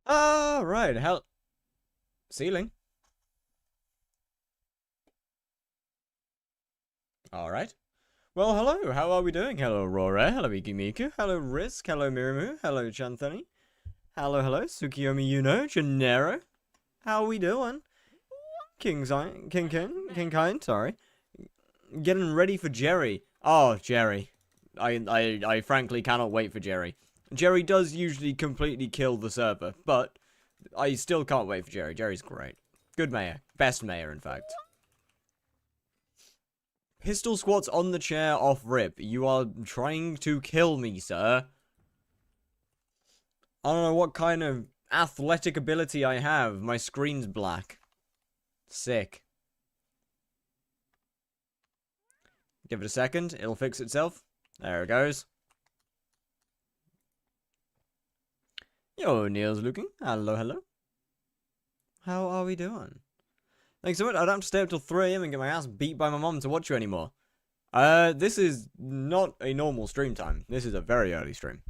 Right. Hell. Ceiling. Alright. Well, hello. How are we doing? Hello, Aurora. Hello, Ikimiku. Hello, Risk. Hello, Mirimu. Hello, Chanthony. Hello, Tsukiyomi Yuno. Gennaro. How are we doing? King, sorry. Getting ready for Jerry. Oh, Jerry. I frankly cannot wait for Jerry. Jerry does usually completely kill the server, but I still can't wait for Jerry. Jerry's great. Good mayor. Best mayor, in fact. Pistol squats on the chair off rip. You are trying to kill me, sir. I don't know what kind of athletic ability I have. My screen's black. Sick. Give it a second. It'll fix itself. There it goes. Yo, Neil's looking. Hello. How are we doing? Thanks so much. I don't have to stay up till 3 AM and get my ass beat by my mom to watch you anymore. This is not a normal stream time. This is a very early stream.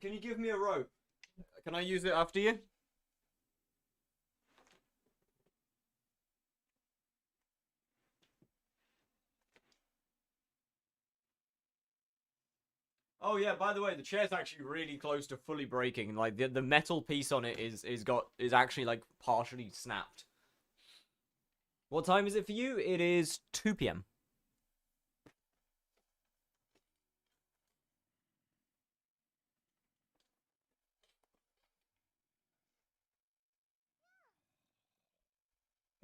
Can you give me a rope? Can I use it after you? Oh yeah, by the way, the chair's actually really close to fully breaking. Like the metal piece on it is actually like partially snapped. What time is it for you? It is 2 PM.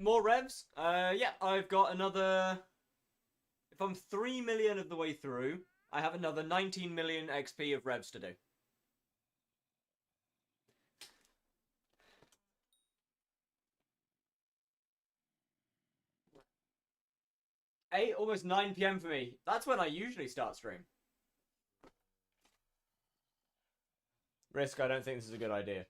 More revs? Yeah, I've got another. If I'm 3 million of the way through, I have another 19 million XP of revs to do. Almost 9 PM for me. That's when I usually start stream. Risk, I don't think this is a good idea.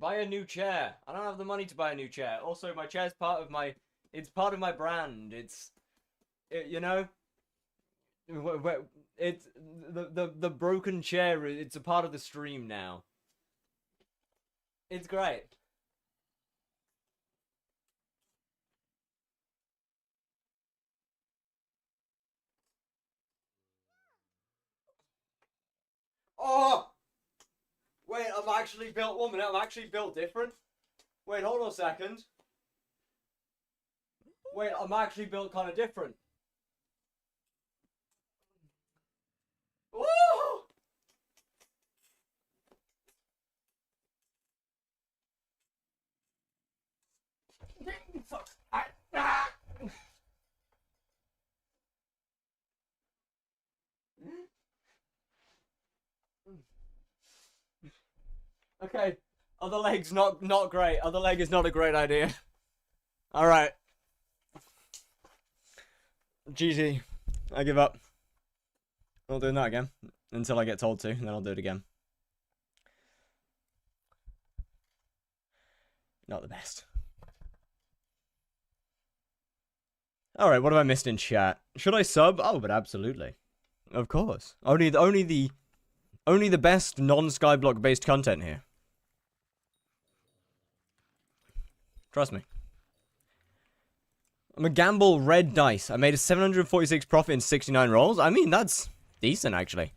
Buy a new chair. I don't have the money to buy a new chair. Also, my chair's part of my... It's part of my brand. You know? It's... The broken chair, it's a part of the stream now. It's great. Oh! Wait, I'm actually built... 1 minute, I'm actually built different. Wait, hold on a second. Wait, I'm actually built kind of different. Woo! Okay, other leg's not great. Other leg is not a great idea. All right. GG. I give up. I'm not doing that again until I get told to, and then I'll do it again. Not the best. All right, what have I missed in chat? Should I sub? Oh, but absolutely, of course. Only the best non-skyblock based content here. Trust me. I'm a gamble red dice. I made a 746 profit in 69 rolls. I mean, that's decent, actually.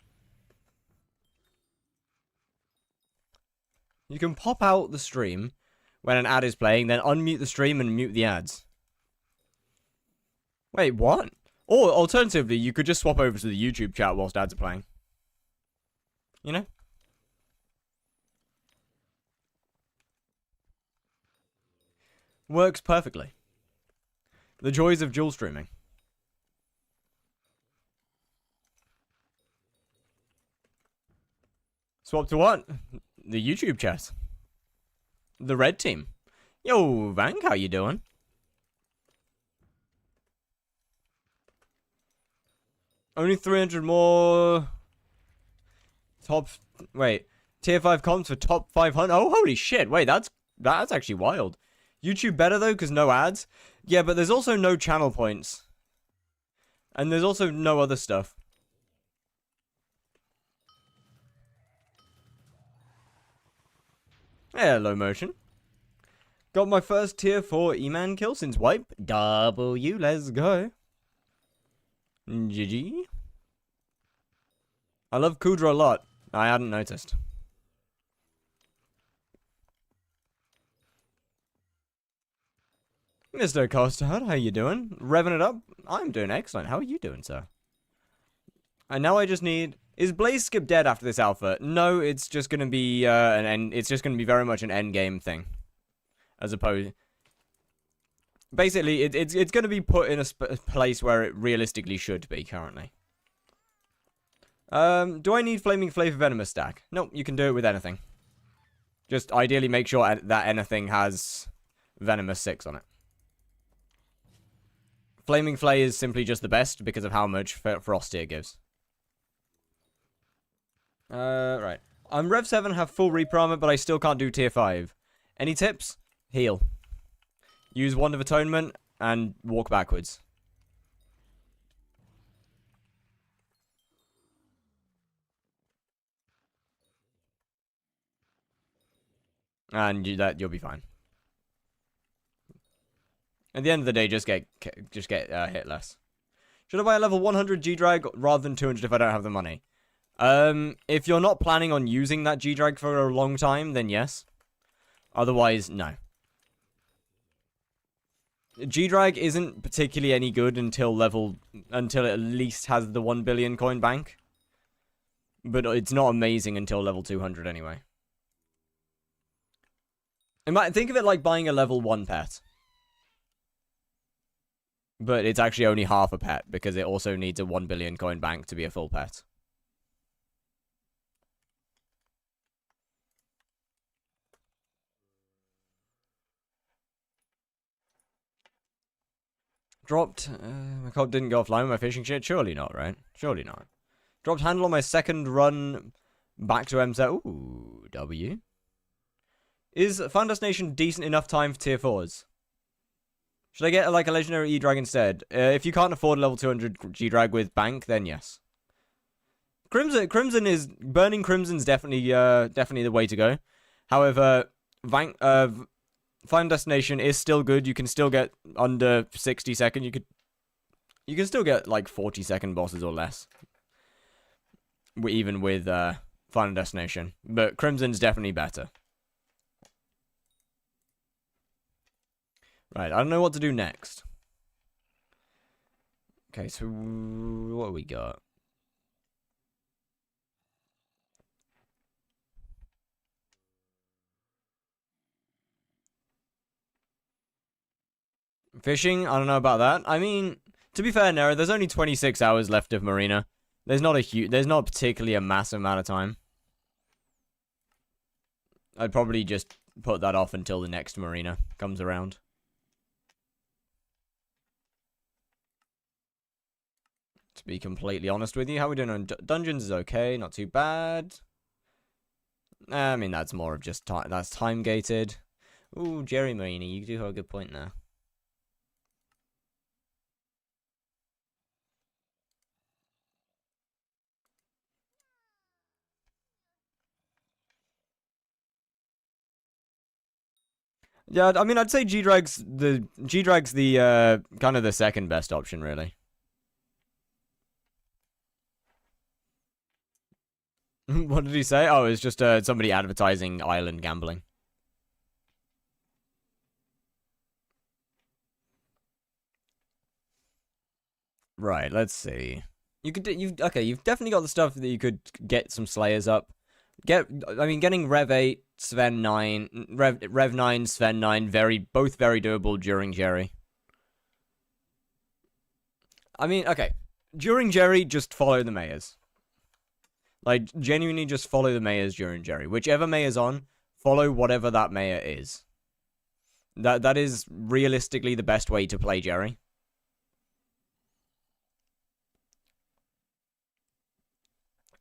You can pop out the stream when an ad is playing, then unmute the stream and mute the ads. Wait, what? Or, alternatively, you could just swap over to the YouTube chat whilst ads are playing. You know? Works perfectly. The joys of dual streaming. Swap to what? The YouTube chat. The red team. Yo, Vank, how you doing? Only 300 more... Top... Wait. Tier 5 comps for top 500. Oh, holy shit. Wait, that's actually wild. YouTube better, though, because no ads. Yeah, but there's also no channel points. And there's also no other stuff. Hello, Motion. Got my first tier 4 E-Man kill since wipe. W, let's go. GG. I love Kudra a lot. I hadn't noticed. Mr. Costard, how you doing? Revving it up? I'm doing excellent. How are you doing, sir? And now I just need... Is Blaze Skip dead after this alpha? No, it's just gonna be an end. It's just gonna be very much an end game thing, as opposed. Basically, it's gonna be put in a place where it realistically should be currently. Do I need Flaming Flavor Venomous stack? Nope, you can do it with anything. Just ideally make sure that anything has Venomous 6 on it. Flaming Flay is simply just the best because of how much Frost Tier gives. Right. I'm Rev 7, have full Reaper armor, but I still can't do tier 5. Any tips? Heal. Use Wand of Atonement, and walk backwards. And you'll be fine. At the end of the day, just get hit less. Should I buy a level 100 G-Drag rather than 200 if I don't have the money? If you're not planning on using that G-Drag for a long time, then yes. Otherwise, no. G-Drag isn't particularly any good until it at least has the 1 billion coin bank. But it's not amazing until level 200 anyway. Think of it like buying a level 1 pet. But it's actually only half a pet, because it also needs a 1 billion coin bank to be a full pet. Dropped, my cop didn't go offline with my fishing shit? Surely not, right? Surely not. Dropped handle on my second run back to M7. Ooh, W. Is Final Destination decent enough time for tier 4s? Should I get like a legendary E-Drag instead? If you can't afford a level 200 G-Drag with bank, then yes. Crimson is... Burning Crimson's definitely the way to go. However, Final Destination is still good. You can still get under 60 second. You can still get like 40 second bosses or less. Even with Final Destination. But Crimson's definitely better. Right, I don't know what to do next. Okay, so what have we got? Fishing? I don't know about that. I mean, to be fair, Nero, there's only 26 hours left of Marina. There's not particularly a massive amount of time. I'd probably just put that off until the next Marina comes around. To be completely honest with you, how are we doing on dungeons is okay, not too bad. I mean, that's more of just that's time gated. Ooh, Jerry Marina, you do have a good point there. Yeah, I mean, I'd say G-Drag's the kind of the second best option, really. What did he say? Oh, it's just somebody advertising island gambling. Right, let's see. You've definitely got the stuff that you could get some Slayers up. I mean, getting Rev 8, Sven 9, Rev 9, Sven 9, both very doable during Jerry. I mean, okay. During Jerry, just follow the mayors. Like, genuinely just follow the mayors during Jerry. Whichever mayor's on, follow whatever that mayor is. That is realistically the best way to play Jerry.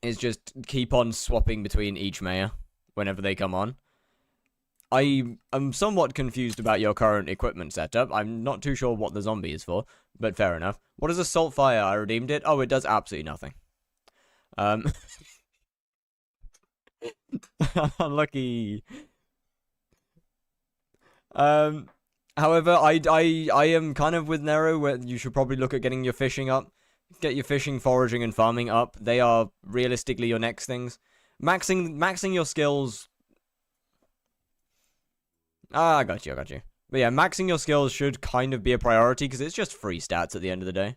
is just keep on swapping between each mayor whenever they come on. I am somewhat confused about your current equipment setup. I'm not too sure what the zombie is for, but fair enough. What is Assault Fire? I redeemed it. Oh, it does absolutely nothing. Unlucky. However, I am kind of with Nero, where you should probably look at getting your fishing up. Get your fishing, foraging, and farming up. They are realistically your next things. Maxing your skills. I got you. But yeah, maxing your skills should kind of be a priority, because it's just free stats at the end of the day.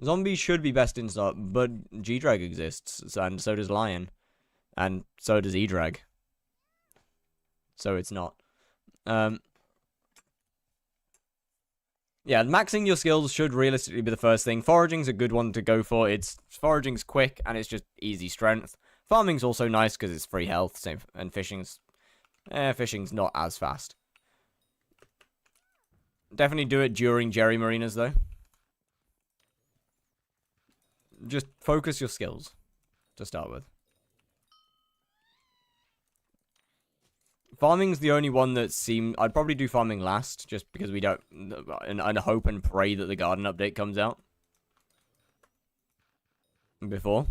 Zombie should be best in start, but G-Drag exists, and so does Lion. And so does E-Drag. So it's not. Yeah, maxing your skills should realistically be the first thing. Foraging's a good one to go for. Foraging's quick, and it's just easy strength. Farming's also nice, because it's free health. Same, and fishing's not as fast. Definitely do it during Jerry Marinas, though. Just focus your skills to start with. Farming's the only one that I'd probably do farming last, just because we don't... And hope and pray that the garden update comes out. Before.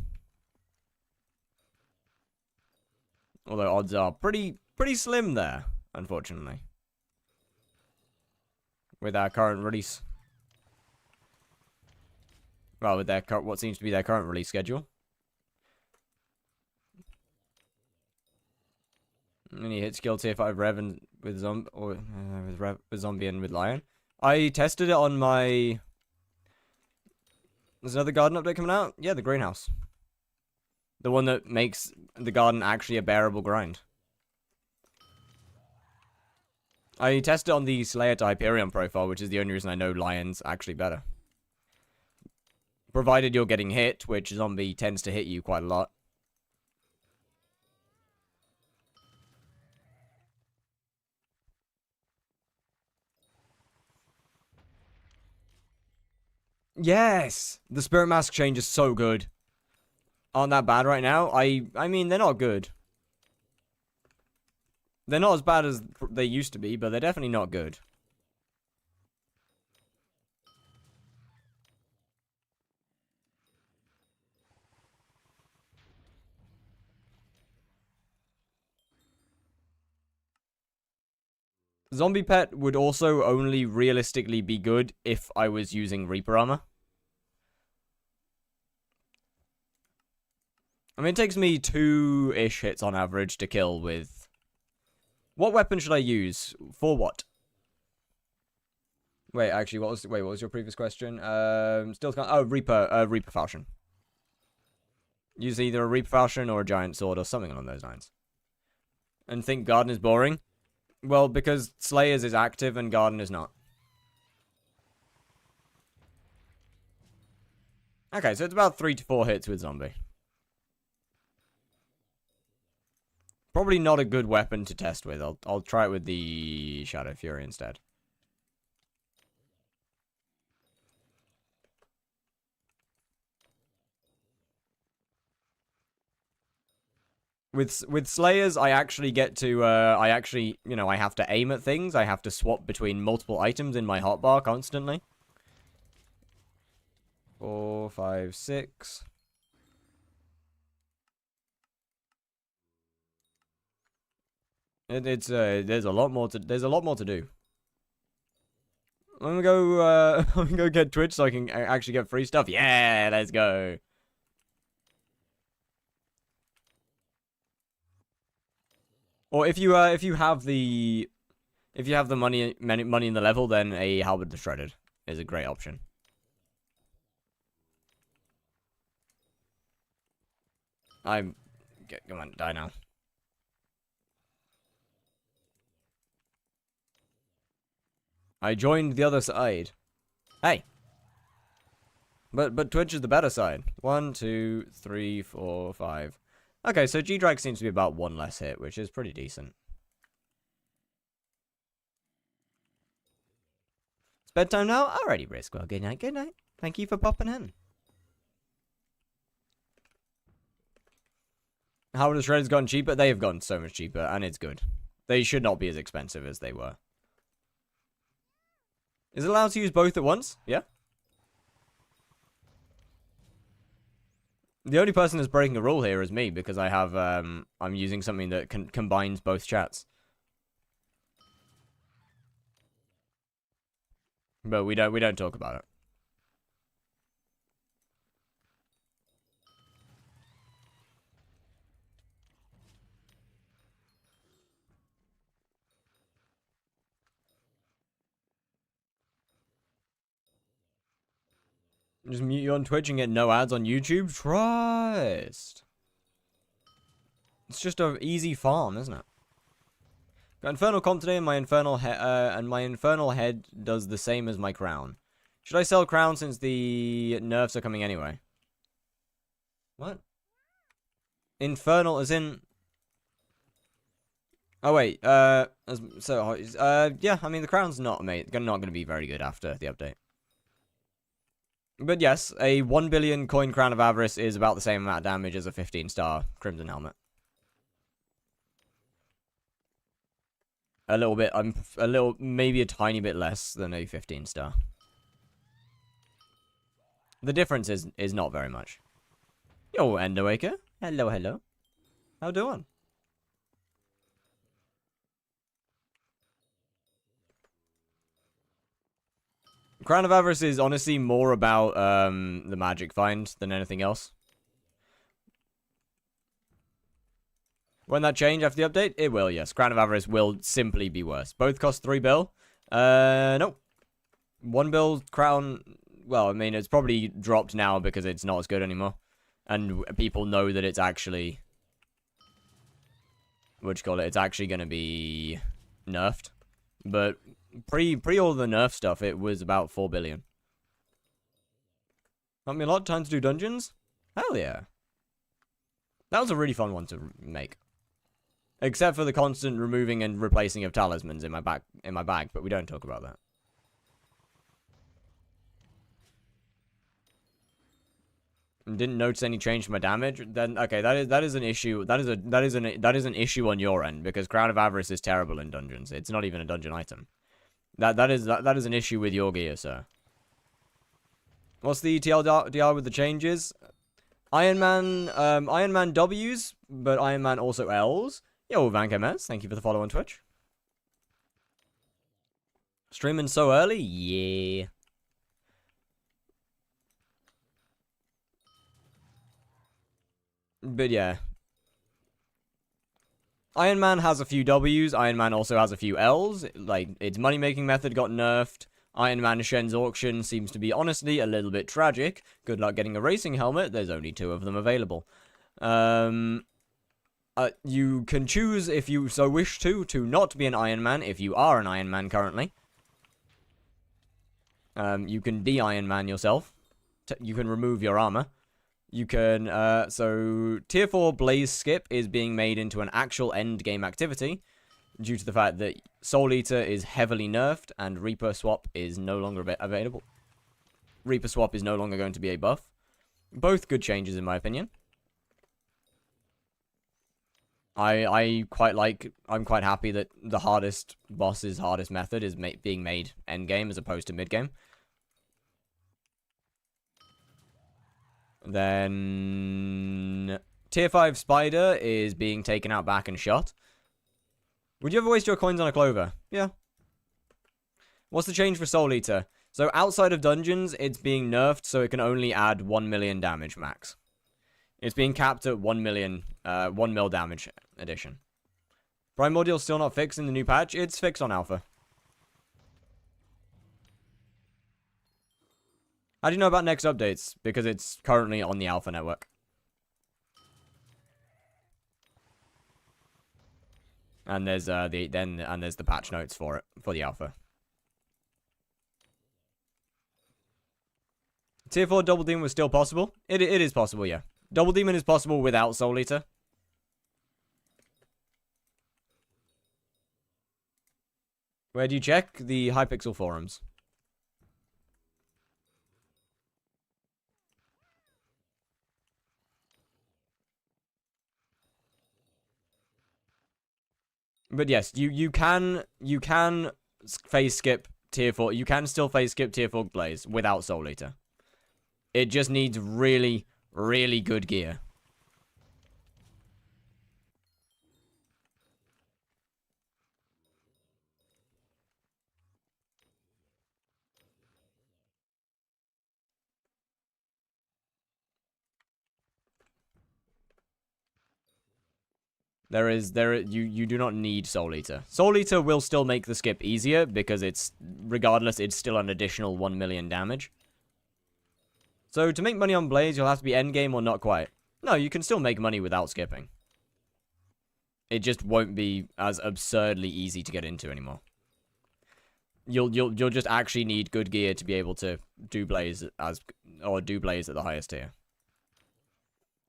Although odds are pretty slim there, unfortunately. With our current release. Well, with what seems to be their current release schedule. And you hit skill tier 5 Rev and with Zombie, or with Zombie and with Lion. I tested it on my... There's another garden update coming out? Yeah, the greenhouse. The one that makes the garden actually a bearable grind. I tested it on the Slayer to Hyperion profile, which is the only reason I know Lion's actually better. Provided you're getting hit, which Zombie tends to hit you quite a lot. Yes! The Spirit Mask change is so good. Aren't that bad right now? I mean, they're not good. They're not as bad as they used to be, but they're definitely not good. Zombie Pet would also only realistically be good if I was using Reaper Armor. I mean, it takes me 2-ish hits on average to kill with... What weapon should I use? For what? Wait, actually, what was your previous question? Still can't... Oh, Reaper Falchion. Use either a Reaper Falchion or a Giant Sword or something along those lines. And think Garden is boring? Well, because Slayers is active and Garden is not. Okay, so it's about 3 to 4 hits with Zombie. Probably not a good weapon to test with. I'll try it with the Shadow Fury instead. With Slayers, I actually get to, I have to aim at things. I have to swap between multiple items in my hotbar constantly. 4, 5, 6. There's a lot more to do. I'm gonna go, I'm gonna go get Twitch so I can actually get free stuff. Yeah, let's go. Or if you have the money in the level, then a Halberd the Shredded is a great option. Come on, die now. I joined the other side. Hey. But Twitch is the better side. 1, 2, 3, 4, 5. Okay, so G-Drag seems to be about 1 less hit, which is pretty decent. It's bedtime now? Alrighty, Risk. Well, good night, good night. Thank you for popping in. How have the shredders gotten cheaper? They have gotten so much cheaper, and it's good. They should not be as expensive as they were. Is it allowed to use both at once? Yeah. The only person that's breaking a rule here is me, because I have, I'm using something that combines both chats. But we don't talk about it. Just mute you on Twitch and get no ads on YouTube? Trust. It's just an easy farm, isn't it? Got Infernal Comp today, and my Infernal Head does the same as my Crown. Should I sell Crown since the nerfs are coming anyway? What? Infernal as in... Oh wait, yeah, I mean the Crown's not going to be very good after the update. But yes, a 1 billion coin Crown of Avarice is about the same amount of damage as a 15-star Crimson Helmet. A little bit, maybe a tiny bit less than a 15-star. The difference is not very much. Yo, Endowaker. Hello, hello. How doing? Crown of Avarice is honestly more about the magic find than anything else. When that change after the update? It will, yes. Crown of Avarice will simply be worse. Both cost 3 bill. Nope. 1 bill Crown... Well, I mean, it's probably dropped now because it's not as good anymore. And people know that it's actually... It's actually going to be nerfed. But pre all the nerf stuff, it was about 4 billion. Helped me a lot of time to do dungeons? Hell yeah. That was a really fun one to make. Except for the constant removing and replacing of talismans in my bag, but we don't talk about that. Didn't notice any change to my damage. Then okay, that is an issue. That is an issue on your end because Crown of Avarice is terrible in dungeons. It's not even a dungeon item. That is an issue with your gear, sir. What's the TLDR with the changes? Iron Man W's, but Iron Man also L's. Yo, Vankemes, thank you for the follow on Twitch. Streaming so early? Yeah. But yeah. Iron Man has a few W's. Iron Man also has a few L's. Like, its money-making method got nerfed. Iron Man Shen's auction seems to be, honestly, a little bit tragic. Good luck getting a racing helmet. There's only 2 of them available. You can choose, if you so wish to not be an Iron Man if you are an Iron Man currently. You can de-Iron Man yourself. You can remove your armor. You can, so Tier 4 Blaze Skip is being made into an actual endgame activity due to the fact that Soul Eater is heavily nerfed and Reaper Swap is no longer available. Reaper Swap is no longer going to be a buff. Both good changes in my opinion. I'm quite happy that the hardest boss's hardest method is being made endgame as opposed to midgame. Then Tier 5 Spider is being taken out back and shot. Would you ever waste your coins on a clover? Yeah. What's the change for Soul Eater? So outside of dungeons, it's being nerfed so it can only add 1 million damage max. It's being capped at 1 million, 1 mil damage addition. Primordial still not fixed in the new patch. It's fixed on alpha. How do you know about next updates? Because it's currently on the alpha network. And there's there's the patch notes for it for the alpha. Tier 4 Double Demon was still possible. It is possible, yeah. Double Demon is possible without Soul Eater. Where do you check? The HYPIXEL forums. But yes, you can phase skip tier 4. You can still phase skip tier 4 Blaze without Soul Eater. It just needs really, really good gear. You do not need Soul Eater. Soul Eater will still make the skip easier because regardless, it's still an additional 1 million damage. So to make money on Blaze, you'll have to be endgame or not quite. No, you can still make money without skipping. It just won't be as absurdly easy to get into anymore. You'll just actually need good gear to be able to do Blaze do Blaze at the highest tier.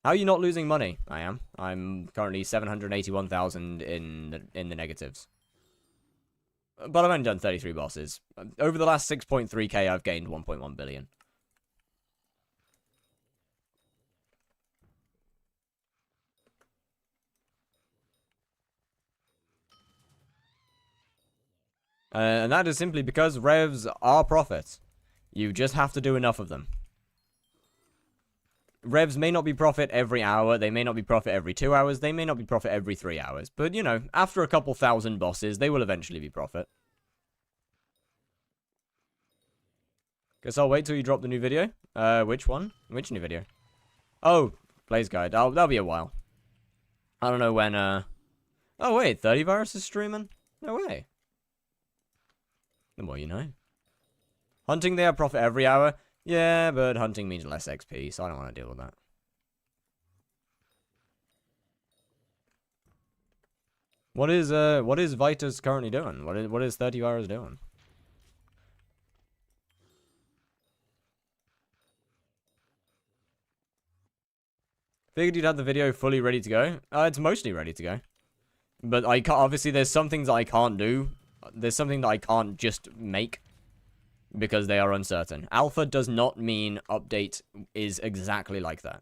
How are you not losing money? I am. I'm currently 781,000 in the negatives. But I've only done 33 bosses. Over the last 6.3k, I've gained 1.1 billion. And that is simply because revs are profit. You just have to do enough of them. Revs may not be profit every hour, they may not be profit every 2 hours, they may not be profit every 3 hours. But, you know, after a couple thousand bosses, they will eventually be profit. Guess I'll wait till you drop the new video. Which one? Which new video? Oh, Blaze Guide. That'll be a while. I don't know when, Oh, wait, 30 Virus is streaming? No way. The more you know. Hunting, they are profit every hour. Yeah, but hunting means less XP, so I don't want to deal with that. What is Vitus currently doing? What is 30 Virus doing? Figured you'd have the video fully ready to go. It's mostly ready to go. But I can't, obviously there's some things that I can't do. There's something that I can't just make. Because they are uncertain. Alpha does not mean update is exactly like that.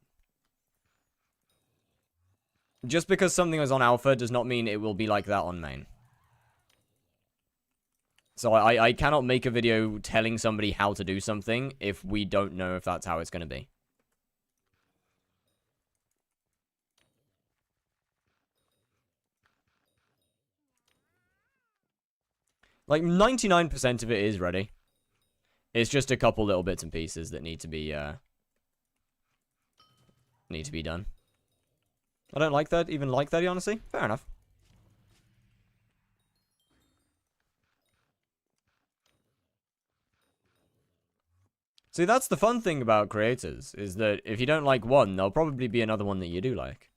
Just because something is on alpha does not mean it will be like that on main. So I cannot make a video telling somebody how to do something if we don't know if that's how it's going to be. Like 99% of it is ready. It's just a couple little bits and pieces that need to be done. I don't like that, even like that, honestly. Fair enough. See, that's the fun thing about creators, is that if you don't like one, there'll probably be another one that you do like.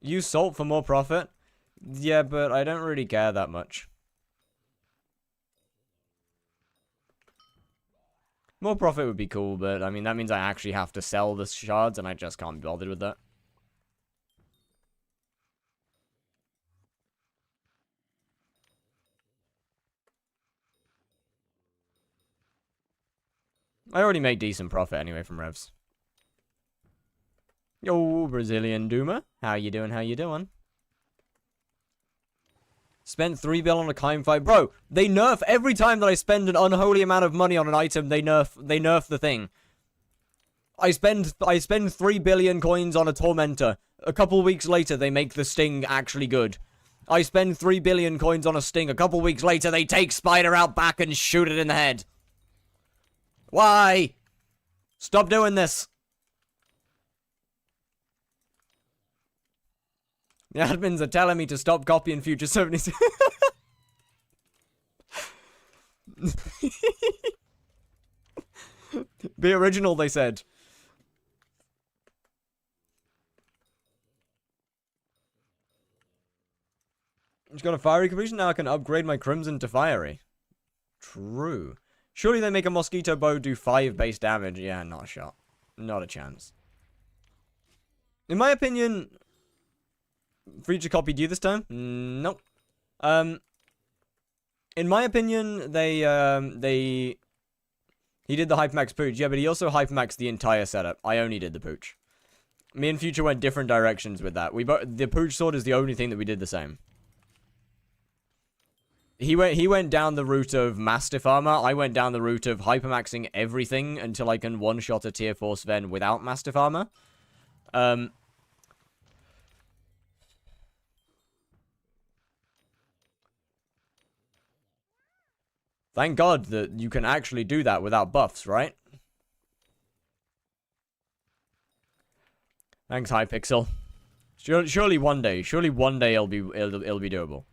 Use salt for more profit? Yeah, but I don't really care that much. More profit would be cool, but I mean, that means I actually have to sell the shards, and I just can't be bothered with that. I already make decent profit anyway from revs. Yo, Brazilian Doomer. How you doing? How you doing? Spent 3 bill on a Kime fight. Bro, they nerf every time that I spend an unholy amount of money on an item, they nerf the thing. I spend 3 billion coins on a Tormentor. A couple weeks later, they make the Sting actually good. I spend 3 billion coins on a Sting. A couple weeks later, they take Spider out back and shoot it in the head. Why? Stop doing this. The admins are telling me to stop copying Future 76. Be original, they said. Just got a fiery completion, now I can upgrade my crimson to fiery. True. Surely they make a mosquito bow do 5 base damage. Yeah, not a shot. Not a chance. In my opinion... Future copied you this time? Nope. In my opinion, he He did the Hypermax Pooch, yeah, but he also Hypermaxed the entire setup. I only did the Pooch. Me and Future went different directions with that. The Pooch Sword is the only thing that we did the same. He went down the route of Mastiff Armor. I went down the route of Hypermaxing everything until I can one-shot a Tier 4 Sven without Mastiff Armor. Thank God that you can actually do that without buffs, right? Thanks, Hypixel. Surely one day it'll be doable.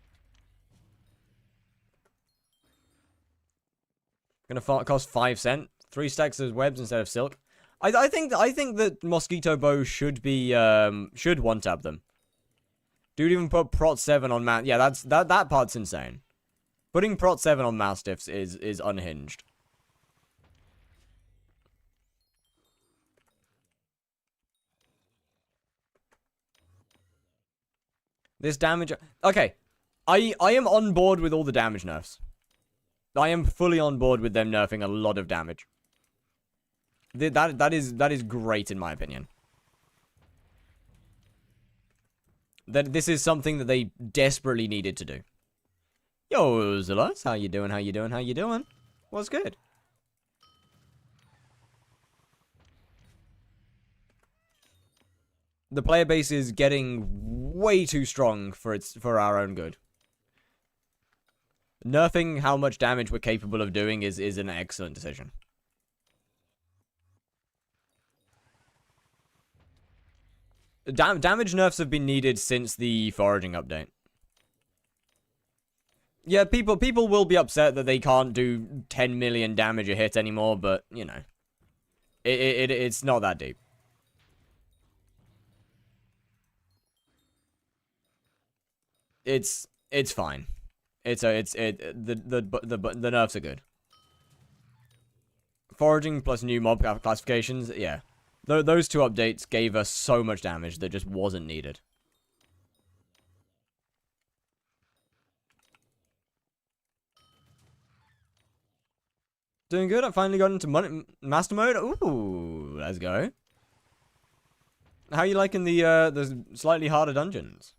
Gonna cost 5 cents. 3 stacks of webs instead of silk. I think that mosquito bows should be should one tap them. Dude even put prot 7 on man. Yeah, that part's insane. Putting prot 7 on mastiffs is unhinged. This damage... Okay. I am on board with all the damage nerfs. I am fully on board with them nerfing a lot of damage. That is great in my opinion. This is something that they desperately needed to do. Yo, Zulus, how you doing? How you doing? How you doing? What's good? The player base is getting way too strong for our own good. Nerfing how much damage we're capable of doing is an excellent decision. Damage nerfs have been needed since the foraging update. Yeah, people will be upset that they can't do 10 million damage a hit anymore, but, you know. It's not that deep. It's fine. The nerfs are good. Foraging plus new mob classifications, yeah. Those two updates gave us so much damage that just wasn't needed. Doing good. I finally got into master mode. Ooh, let's go. How are you liking the slightly harder dungeons?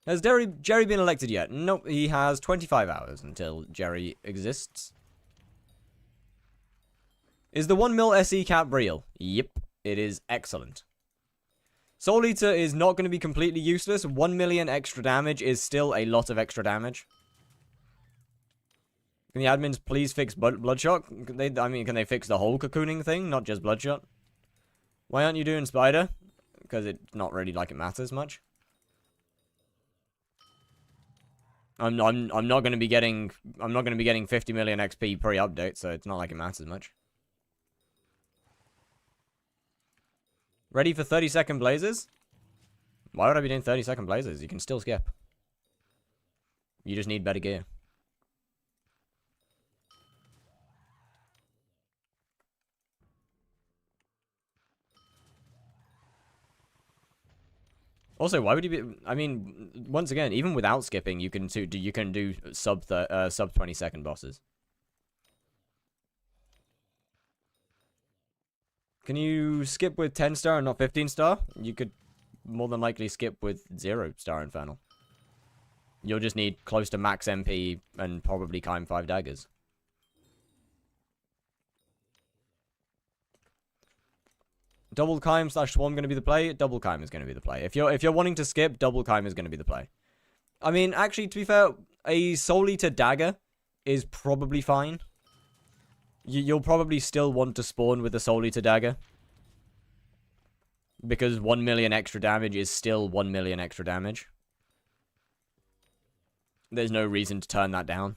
Has Jerry been elected yet? Nope, he has 25 hours until Jerry exists. Is the 1 mil SE cap real? Yep, it is excellent. Soul Eater is not going to be completely useless. 1 million extra damage is still a lot of extra damage. Can the admins please fix Bloodshot? I mean, can they fix the whole cocooning thing, not just Bloodshot? Why aren't you doing Spider? Because it's not really like it matters much. I'm not going to be getting 50 million XP pre-update, so it's not like it matters much. Ready for 30-second blazes? Why would I be doing 30-second blazes? You can still skip. You just need better gear. Also, why would you be? I mean, once again, even without skipping, you can do sub 20-second bosses. Can you skip with 10-star and not 15-star? You could more than likely skip with 0-star Infernal. You'll just need close to max MP and probably Kime 5 daggers. Double Kime / Swarm going to be the play? Double Kime is going to be the play. If you're wanting to skip, Double Kime is going to be the play. I mean, actually, to be fair, a Soul Eater dagger is probably fine. You'll probably still want to spawn with a Soul Eater dagger. Because 1 million extra damage is still 1 million extra damage. There's no reason to turn that down.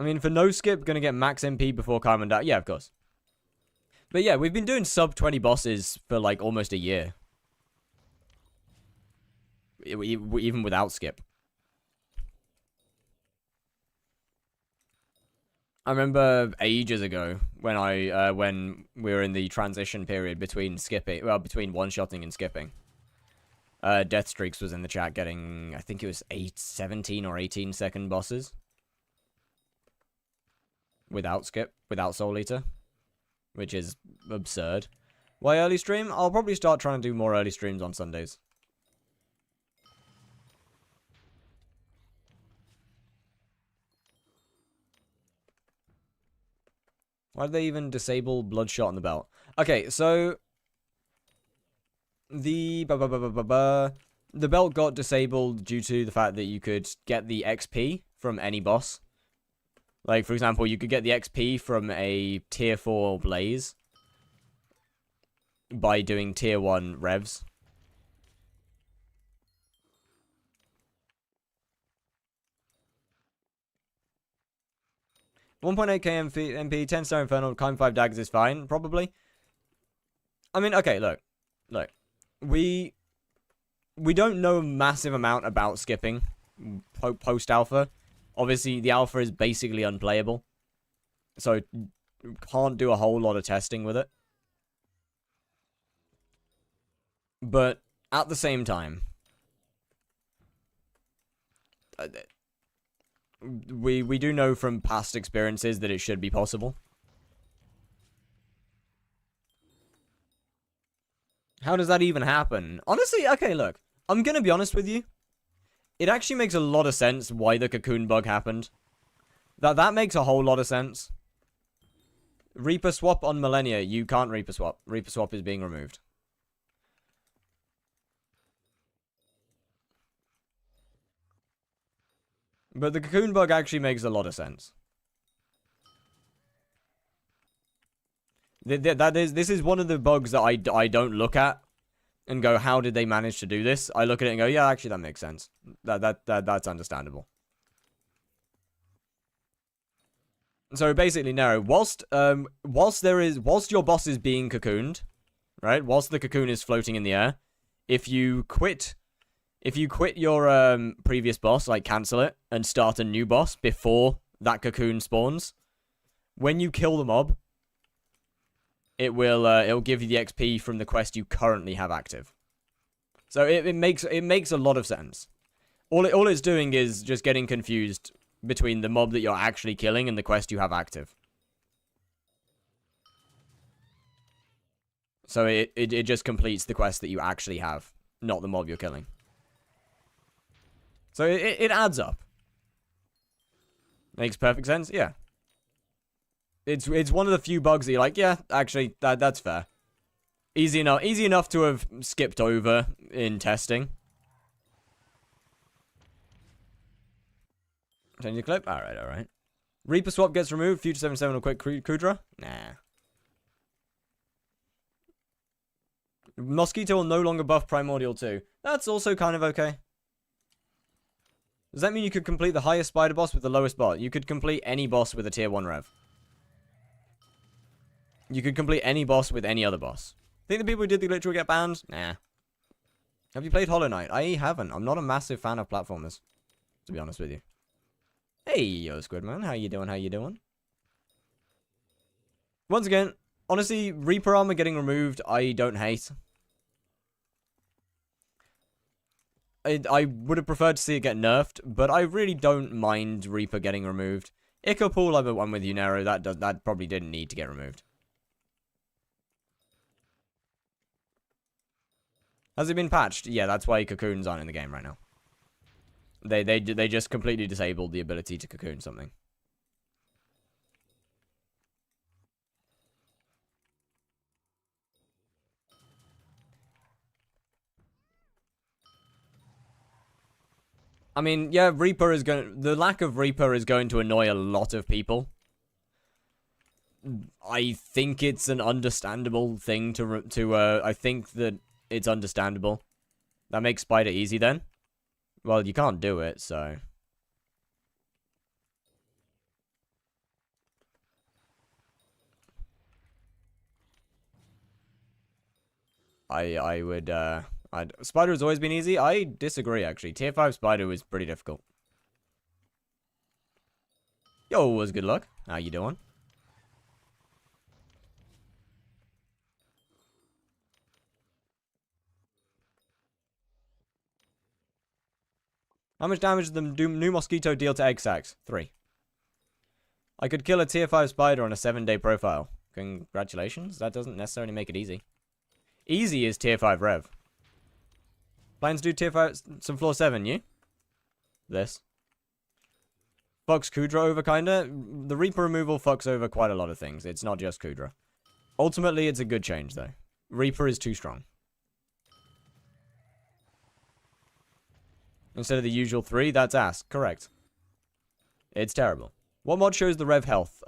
I mean, for no skip, gonna get max MP before Carmen die. Yeah, of course. But yeah, we've been doing sub 20 bosses for like almost a year. even without skip. I remember ages ago when we were in the transition period between between one-shotting and skipping. Death Streaks was in the chat getting, I think it was 17 or 18 second bosses. Without skip, without Soul Eater. Which is absurd. Why early stream? I'll probably start trying to do more early streams on Sundays. Why did they even disable Bloodshot on the belt? Okay, so the belt got disabled due to the fact that you could get the XP from any boss. Like, for example, you could get the XP from a tier 4 Blaze by doing tier 1 revs. $1.8k MP, 10 Star Infernal, Climb 5 Daggers is fine, probably. I mean, okay, look. We don't know a massive amount about skipping post-alpha. Obviously, the alpha is basically unplayable. So, can't do a whole lot of testing with it. But, at the same time, we do know from past experiences that it should be possible. How does that even happen? Honestly, okay, look. I'm gonna be honest with you. It actually makes a lot of sense why the cocoon bug happened. That makes a whole lot of sense. Reaper swap on Millennia. You can't Reaper swap. Reaper swap is being removed. But the cocoon bug actually makes a lot of sense. This is one of the bugs that I don't look at and go, how did they manage to do this? I look at it and go, yeah, actually that makes sense. That's understandable. So basically, Nero, whilst your boss is being cocooned, right? Whilst the cocoon is floating in the air, if you quit your previous boss, like cancel it and start a new boss before that cocoon spawns, when you kill the mob, it'll give you the XP from the quest you currently have active. So it makes a lot of sense. All it's doing is just getting confused between the mob that you're actually killing and the quest you have active. So it just completes the quest that you actually have, not the mob you're killing. So it adds up. Makes perfect sense, yeah. It's one of the few bugs that you're like, yeah, actually, that's fair. Easy enough to have skipped over in testing. Change the clip? Alright. Reaper swap gets removed, Future 77 will quit Kudra? Nah. Mosquito will no longer buff Primordial 2. That's also kind of okay. Does that mean you could complete the highest spider boss with the lowest bot? You could complete any boss with a tier 1 rev. You could complete any boss with any other boss. Think the people who did the glitch will get banned? Nah. Have you played Hollow Knight? I haven't. I'm not a massive fan of platformers, to be honest with you. Hey, yo, Squidman. How you doing? Once again, honestly, Reaper armor getting removed, I don't hate. I would have preferred to see it get nerfed, but I really don't mind Reaper getting removed. Echo Pool, I'm at one with you, Nero. That probably didn't need to get removed. Has it been patched? Yeah, that's why cocoons aren't in the game right now. They just completely disabled the ability to cocoon something. I mean, yeah, the lack of Reaper is going to annoy a lot of people. I think it's an understandable thing I think that it's understandable. That makes Spider easy then. Well, you can't do it, so. I Spider has always been easy. I disagree, actually. Tier 5 Spider was pretty difficult. Yo, was good luck. How you doing? How much damage does the new mosquito deal to egg sacs? 3. I could kill a tier 5 spider on a 7-day profile. Congratulations. That doesn't necessarily make it easy. Easy is tier 5 rev. Plans to do tier 5, some floor 7, you? This. Fucks Kudra over, kinda. The Reaper removal fucks over quite a lot of things. It's not just Kudra. Ultimately, it's a good change, though. Reaper is too strong. Instead of the usual 3, that's ass. Correct. It's terrible. What mod shows the rev health?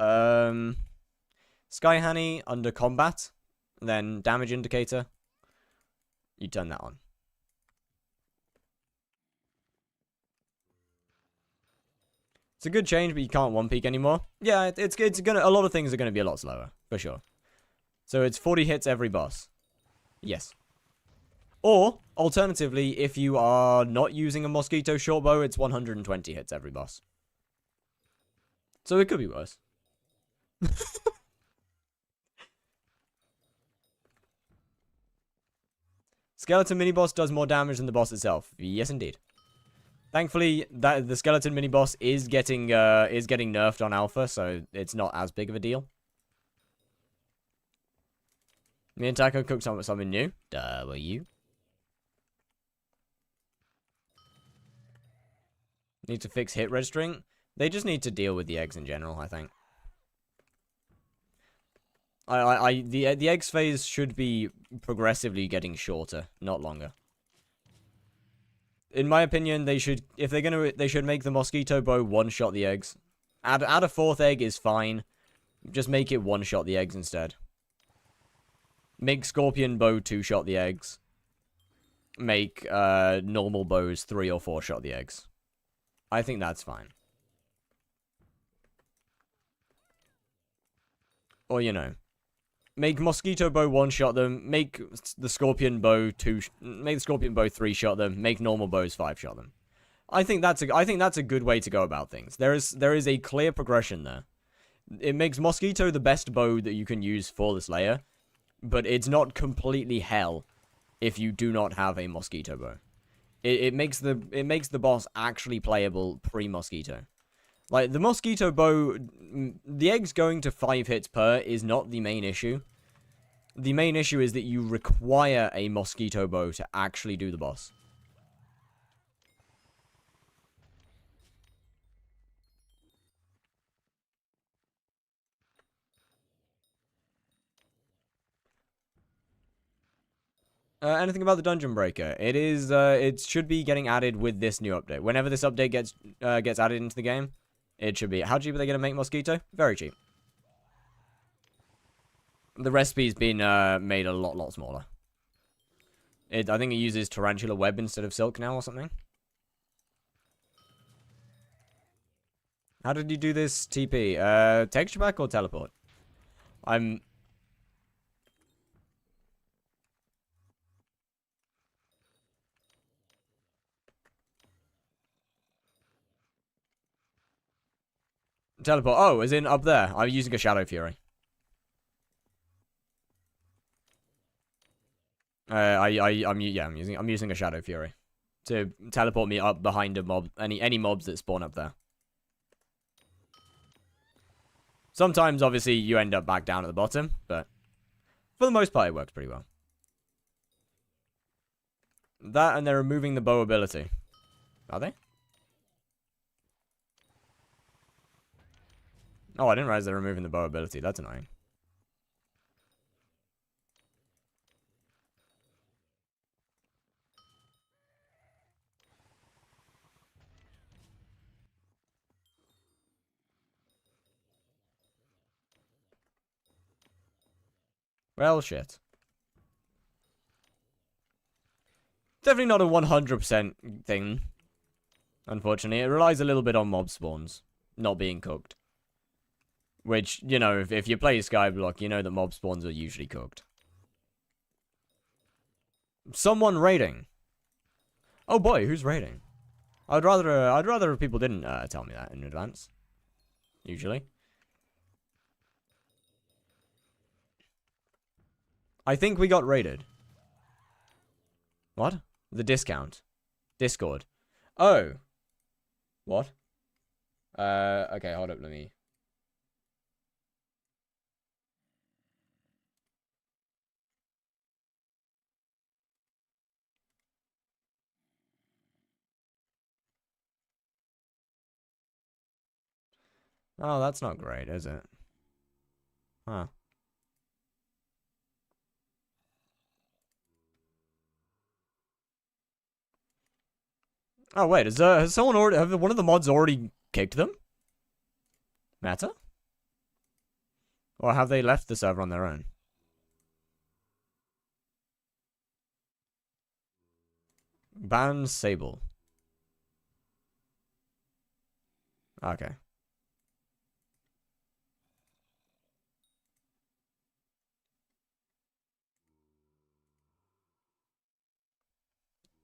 Sky Honey under combat. Then damage indicator. You turn that on. It's a good change, but you can't one peak anymore. Yeah, it's gonna. A lot of things are gonna be a lot slower for sure. So it's 40 hits every boss. Yes. Or, alternatively, if you are not using a mosquito short bow, it's 120 hits every boss. So it could be worse. Skeleton mini-boss does more damage than the boss itself. Yes, indeed. Thankfully, the skeleton mini-boss is getting nerfed on alpha, so it's not as big of a deal. Me and Taco cooked something new. Duh, were you? Need to fix hit registering. They just need to deal with the eggs in general, I think. The eggs phase should be progressively getting shorter, not longer. In my opinion, they should, if they're gonna, they should make the mosquito bow one-shot the eggs. Add a 4th egg is fine. Just make it one-shot the eggs instead. Make scorpion bow 2-shot the eggs. Make normal bows 3 or 4-shot the eggs. I think that's fine. Or, you know, make mosquito bow 1-shot them. Make the scorpion bow 3-shot them. Make normal bows 5-shot them. I think that's a good way to go about things. There is a clear progression there. It makes mosquito the best bow that you can use for this layer, but it's not completely hell if you do not have a mosquito bow. It makes the boss actually playable pre-mosquito. Like, the mosquito bow, the eggs going to 5 hits per is not the main issue. The main issue is that you require a mosquito bow to actually do the boss. Anything about the Dungeon Breaker? It should be getting added with this new update. Whenever this update gets added into the game, it should be. How cheap are they going to make Mosquito? Very cheap. The recipe's been made a lot smaller. I think it uses tarantula web instead of silk now or something. How did you do this TP? Texture pack or teleport? Teleport. Oh, as in up there. I'm using a Shadow Fury. I'm using a Shadow Fury to teleport me up behind a mob. Any mobs that spawn up there. Sometimes, obviously, you end up back down at the bottom, but for the most part, it works pretty well. That, and they're removing the bow ability. Are they? Oh, I didn't realize they're removing the bow ability. That's annoying. Well, shit. Definitely not a 100% thing. Unfortunately, it relies a little bit on mob spawns not being cooked. Which, you know, if you play skyblock, you know that mob spawns are usually cooked. Someone raiding. Oh boy, who's raiding? I'd rather people didn't tell me that in advance. Usually. I think we got raided. What? The discount. Discord. Oh. What? Okay, hold up, let me... Oh, that's not great, is it? Huh. Oh, wait, has someone already... Have one of the mods already kicked them? Matter? Or have they left the server on their own? Ban Sable. Okay.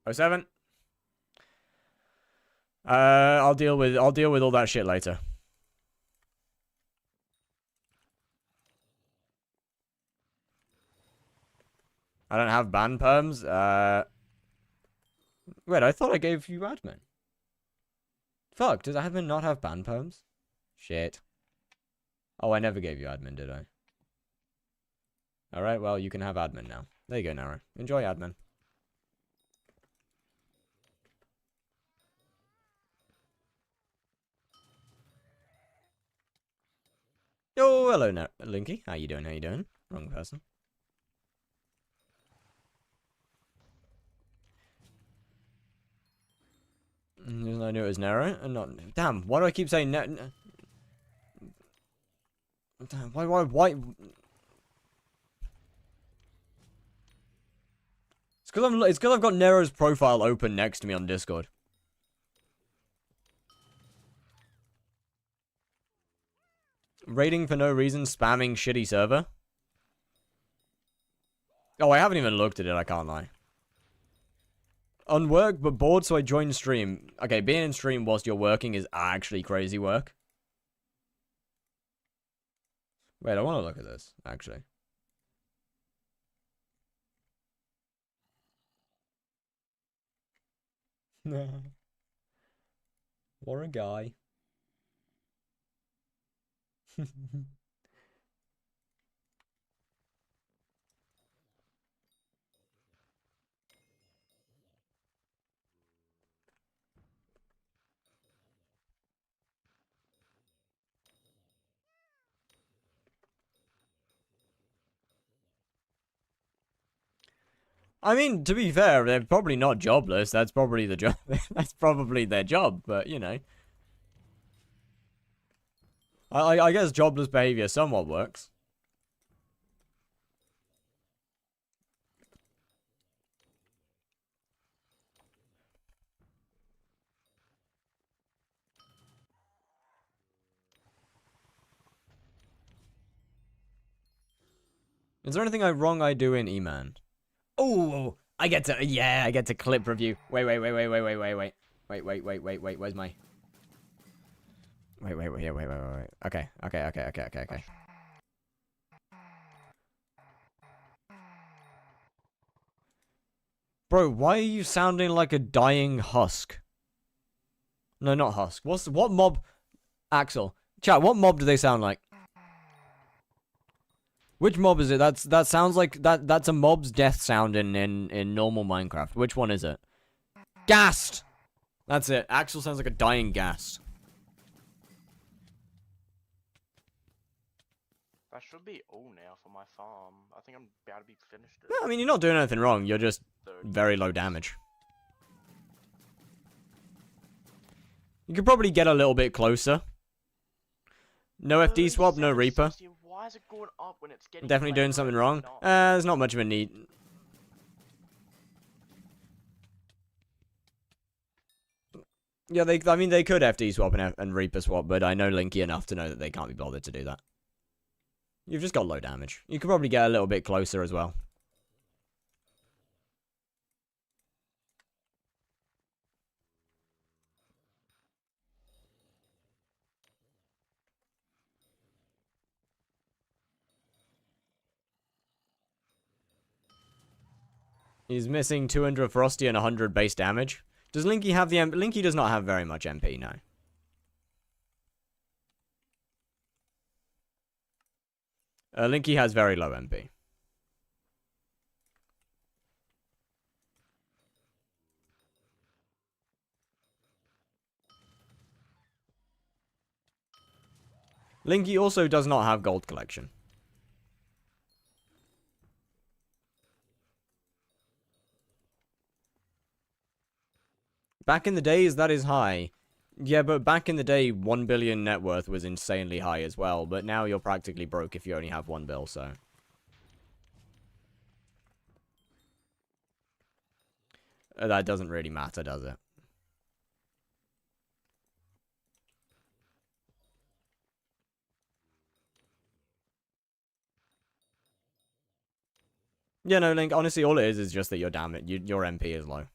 Oh, 07. I'll deal with all that shit later. I don't have ban perms. Wait, I thought I gave you admin. Fuck, does admin not have ban perms? Shit. Oh, I never gave you admin, did I? Alright, well, you can have admin now. There you go, Naro. Enjoy admin. Oh, hello, Linky. How you doing? How you doing? Wrong person. I knew it was Nero and not... Damn, why do I keep saying Damn, why? It's because I've got Nero's profile open next to me on Discord. Raiding for no reason, spamming shitty server. Oh, I haven't even looked at it, I can't lie. On work, but bored, so I joined stream. Okay, being in stream whilst you're working is actually crazy work. Wait, I want to look at this, actually. What a guy. I mean, to be fair, they're probably not jobless. That's probably the job. That's probably their job, but, you know. I guess jobless behavior somewhat works. Is there anything wrong I do in E-Man? Oh, I get to clip review. Wait. Where's my... Wait. Okay. Bro, why are you sounding like a dying husk? No, not husk. What mob? Axel. Chat, what mob do they sound like? Which mob is it? That sounds like that's a mob's death sound in normal Minecraft. Which one is it? Ghast! That's it. Axel sounds like a dying ghast. That should be all now for my farm. I think I'm about to be finished. No, I mean, you're not doing anything wrong. You're just very low damage. You could probably get a little bit closer. No FD swap, no Reaper. Why is it going up when it's getting... Definitely doing something wrong. There's not much of a need. Yeah, I mean, they could FD swap and Reaper swap, but I know Linky enough to know that they can't be bothered to do that. You've just got low damage. You could probably get a little bit closer as well. He's missing 200 Frosty and 100 base damage. Does Linky have the MP? Linky does not have very much MP, no. Linky has very low MP. Linky also does not have gold collection. Back in the days, that is high. Yeah, but back in the day, 1 billion net worth was insanely high as well. But now you're practically broke if you only have 1 bill, so. That doesn't really matter, does it? Yeah, no, Link, honestly, all it is just that your MP is low.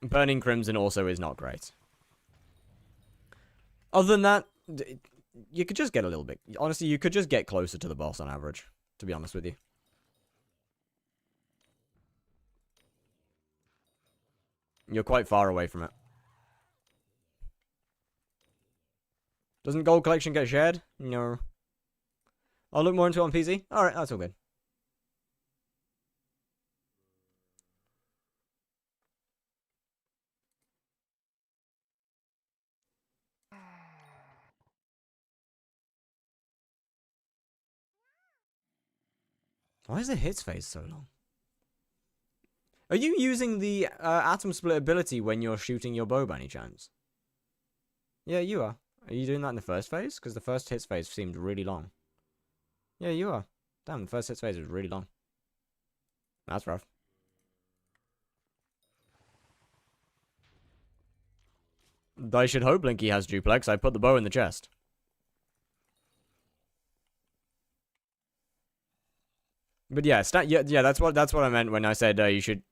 Burning Crimson also is not great. Other than that, you could just get a little bit. Honestly, you could just get closer to the boss on average, to be honest with you. You're quite far away from it. Doesn't gold collection get shared? No. I'll look more into it on PC. Alright, that's all good. Why is the hits phase so long? Are you using the atom split ability when you're shooting your bow by any chance? Yeah, you are. Are you doing that in the first phase? Because the first hits phase seemed really long. Yeah, you are. Damn, the first hits phase was really long. That's rough. I should hope Linky has duplex. I put the bow in the chest. But yeah, yeah, that's what I meant when I said you should.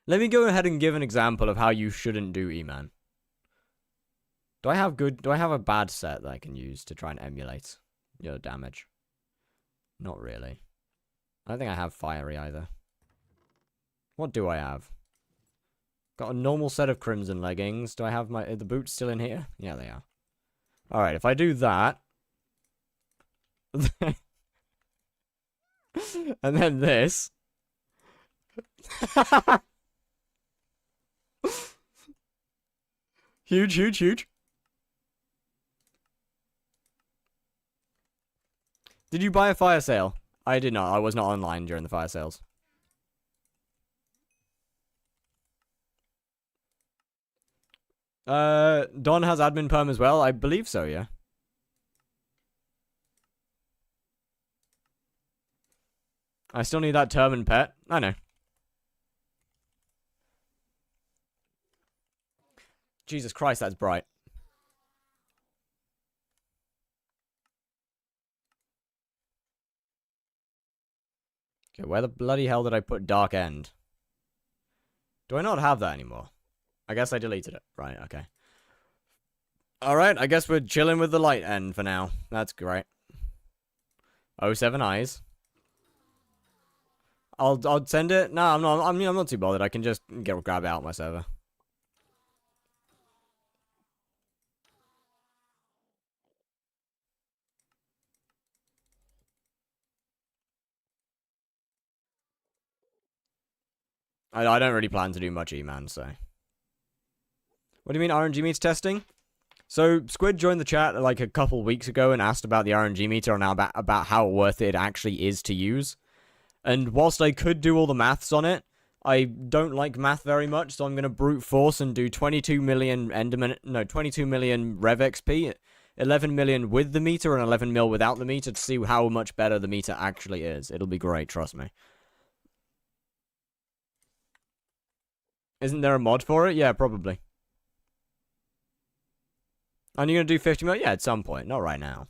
Let me go ahead and give an example of how you shouldn't do E-Man. Do I have a bad set that I can use to try and emulate your damage? Not really. I don't think I have fiery either. What do I have? Got a normal set of crimson leggings. Do I have the boots still in here? Yeah, they are. Alright, if I do that. And then this. Huge, huge, huge. Did you buy a fire sale? I did not. I was not online during the fire sales. Don has admin perm as well? I believe so, yeah. I still need that turban pet. I know. Jesus Christ, that's bright. Okay, where the bloody hell did I put Dark End? Do I not have that anymore? I guess I deleted it. Right, okay. Alright, I guess we're chilling with the light end for now. That's great. 07 eyes. I'll send it. No, I'm not too bothered. I can just grab it out my server. I don't really plan to do much E-Man, so. What do you mean RNG meter testing? So, Squid joined the chat like a couple weeks ago and asked about the RNG meter and about how worth it actually is to use. And whilst I could do all the maths on it, I don't like math very much, so I'm going to brute force and do 22 million 22 million Rev XP, 11 million with the meter and 11 mil without the meter to see how much better the meter actually is. It'll be great, trust me. Isn't there a mod for it? Yeah, probably. And you're gonna do 50 mil? Yeah, at some point. Not right now.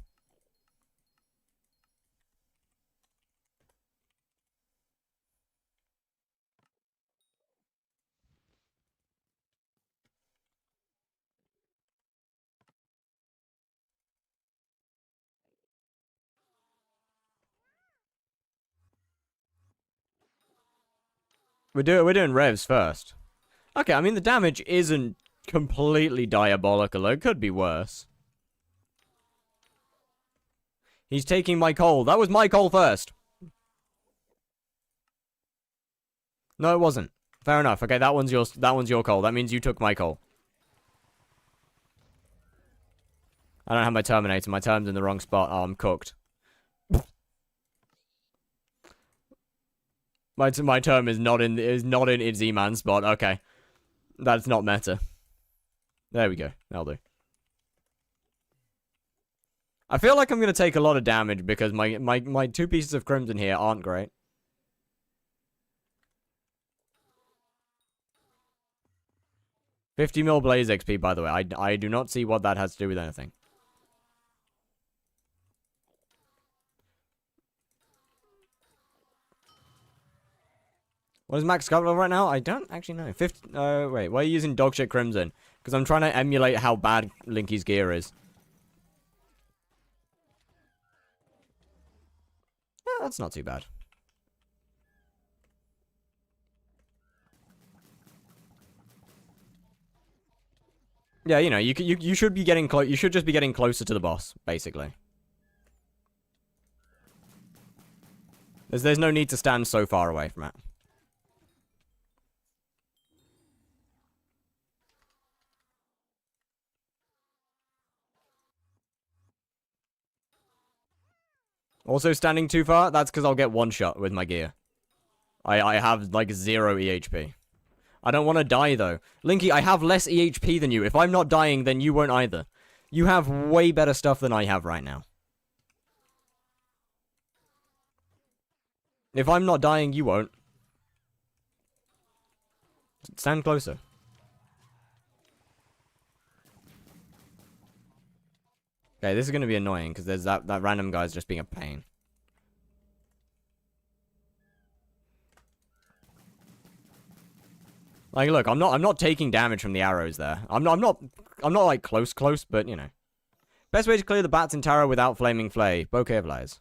We're doing revs first. Okay, I mean the damage isn't completely diabolical. It could be worse. He's taking my coal. That was my coal first. No, it wasn't. Fair enough. Okay, that one's your coal. That means you took my coal. I don't have my Terminator. My term's in the wrong spot. Oh, I'm cooked. My term is not in its E-man spot. Okay. That's not meta. There we go. That'll do. I feel like I'm gonna take a lot of damage because my 2 pieces of crimson here aren't great. $50 mil blaze XP, by the way. I do not see what that has to do with anything. What is max scout level right now? I don't actually know. 50. Wait. Why are you using dogshit crimson? Because I'm trying to emulate how bad Linky's gear is. Yeah, that's not too bad. Yeah, you know, you should be getting close. You should just be getting closer to the boss, basically. There's no need to stand so far away from it. Also, standing too far, that's because I'll get one shot with my gear. I have, like, 0 EHP. I don't want to die, though. Linky, I have less EHP than you. If I'm not dying, then you won't either. You have way better stuff than I have right now. If I'm not dying, you won't. Stand closer. Okay, this is going to be annoying, because there's that random guy's just being a pain. Like, look, I'm not taking damage from the arrows there. I'm not like close, but you know. Best way to clear the bats in Tara without flaming flay. Bouquet of lies.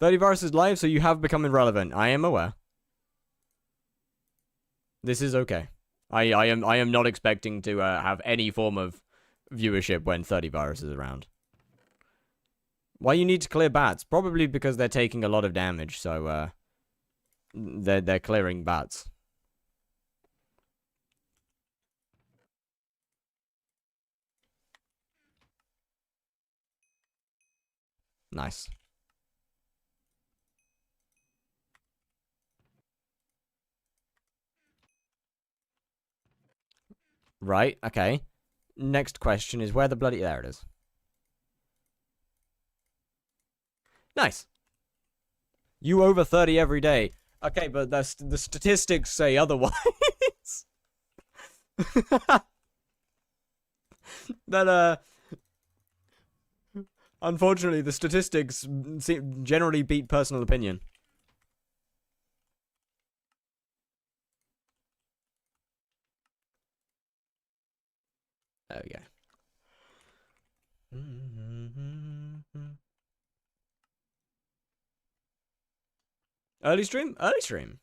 $30 viruses live, so you have become irrelevant. I am aware. This is okay. I am not expecting to have any form of viewership when 30 virus is around. Why you need to clear bats? Probably because they're taking a lot of damage, so they're clearing bats. Nice. Right, okay. Next question is where the bloody... There it is. Nice. You over 30 every day. Okay, but the statistics say otherwise. That, unfortunately, the statistics generally beat personal opinion. There we go. Early stream? Early stream.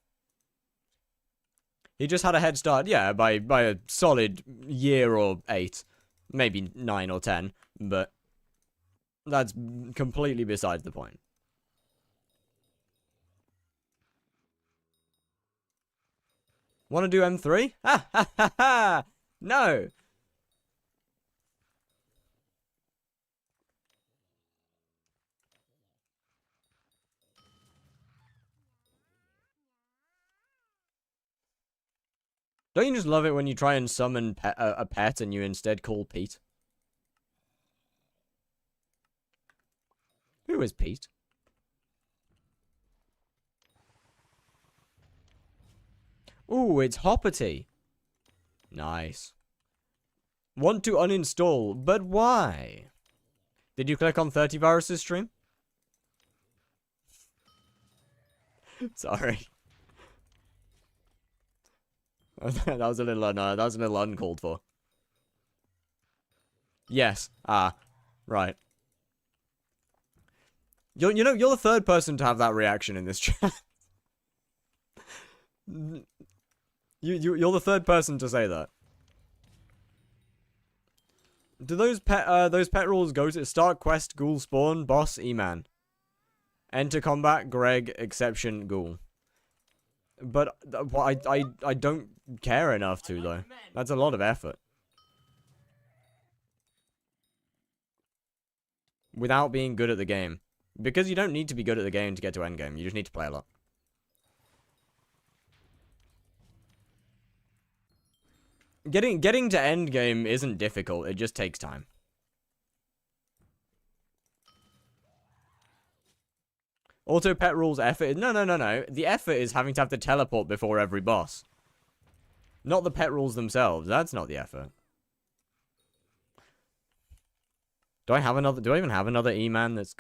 He just had a head start, yeah, by a solid year or 8. Maybe 9 or 10, but that's completely besides the point. Want to do M3? Ha ha ha ha! No! Don't you just love it when you try and summon a pet and you instead call Pete? Who is Pete? Ooh, it's Hoppity. Nice. Want to uninstall, but why? Did you click on 30 Virus's stream? Sorry. that was a little uncalled for. Yes. Ah. Right. You're the third person to have that reaction in this chat. You're the third person to say that. Do those pet rules go to start quest, ghoul spawn, boss, E-man? Enter combat, Greg, exception, ghoul. But I don't care enough to though. That's a lot of effort. Without being good at the game. Because you don't need to be good at the game to get to endgame. You just need to play a lot. Getting to endgame isn't difficult. It just takes time. Auto pet rules effort. No. The effort is having to have to teleport before every boss. Not the pet rules themselves. That's not the effort. Do I even have another E-man that's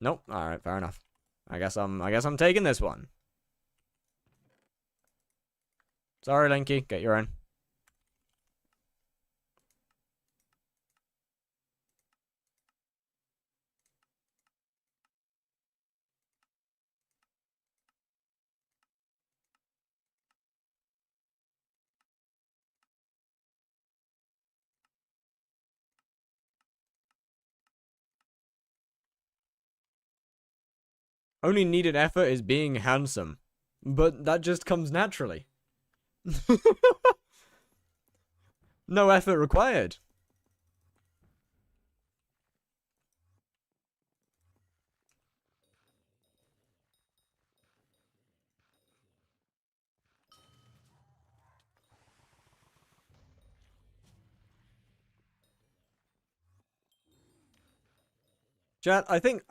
nope. All right, fair enough. I guess I'm taking this one. Sorry, Linky. Get your own. Only needed effort is being handsome. But that just comes naturally. No effort required. Chat, I think,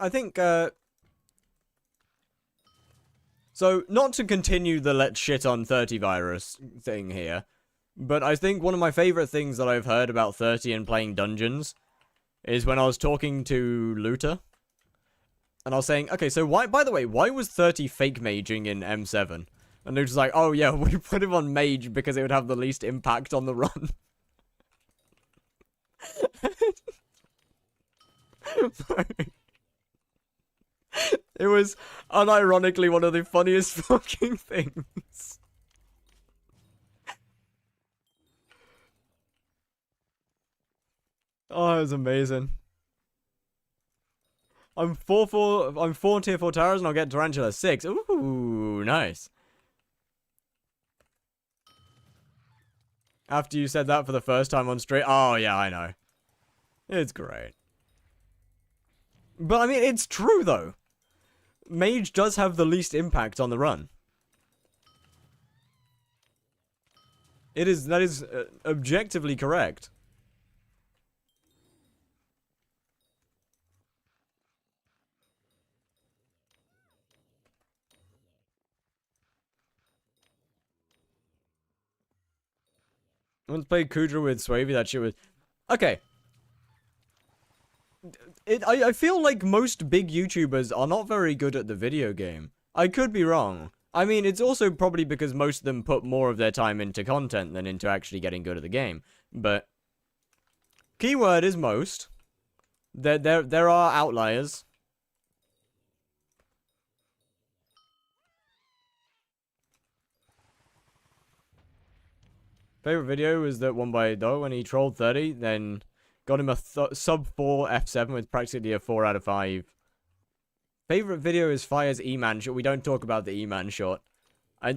so, not to continue the let's shit on 30 virus thing here, but I think one of my favorite things that I've heard about 30 and playing dungeons is when I was talking to Looter, and I was saying, okay, so by the way, why was 30 fake maging in M7? And Looter's like, oh yeah, we put him on mage because it would have the least impact on the run. It was unironically one of the funniest fucking things. Oh, it was amazing. I'm 4 tier 4 towers and I'll get Tarantula 6. Ooh, nice. After you said that for the first time on stream. Oh, yeah, I know. It's great. But, I mean, it's true, though. Mage does have the least impact on the run. That is objectively correct. I once played Kudra with Swavey, that shit was... Okay. I feel like most big YouTubers are not very good at the video game. I could be wrong. I mean, it's also probably because most of them put more of their time into content than into actually getting good at the game. But keyword is most. There are outliers. Favorite video was that one by Doe when he trolled 30, then got him a sub 4 F7 with practically a 4 out of 5. Favorite video is Fire's E-Man shot. We don't talk about the E-Man shot.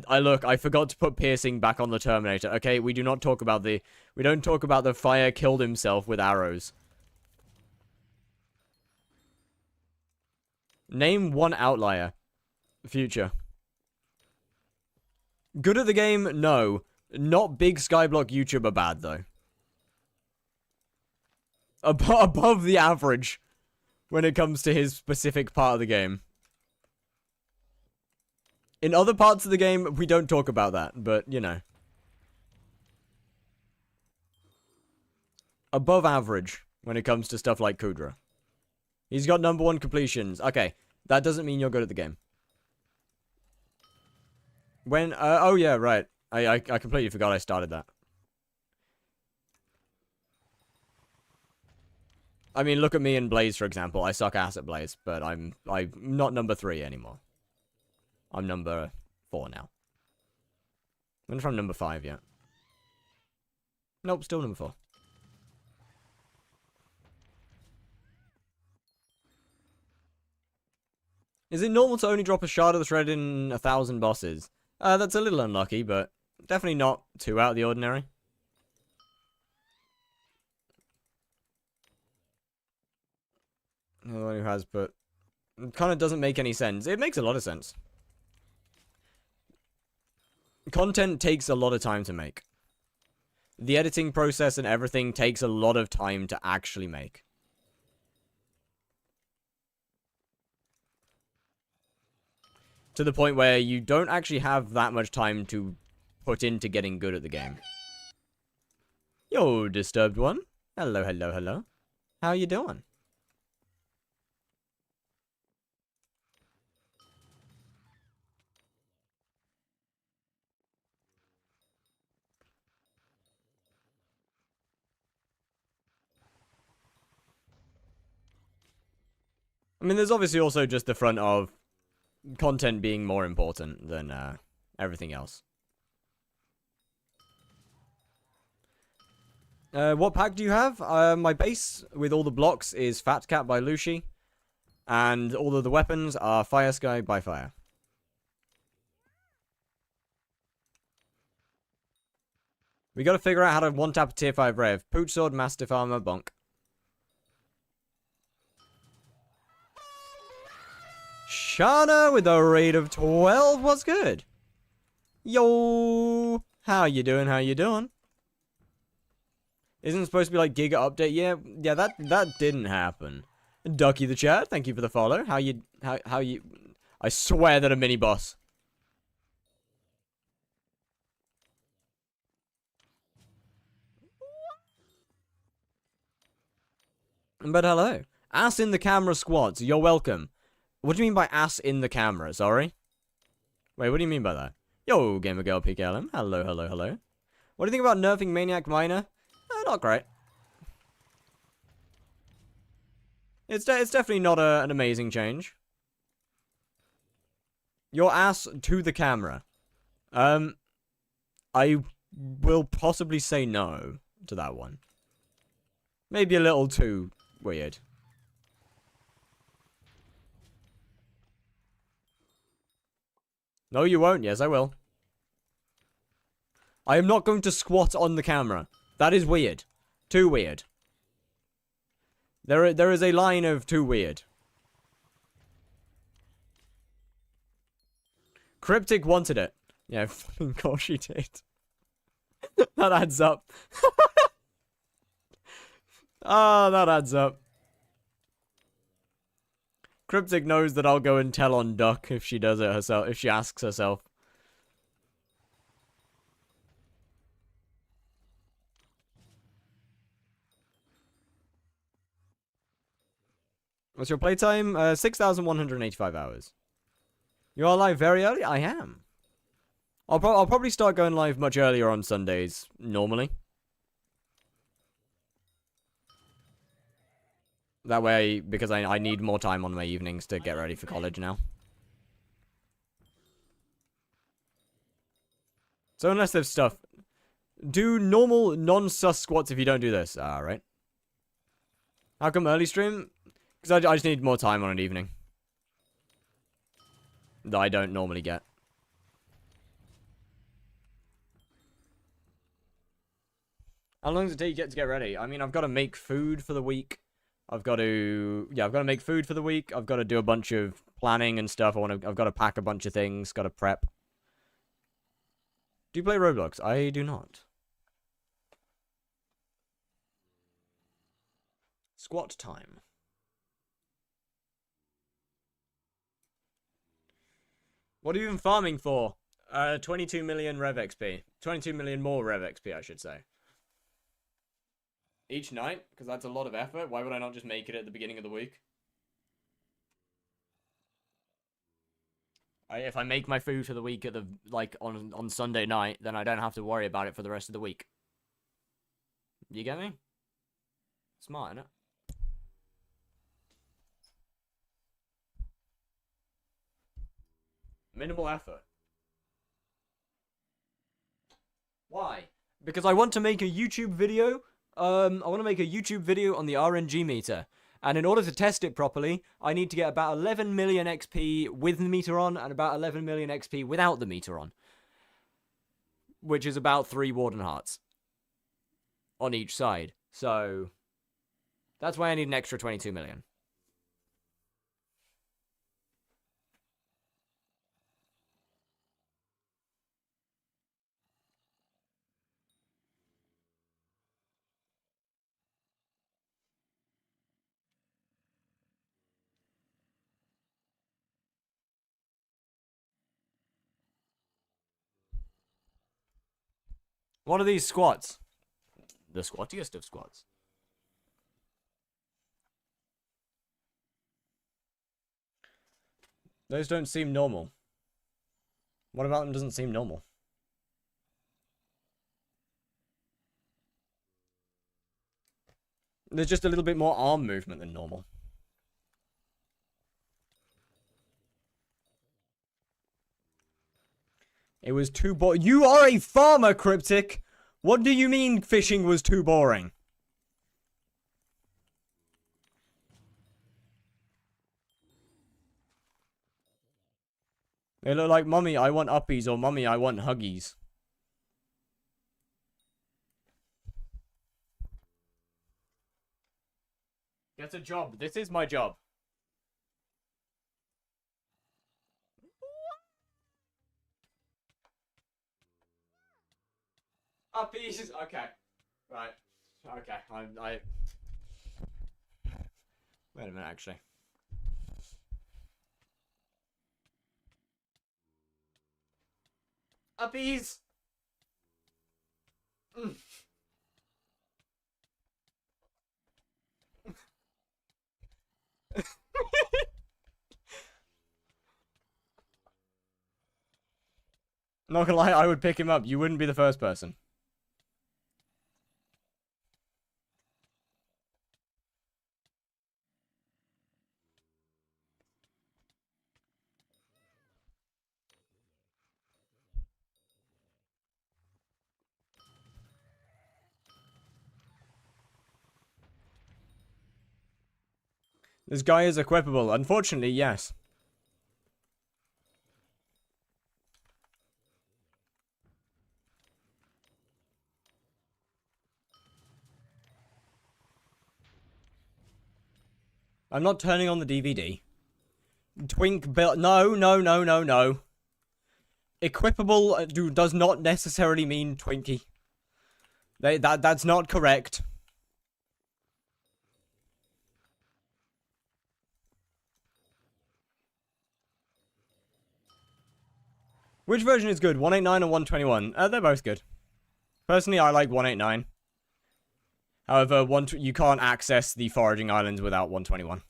Look, I forgot to put piercing back on the Terminator. Okay, we don't talk about the Fire killed himself with arrows. Name one outlier. Future. Good at the game? No. Not big skyblock YouTuber bad, though. Above the average when it comes to his specific part of the game. In other parts of the game, we don't talk about that, but, you know. Above average when it comes to stuff like Kudra. He's got #1 completions. Okay, that doesn't mean you're good at the game. When, oh yeah, right. I completely forgot I started that. I mean, look at me in Blaze, for example. I suck ass at Blaze, but I'm not #3 anymore. I'm #4 now. I wonder if I'm #5 yet. Nope, still #4. Is it normal to only drop a shard of the shred in 1,000 bosses? That's a little unlucky, but definitely not too out of the ordinary. The one who has, but it kind of doesn't make any sense. It makes a lot of sense. Content takes a lot of time to make. The editing process and everything takes a lot of time to actually make. To the point where you don't actually have that much time to put into getting good at the game. Yo, disturbed one. Hello, hello, hello. How you doing? I mean, there's obviously also just the front of content being more important than everything else. What pack do you have? My base with all the blocks is Fat Cat by Lucy. And all of the weapons are Fire Sky by Fire. We gotta figure out how to one-tap a tier 5 Rev. Pooch Sword, Mastiff Armor, Bonk. Shana with a rate of 12. What's good? Yo! How you doing? How you doing? Isn't it supposed to be like Giga Update? Yeah, that didn't happen. Ducky the chat, thank you for the follow. How you... I swear that a mini-boss. But hello. Ass in the camera squads, you're welcome. What do you mean by ass in the camera, sorry? Wait, what do you mean by that? Yo, Gamer Girl PKLM. Hello, hello, hello. What do you think about nerfing Maniac Miner? Not great. It's definitely not an amazing change. Your ass to the camera. I will possibly say no to that one. Maybe a little too weird. No, you won't. Yes, I will. I am not going to squat on the camera. That is weird. Too weird. There is a line of too weird. Cryptic wanted it. Yeah, fucking course she did. That adds up. Ah, that adds up. Cryptic knows that I'll go and tell on Duck if she does it herself, if she asks herself. What's your playtime? 6,185 hours. You are live very early? I am. I'll probably start going live much earlier on Sundays, normally. That way, because I need more time on my evenings to get ready for college now. So unless there's stuff... Do normal, non-sus squats if you don't do this. Alright. How come early stream? Because I just need more time on an evening. That I don't normally get. How long does it take you to get ready? I mean, I've got to make food for the week. I've got to make food for the week. I've got to do a bunch of planning and stuff. I've got to pack a bunch of things. Got to prep. Do you play Roblox? I do not. Squat time. What are you even farming for? 22 million Rev XP. 22 million more Rev XP, I should say. Each night? Because that's a lot of effort. Why would I not just make it at the beginning of the week? If I make my food for the week at the on Sunday night, then I don't have to worry about it for the rest of the week. You get me? Smart, innit? Minimal effort. Why? Because I want to make a YouTube video. I want to make a YouTube video on the RNG meter. And in order to test it properly, I need to get about 11 million XP with the meter on and about 11 million XP without the meter on. Which is about 3 Warden Hearts. On each side. So, that's why I need an extra 22 million. What are these squats? The squattiest of squats. Those don't seem normal. What about them doesn't seem normal? There's just a little bit more arm movement than normal. It was too boring. You are a farmer, Cryptic! What do you mean fishing was too boring? They look like, Mummy, I want uppies, or Mummy, I want huggies. Get a job. This is my job. Uppies. Okay. Right. Okay. I... Wait a minute, actually. Uppies. Not gonna lie, I would pick him up. You wouldn't be the first person. This guy is equipable. Unfortunately, yes. I'm not turning on the DVD. Twink built. No, no, no, no, no. Equipable does not necessarily mean Twinkie. That's not correct. Which version is good? 189 or 121? They're both good. Personally, I like 189. However, you can't access the foraging islands without 121.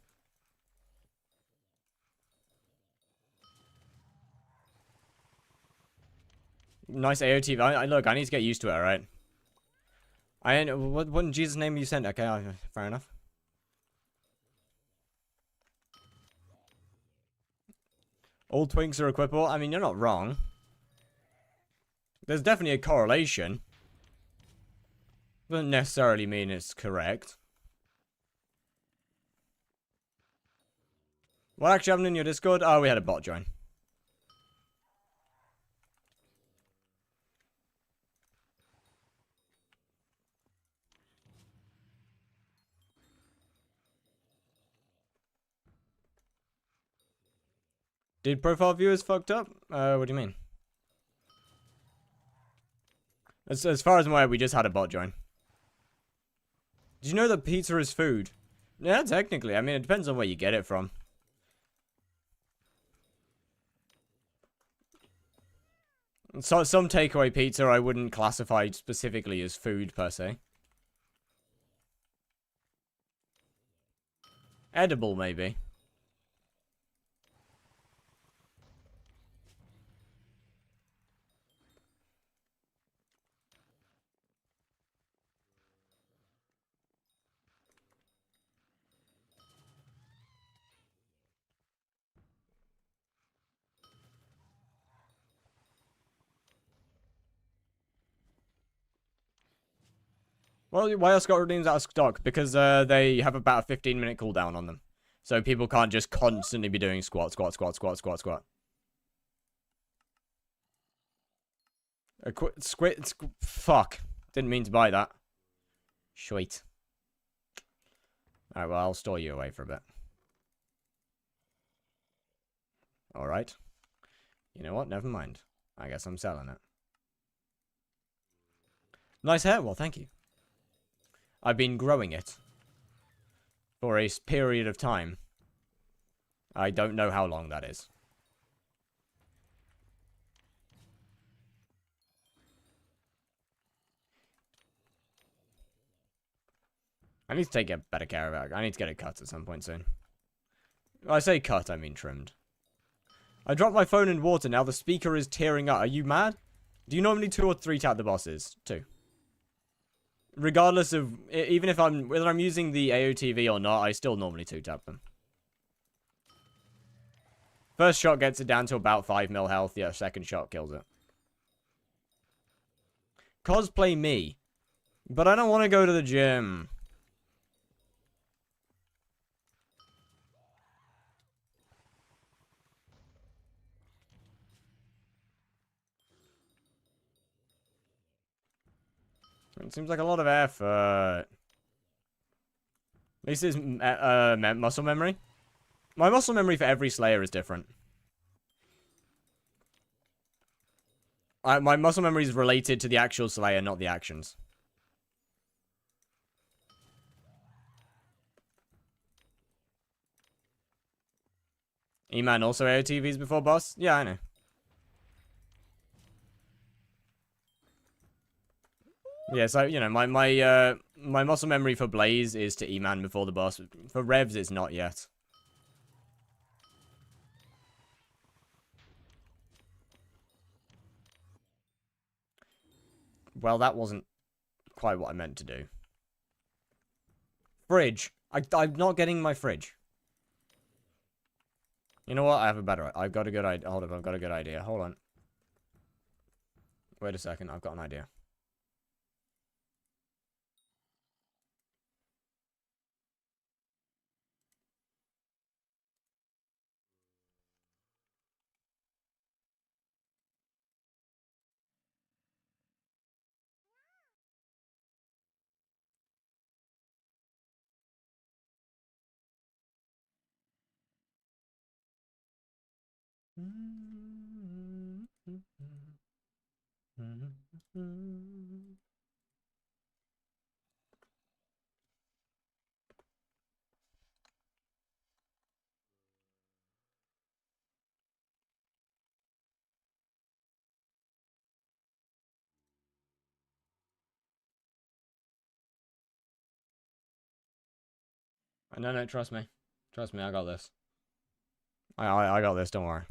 Nice AOT. Look, I need to get used to it, alright? What in Jesus' name you sent? Okay, fair enough. All twinks are equipable. I mean, you're not wrong. There's definitely a correlation. Doesn't necessarily mean it's correct. What actually happened in your Discord? Oh, we had a bot join. Did profile viewers fucked up? What do you mean? As far as I'm aware, we just had a bot join. Did you know that pizza is food? Yeah, technically. I mean, it depends on where you get it from. So, some takeaway pizza I wouldn't classify specifically as food, per se. Edible, maybe. Well, why are Scott redeems out of stock? Because they have about a 15-minute cooldown on them. So people can't just constantly be doing squat, squat, squat, squat, squat, squat. Fuck. Didn't mean to buy that. Sweet. Alright, well, I'll store you away for a bit. Alright. You know what? Never mind. I guess I'm selling it. Nice hair. Well, thank you. I've been growing it for a period of time. I don't know how long that is. I need to take better care of it. I need to get it cut at some point soon. When I say cut, I mean trimmed. I dropped my phone in water. Now the speaker is tearing up. Are you mad? Do you normally 2 or 3 tap the bosses? 2. Regardless of, even if whether I'm using the AOTV or not, I still normally 2 tap them. First shot gets it down to about 5 mil health. Yeah, second shot kills it. Cosplay me. But I don't want to go to the gym. It seems like a lot of effort. This is muscle memory. My muscle memory for every Slayer is different. My muscle memory is related to the actual Slayer, not the actions. E-Man also AOTVs before boss? Yeah, I know. Yeah, so, you know, my muscle memory for Blaze is to E-Man before the boss. For Revs, it's not yet. Well, that wasn't quite what I meant to do. Fridge. I'm not getting my fridge. You know what? I have a better... I've got a good idea. Hold up, I've got a good idea. Hold on. Wait a second, I've got an idea. No, trust me. Trust me, I got this. I got this, don't worry.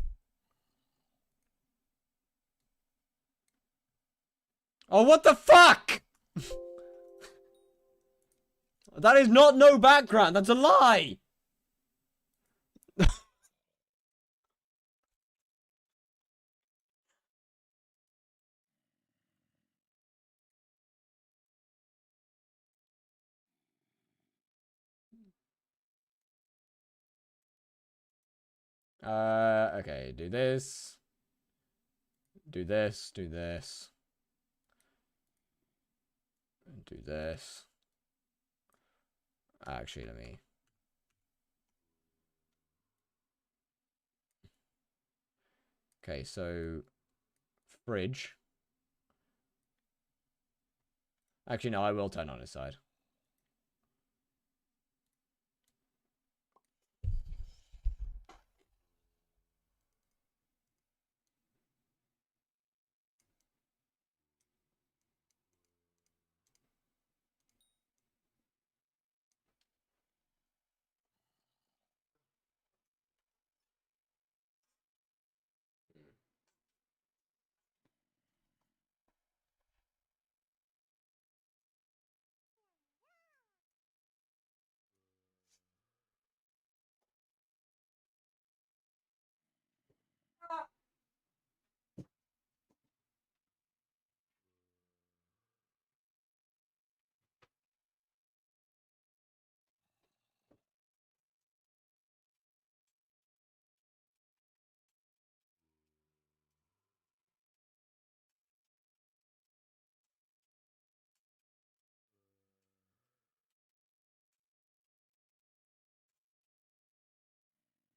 Oh, what the fuck?! That is not no background, that's a lie! Okay, do this. Do this, do this. Do this. Actually, let me... Okay, so... Fridge. Actually, no, I will turn on his side.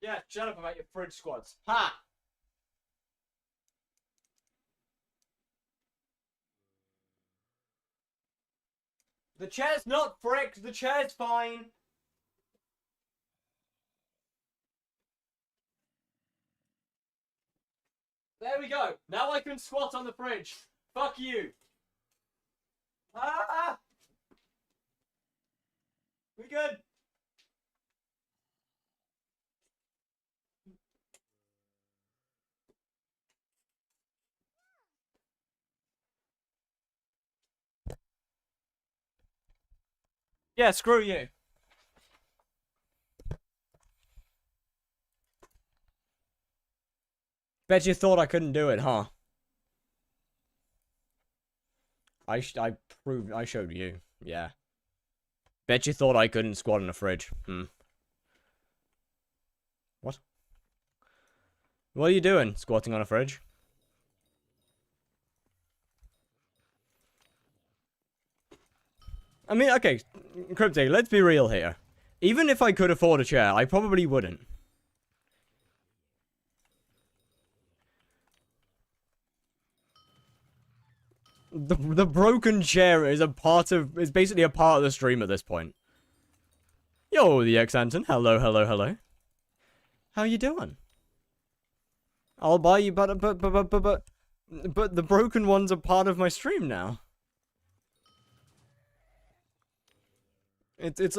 Yeah, shut up about your fridge squads. Ha! The chair's not fricked, the chair's fine. There we go. Now I can squat on the fridge. Fuck you. Ah! We good? Yeah, screw you. Bet you thought I couldn't do it, huh? I showed you. Yeah. Bet you thought I couldn't squat in a fridge. What? What are you doing, squatting on a fridge? I mean, okay, Cryptic, let's be real here. Even if I could afford a chair, I probably wouldn't. The broken chair is basically a part of the stream at this point. Yo, the X-Anton. Hello, hello, hello. How you doing? I'll buy you, but the broken ones are part of my stream now. It's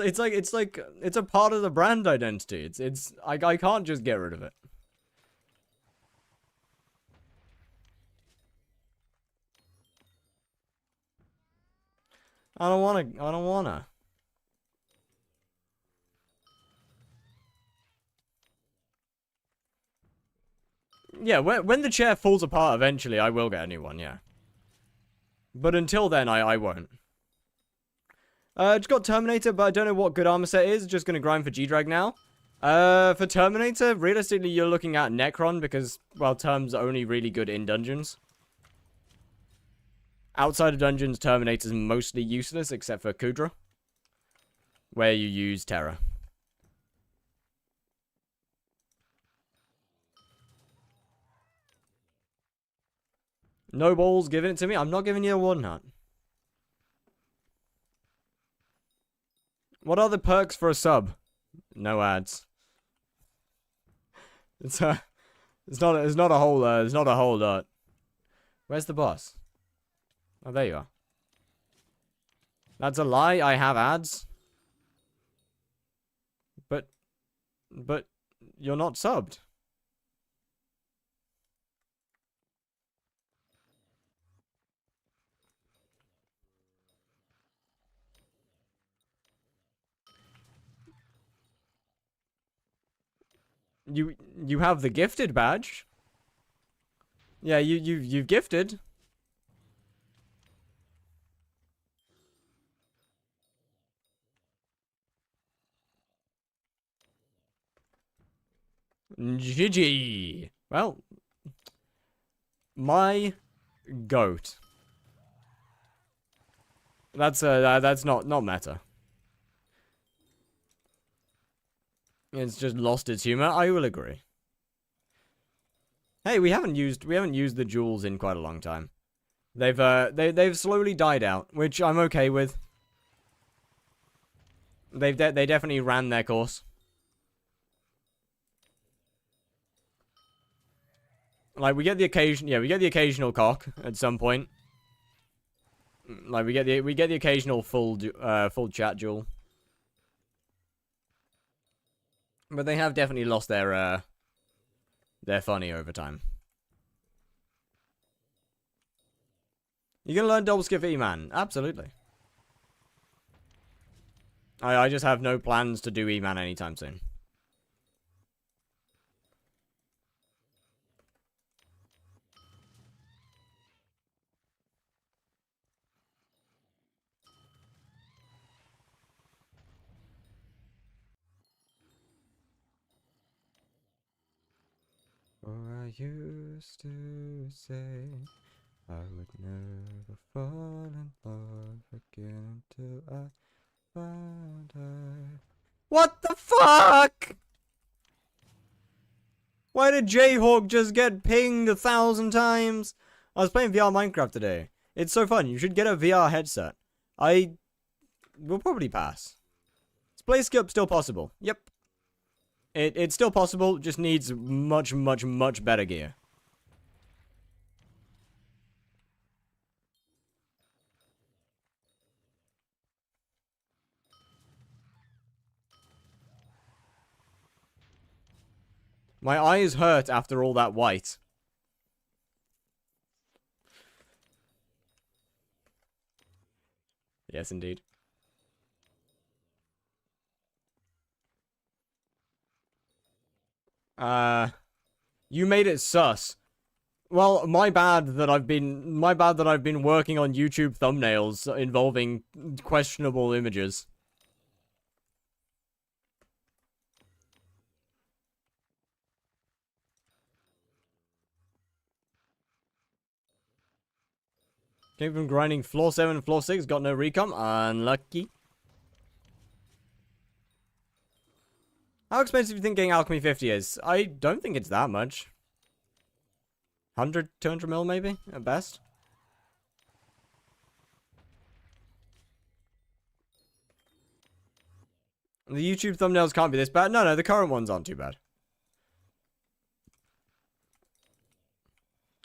a part of the brand identity. I can't just get rid of it. I don't wanna. Yeah, when the chair falls apart eventually, I will get a new one, yeah. But until then, I won't. Just got Terminator, but I don't know what good armor set is. Just gonna grind for G-Drag now. For Terminator, realistically, you're looking at Necron because, well, Term's only really good in dungeons. Outside of dungeons, Terminator's mostly useless, except for Kudra, where you use Terra. No balls, giving it to me. I'm not giving you a one nut. What are the perks for a sub? No ads. It's not a whole lot. Where's the boss? Oh, there you are. That's a lie. I have ads. But you're not subbed. You have the gifted badge. Yeah, you've gifted. GG. Well, my goat. That's not meta. It's just lost its humor. I will agree. Hey, we haven't used the jewels in quite a long time. They've slowly died out, which I'm okay with. They definitely ran their course. Like we get the occasional cock at some point. Like we get the occasional full chat duel. But they have definitely lost their funny over time. You gonna learn double skip E-Man? Absolutely. I just have no plans to do E-Man anytime soon. For I used to say I would never fall in love again until I found her. What the fuck? Why did Jayhawk just get pinged 1,000 times? I was playing VR Minecraft today. It's so fun. You should get a VR headset. I will probably pass. Is play skip still possible? Yep. It's still possible, just needs much, much, much better gear. My eyes hurt after all that white. Yes, indeed. You made it sus. Well, my bad that I've been working on YouTube thumbnails involving questionable images. Came from grinding floor 7, floor 6, got no recom. Unlucky. How expensive do you think getting Alchemy 50 is? I don't think it's that much. 100, 200 mil maybe, at best. The YouTube thumbnails can't be this bad. No, the current ones aren't too bad.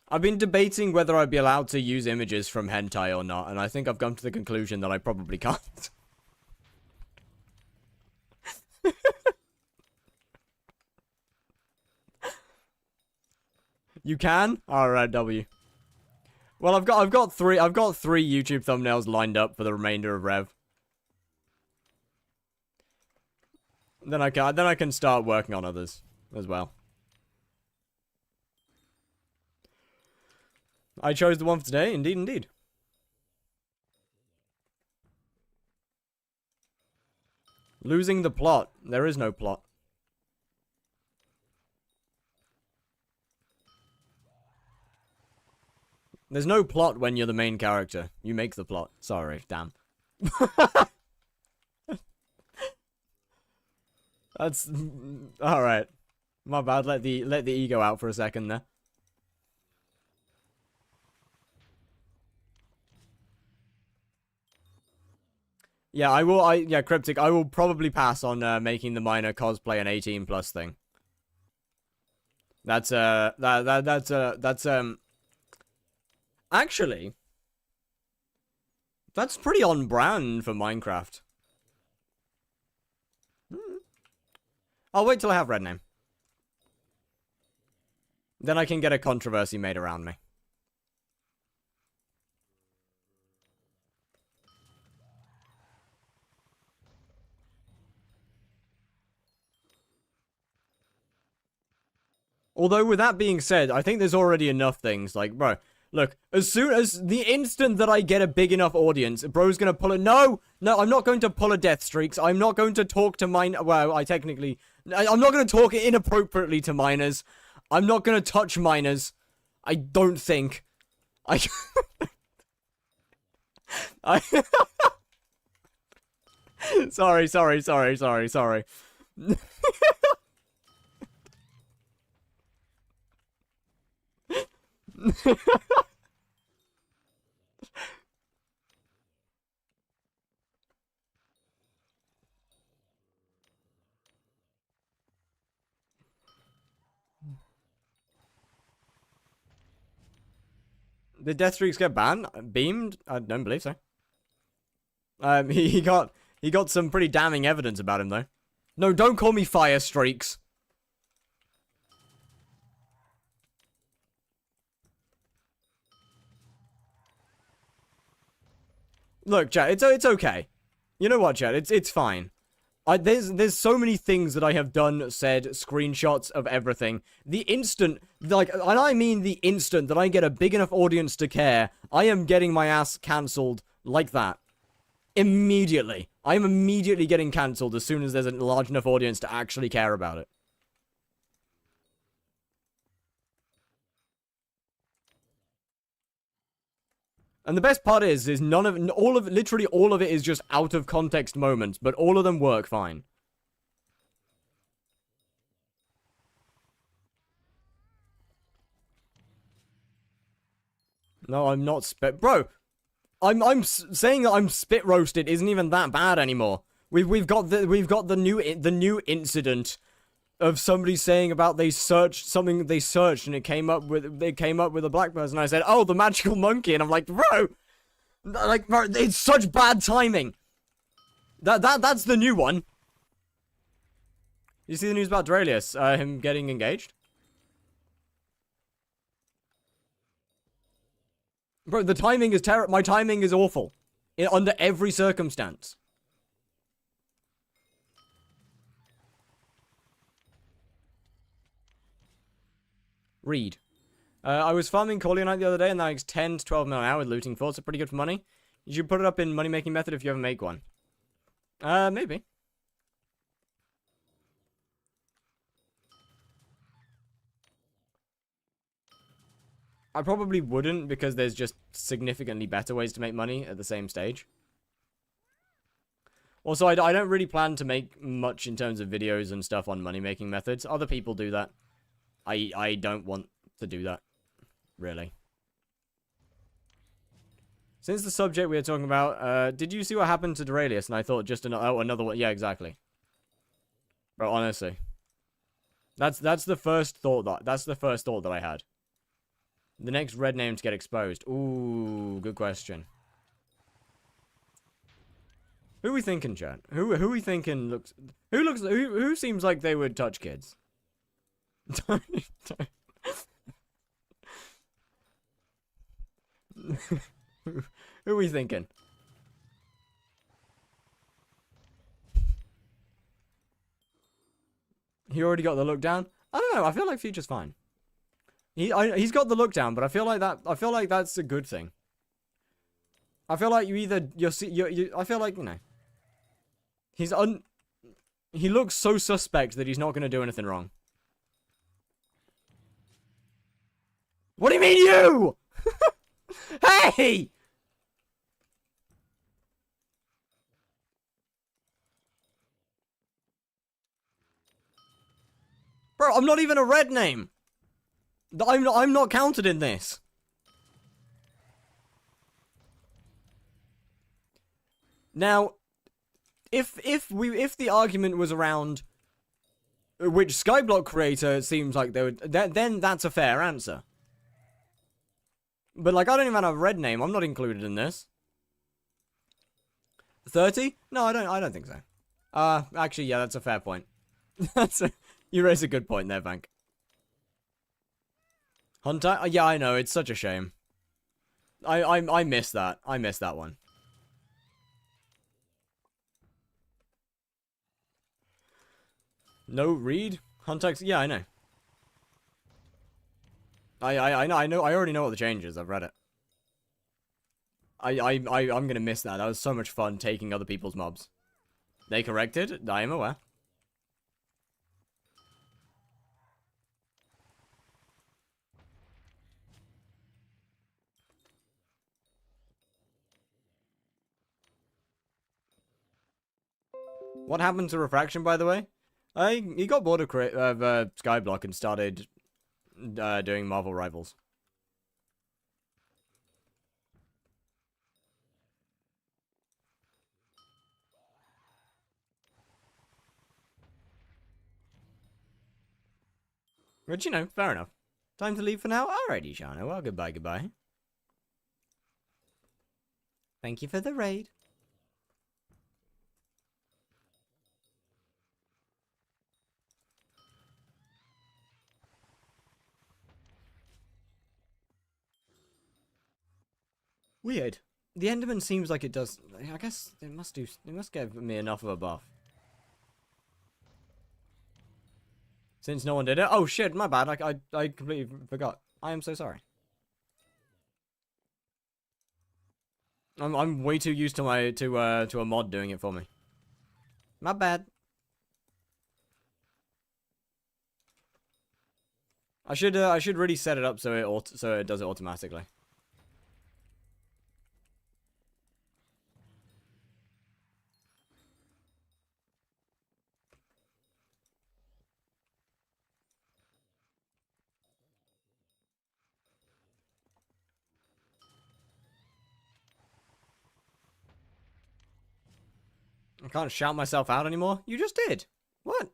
I've been debating whether I'd be allowed to use images from hentai or not, and I think I've come to the conclusion that I probably can't. You can? Alright, W. Well, I've got three YouTube thumbnails lined up for the remainder of Rev. Then I can start working on others as well. I chose the one for today, indeed, indeed. Losing the plot. There is no plot. There's no plot when you're the main character. You make the plot. Sorry, damn. That's alright. My bad, let the ego out for a second there. Yeah, yeah, Cryptic, I will probably pass on making the minor cosplay an 18+ thing. That's actually, that's pretty on brand for Minecraft. I'll wait till I have red name. Then I can get a controversy made around me. Although, with that being said, I think there's already enough things. Like, bro, look, as soon as the instant that I get a big enough audience, bro's gonna pull it. No, I'm not going to pull a death streaks. I'm not going to talk to mine. Well, I'm not going to talk inappropriately to minors. I'm not going to touch minors. I don't think. Sorry. Did Death Streaks get banned? Beamed? I don't believe so. He got some pretty damning evidence about him though. No, don't call me Fire Streaks. Look, chat, it's okay. You know what, chat? It's fine. There's so many things that I have done, said, screenshots of everything. The instant, like, and I mean the instant that I get a big enough audience to care, I am getting my ass cancelled like that. Immediately. I am immediately getting cancelled as soon as there's a large enough audience to actually care about it. And the best part is literally all of it is just out of context moments, but all of them work fine. No, I'm not bro, I'm saying that I'm spit roasted isn't even that bad anymore. We've got the new incident of somebody saying about they searched something they searched and it came up with a black person. I said, "Oh, the magical monkey," and I'm like, bro, it's such bad timing. That's the new one. You see the news about Dralius, him getting engaged? Bro, the timing is my timing is awful. Under every circumstance. Read. I was farming Corleonite the other day and that makes 10 to 12 mil an hour with looting forts. Are pretty good for money. You should put it up in money making method if you ever make one. Maybe. I probably wouldn't because there's just significantly better ways to make money at the same stage. Also, I don't really plan to make much in terms of videos and stuff on money making methods. Other people do that. I don't want to do that, really. Since the subject we were talking about, did you see what happened to Dralius? And I thought just another one. Yeah, exactly. Bro, honestly, that's the first thought that I had. The next red name to get exposed. Ooh, good question. Who we thinking, chat? Who we thinking who seems like they would touch kids? Who are we thinking? He already got the look down. I don't know. I feel like Future's fine. He's got the look down, but I feel like that's a good thing. I feel like I feel like, you know, he looks so suspect that he's not gonna do anything wrong. What do you mean you? Hey! Bro, I'm not even a red name. I'm not counted in this. Now, if the argument was around which skyblock creator seems like they would, then that's a fair answer. But like, I don't even have a red name. I'm not included in this. 30? No, I don't think so. Actually, yeah, that's a fair point. You raise a good point there, Vank. Hunter? Yeah, I know. It's such a shame. I miss that. I miss that one. No read? Huntex? Yeah, I know. I know. I already know what the change is. I've read it. I'm gonna miss that. That was so much fun taking other people's mobs. They corrected? I am aware. What happened to Refraction, by the way? He got bored of Skyblock and started doing Marvel Rivals. Which, you know, fair enough. Time to leave for now? Alrighty, Shano. Well, goodbye. Thank you for the raid. Weird. The Enderman seems like it does. I guess it must do. It must give me enough of a buff. Since no one did it. Oh shit! My bad. I completely forgot. I am so sorry. I'm way too used to my to a mod doing it for me. My bad. I should really set it up so it does it automatically. I can't shout myself out anymore. You just did. What?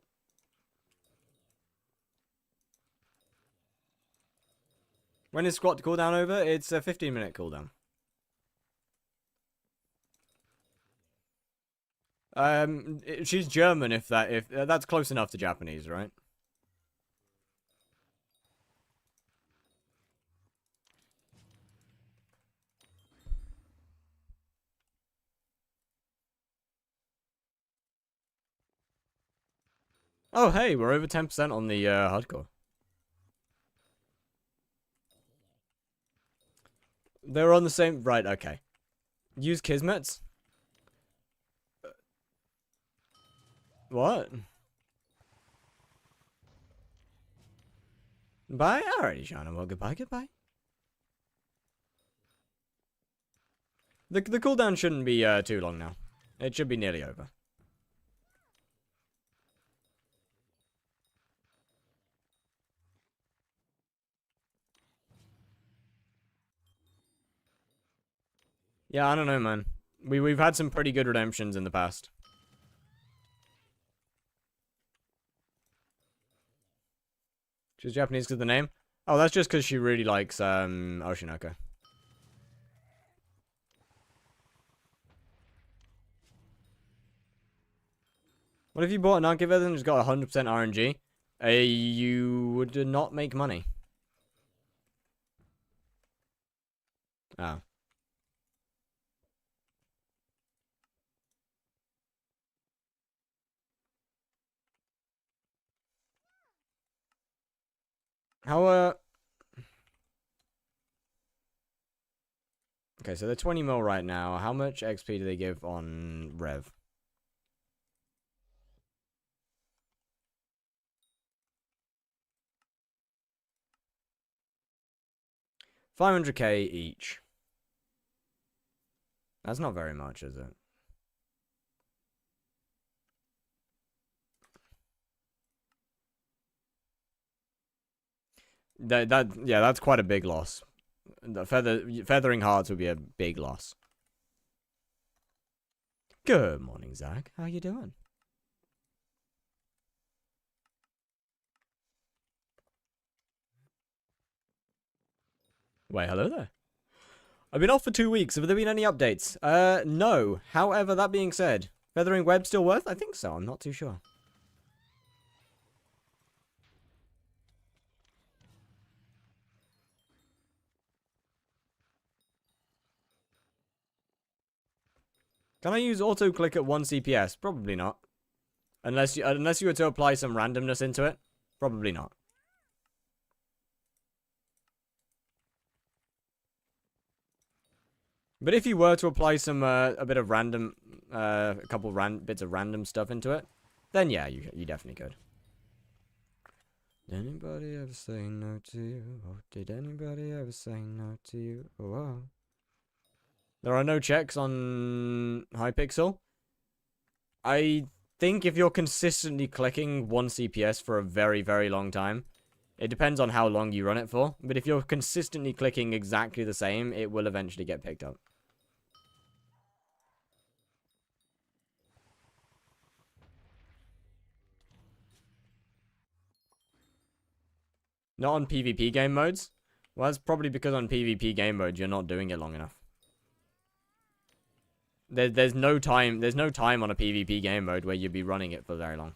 When is squat cooldown over? It's a 15-minute cooldown. She's German. If that's close enough to Japanese, right? Oh, hey, we're over 10% on the hardcore. They're on the same... Right, okay. Use Kismets? What? Bye? Alrighty, Shana. Well, goodbye, goodbye. The cooldown shouldn't be too long now. It should be nearly over. Yeah, I don't know, man. We've had some pretty good redemptions in the past. She's Japanese because of the name? Oh, that's just because she really likes Oshinoko. What if you bought an Archiveth and just got 100% RNG? You would not make money. Oh. How, Okay, so they're 20 mil right now. How much XP do they give on Rev? $500k each. That's not very much, is it? Yeah, that's quite a big loss. The feathering hearts would be a big loss. Good morning, Zach. How you doing? Wait, hello there. I've been off for 2 weeks. Have there been any updates? No. However, that being said, feathering web still worth? I think so. I'm not too sure. Can I use auto click at 1 CPS? Probably not. Unless you were to apply some randomness into it. Probably not. But if you were to apply some a bit of random a couple bits of random stuff into it, then yeah, you definitely could. Did anybody ever say no to you? Oh, did anybody ever say no to you? Oh. There are no checks on HYPIXEL. I think if you're consistently clicking 1 CPS for a very, very long time, it depends on how long you run it for, but if you're consistently clicking exactly the same, it will eventually get picked up. Not on PvP game modes? Well, that's probably because on PvP game modes, you're not doing it long enough. There's no time on a PvP game mode where you'd be running it for very long.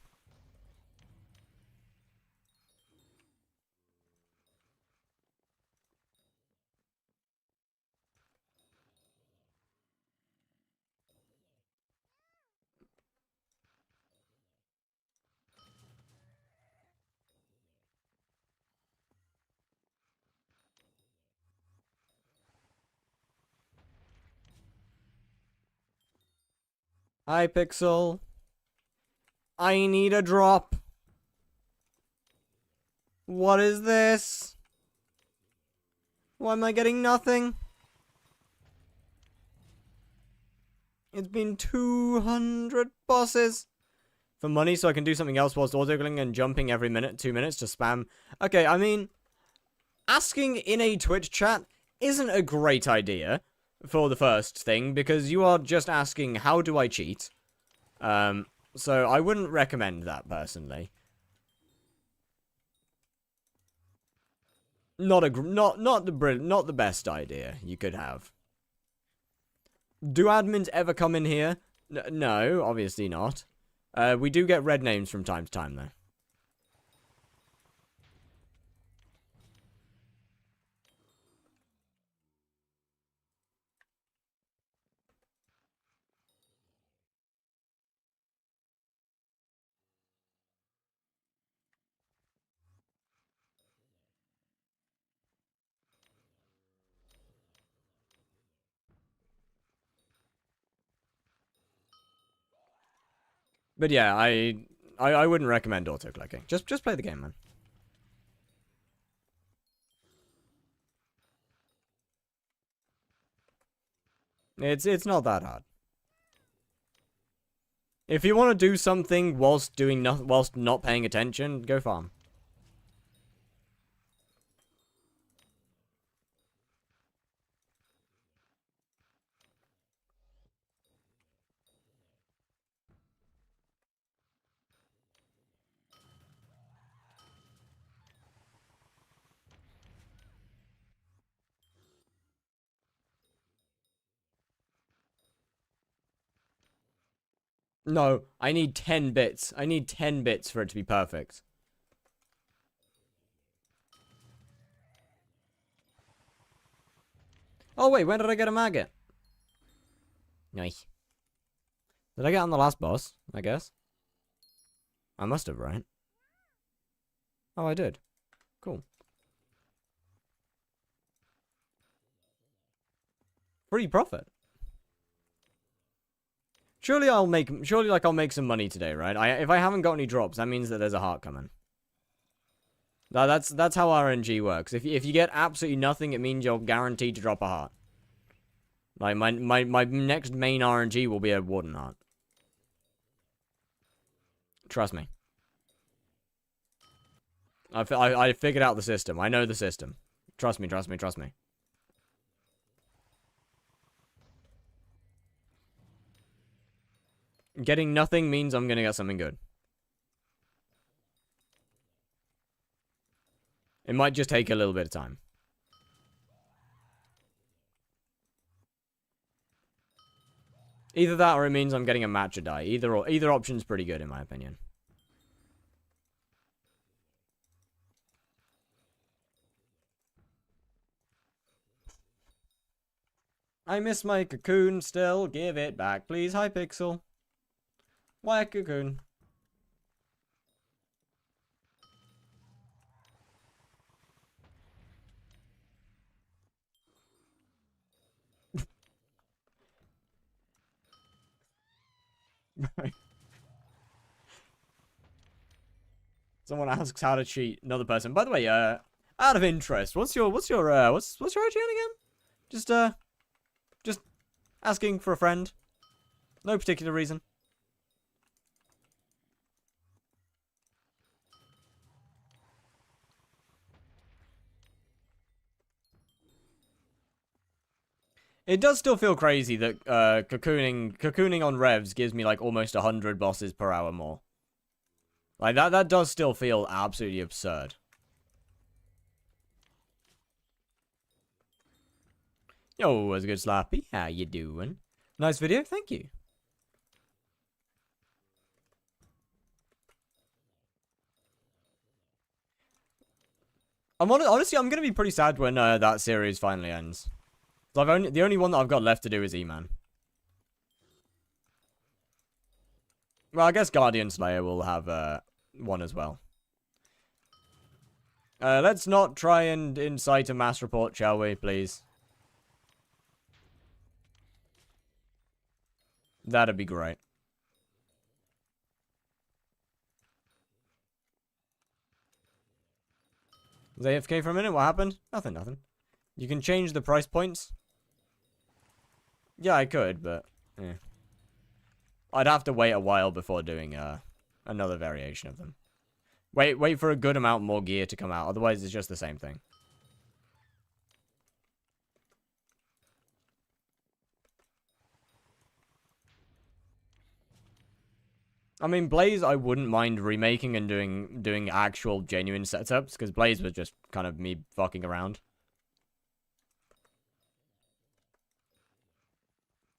HYPIXEL. I need a drop. What is this? Why am I getting nothing? It's been 200 bosses. For money so I can do something else whilst autoclicking and jumping every minute, 2 minutes to spam. Okay, I mean, asking in a Twitch chat isn't a great idea for the first thing, because you are just asking, how do I cheat? So I wouldn't recommend that personally. Not the best idea you could have. Do admins ever come in here? No, obviously not. We do get red names from time to time, though. But yeah, I wouldn't recommend auto-clicking. Just play the game, man. It's not that hard. If you want to do something whilst not paying attention, go farm. No, I need 10 bits. I need 10 bits for it to be perfect. Oh wait, when did I get a maggot? Nice. Did I get on the last boss, I guess? I must have, right? Oh, I did. Cool. Free profit. Surely I'll make some money today, right? If I haven't got any drops, that means that there's a heart coming. That's how RNG works. If you get absolutely nothing, it means you're guaranteed to drop a heart. Like my next main RNG will be a warden heart. Trust me. I figured out the system. I know the system. Trust me, trust me, trust me. Getting nothing means I'm gonna get something good. It might just take a little bit of time. Either that or it means I'm getting a match or die. Either option's pretty good in my opinion. I miss my cocoon still. Give it back, please. HYPIXEL. Why a cocoon? Someone asks how to cheat another person. By the way, out of interest, what's your IGN again? Just asking for a friend. No particular reason. It does still feel crazy that cocooning on revs gives me like almost 100 bosses per hour more. Like that does still feel absolutely absurd. Yo, what's good, Slappy? How you doing? Nice video, thank you. Honestly, I'm gonna be pretty sad when that series finally ends. The only one that I've got left to do is E-Man. Well, I guess Guardian Slayer will have one as well. Let's not try and incite a mass report, shall we, please? That'd be great. Was AFK for a minute? What happened? Nothing. You can change the price points. Yeah, I could, but yeah. I'd have to wait a while before doing another variation of them. Wait for a good amount more gear to come out. Otherwise, it's just the same thing. I mean, Blaze, I wouldn't mind remaking and doing actual genuine setups, because Blaze was just kind of me fucking around.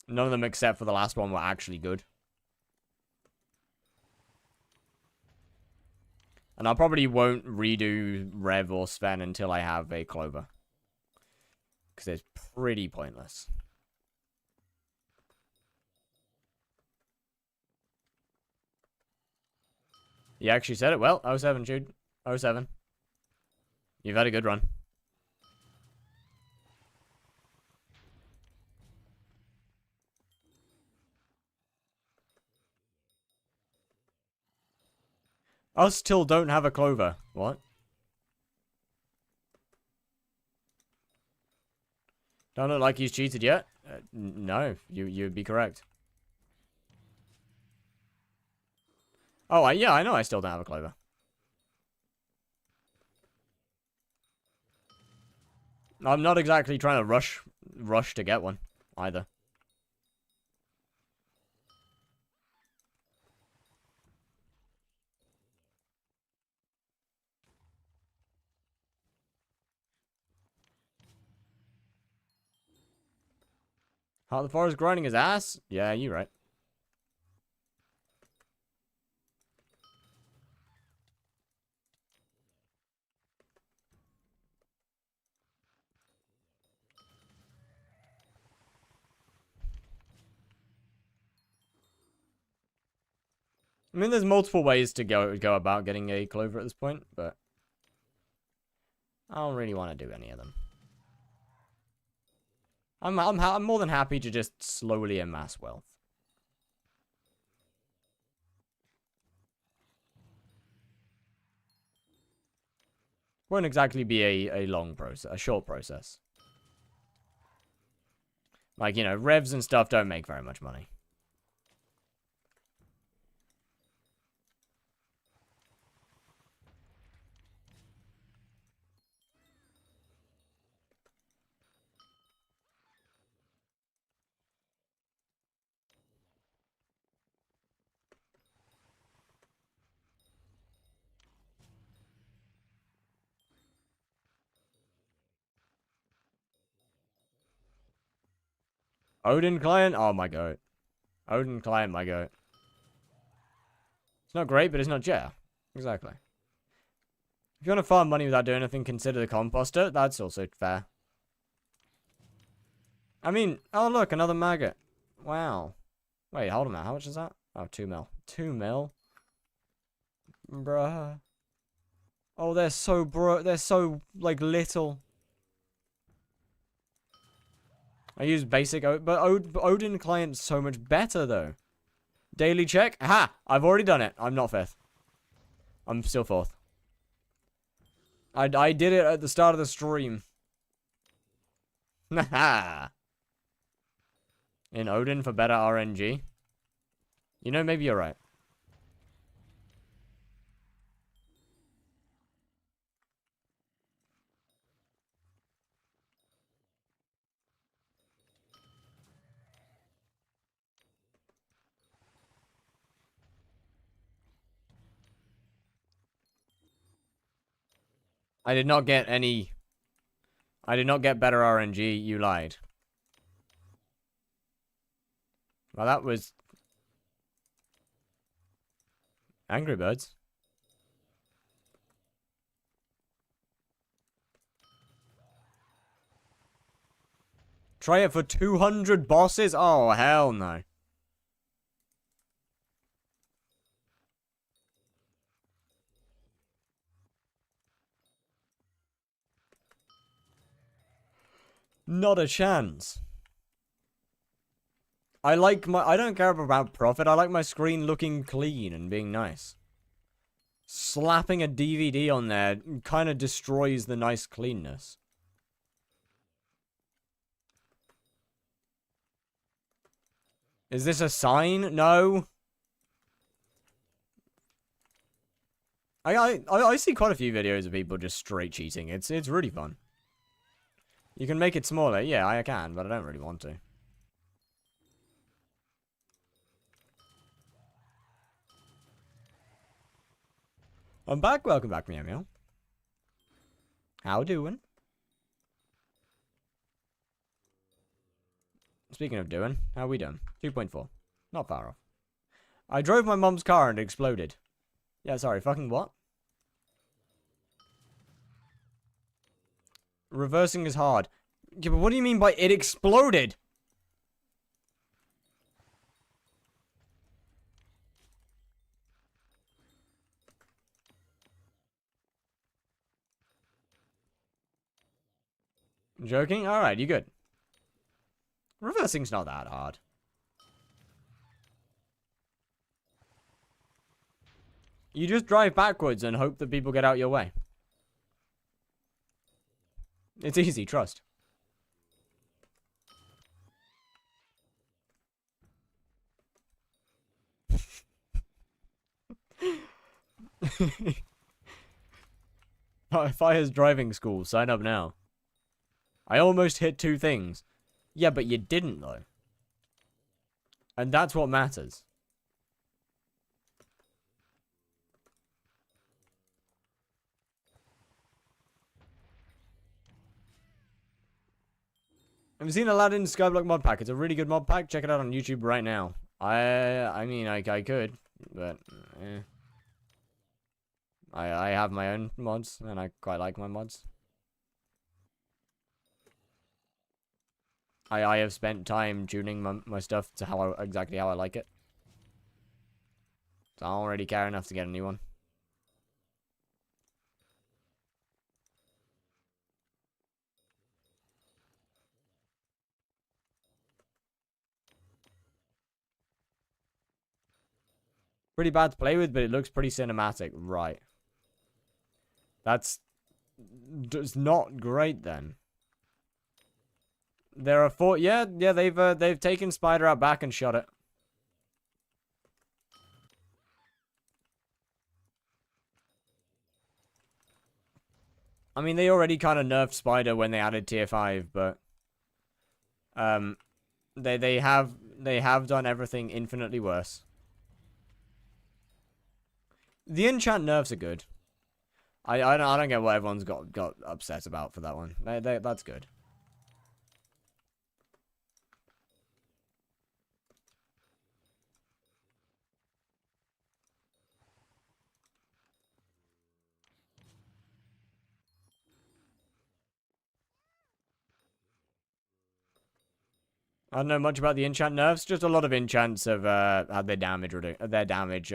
None of them except for the last one were actually good. And I probably won't redo Rev or Sven until I have a Clover. Because it's pretty pointless. You actually said it well. 07, Jude. 07. You've had a good run. Us still don't have a Clover. What? Don't look like he's cheated yet? No, you'd be correct. Oh, yeah, I know I still don't have a Clover. I'm not exactly trying to rush to get one, either. Heart of the Forest grinding his ass? Yeah, you're right. I mean, there's multiple ways to go about getting a Clover at this point, but I don't really want to do any of them. I'm more than happy to just slowly amass wealth. Won't exactly be a long process, a short process. Like, you know, revs and stuff don't make very much money. Odin client? Oh my god. Odin client, my god. It's not great, but it's not yeah. Exactly. If you want to farm money without doing anything, consider the composter. That's also fair. I mean, oh look, another maggot. Wow. Wait, hold on. How much is that? Oh, 2 mil. 2 mil? Bruh. Oh, they're so, like, little. I use basic, but Odin client's so much better, though. Daily check? Aha! I've already done it. I'm not 5th. I'm still 4th. I did it at the start of the stream. Haha. In Odin for better RNG? You know, maybe you're right. I did not get any... I did not get better RNG, you lied. Well, that was... Angry Birds. Try it for 200 bosses? Oh, hell no. Not a chance. I don't care about profit. I like my screen looking clean and being nice. Slapping a DVD on there kind of destroys the nice cleanness. Is this a sign? No. I see quite a few videos of people just straight cheating. It's really fun. You can make it smaller. Yeah, I can, but I don't really want to. I'm back. Welcome back, Meow Meow. How doing? Speaking of doing, how we doing? 2.4. Not far off. I drove my mum's car and it exploded. Yeah, sorry, fucking what? Reversing is hard. Yeah, but what do you mean by it exploded? Joking? Alright, you good. Reversing's not that hard. You just drive backwards and hope that people get out your way. It's easy, trust. Fire's driving school, sign up now. I almost hit 2 things. Yeah, but you didn't, though. And that's what matters. Have you seen Aladdin's Skyblock mod pack? It's a really good mod pack. Check it out on YouTube right now. I mean, I could, but I have my own mods, and I quite like my mods. I have spent time tuning my stuff to exactly how I like it. So I don't really care enough to get a new one. Pretty bad to play with, but it looks pretty cinematic. Right. That's not great then. There are 4. Yeah, they've taken Spider out back and shot it. I mean, they already kind of nerfed Spider when they added tier 5, but they have done everything infinitely worse. The enchant nerfs are good. I don't get what everyone's got upset about for that one. That's good. I don't know much about the enchant nerfs. Just a lot of enchants have had their damage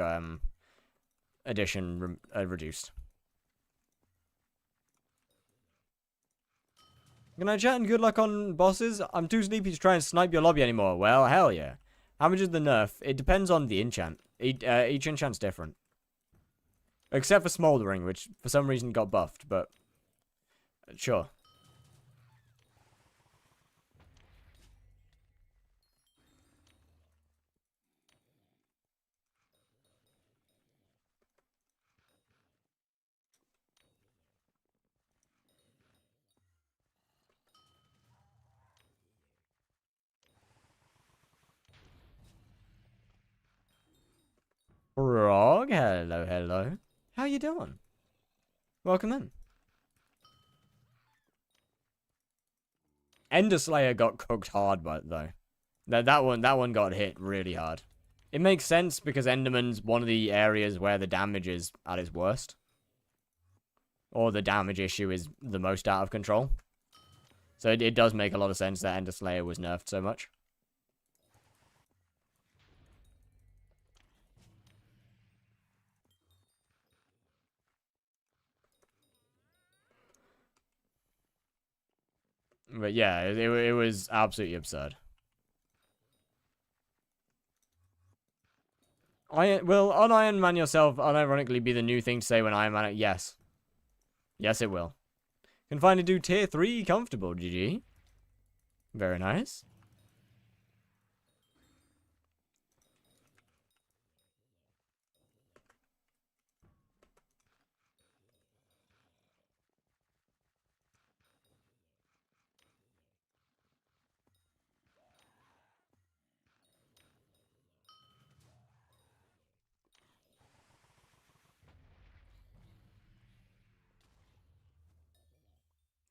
addition reduced. Can I chat and good luck on bosses? I'm too sleepy to try and snipe your lobby anymore. Well, hell yeah. How much is the nerf? It depends on the enchant. Each enchant's different. Except for Smoldering, which for some reason got buffed, but sure. Frog, hello, hello. How you doing? Welcome in. Ender Slayer got cooked hard, but though. That one got hit really hard. It makes sense because Enderman's one of the areas where the damage is at its worst. Or the damage issue is the most out of control. So it does make a lot of sense that Ender Slayer was nerfed so much. But yeah, it was absolutely absurd. Will un-Iron Man yourself unironically be the new thing to say when Iron Man it? Yes. Yes, it will. Can finally do tier 3 comfortable, GG. Very nice.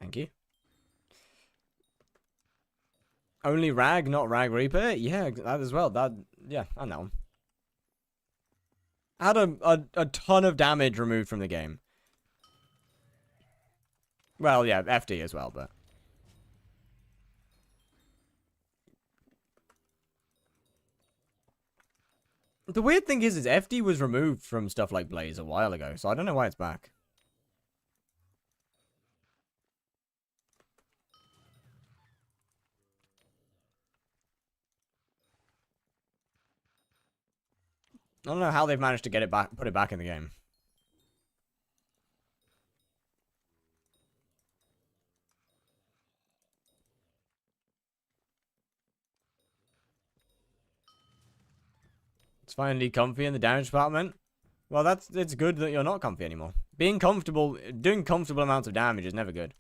Thank you. Only Rag, not Rag Reaper? Yeah, that as well. Yeah, I know. Had a ton of damage removed from the game. Well, yeah, FD as well, but... The weird thing is FD was removed from stuff like Blaze a while ago, so I don't know why it's back. I don't know how they've managed to get it back, put it back in the game. It's finally comfy in the damage department. Well, it's good that you're not comfy anymore. Being comfortable, doing comfortable amounts of damage is never good.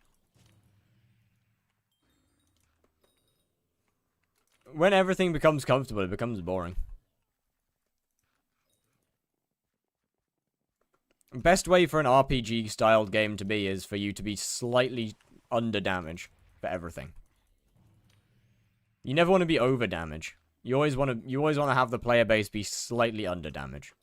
When everything becomes comfortable, it becomes boring. Best way for an RPG-styled game to be is for you to be slightly under damage for everything. You never want to be over damage. You always want to have the player base be slightly under damage.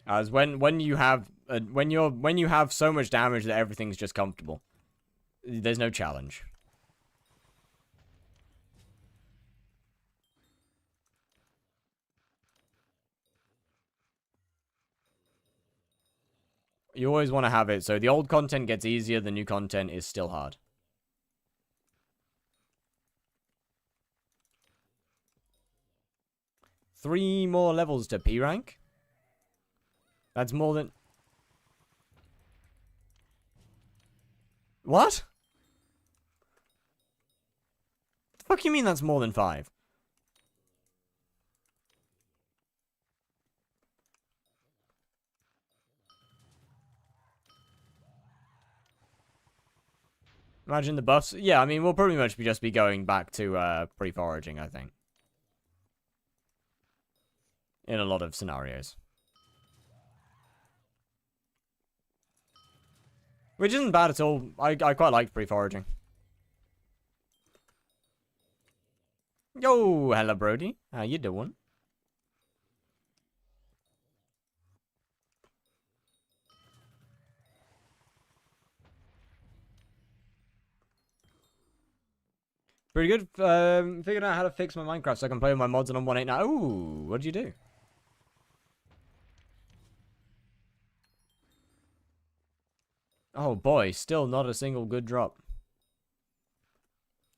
As when you have so much damage that everything's just comfortable, there's no challenge. You always want to have it so the old content gets easier, the new content is still hard. Three more levels to P rank. That's more than... What? The fuck you mean that's more than 5? Imagine the buffs. Yeah, I mean, we'll pretty much just be going back to pre-foraging, I think. In a lot of scenarios. Which isn't bad at all. I quite liked pre-foraging. Yo, hello, Brody. How you doing? Pretty good. Figured out how to fix my Minecraft so I can play with my mods and on 1.8 now. Ooh, what did you do? Oh boy, still not a single good drop.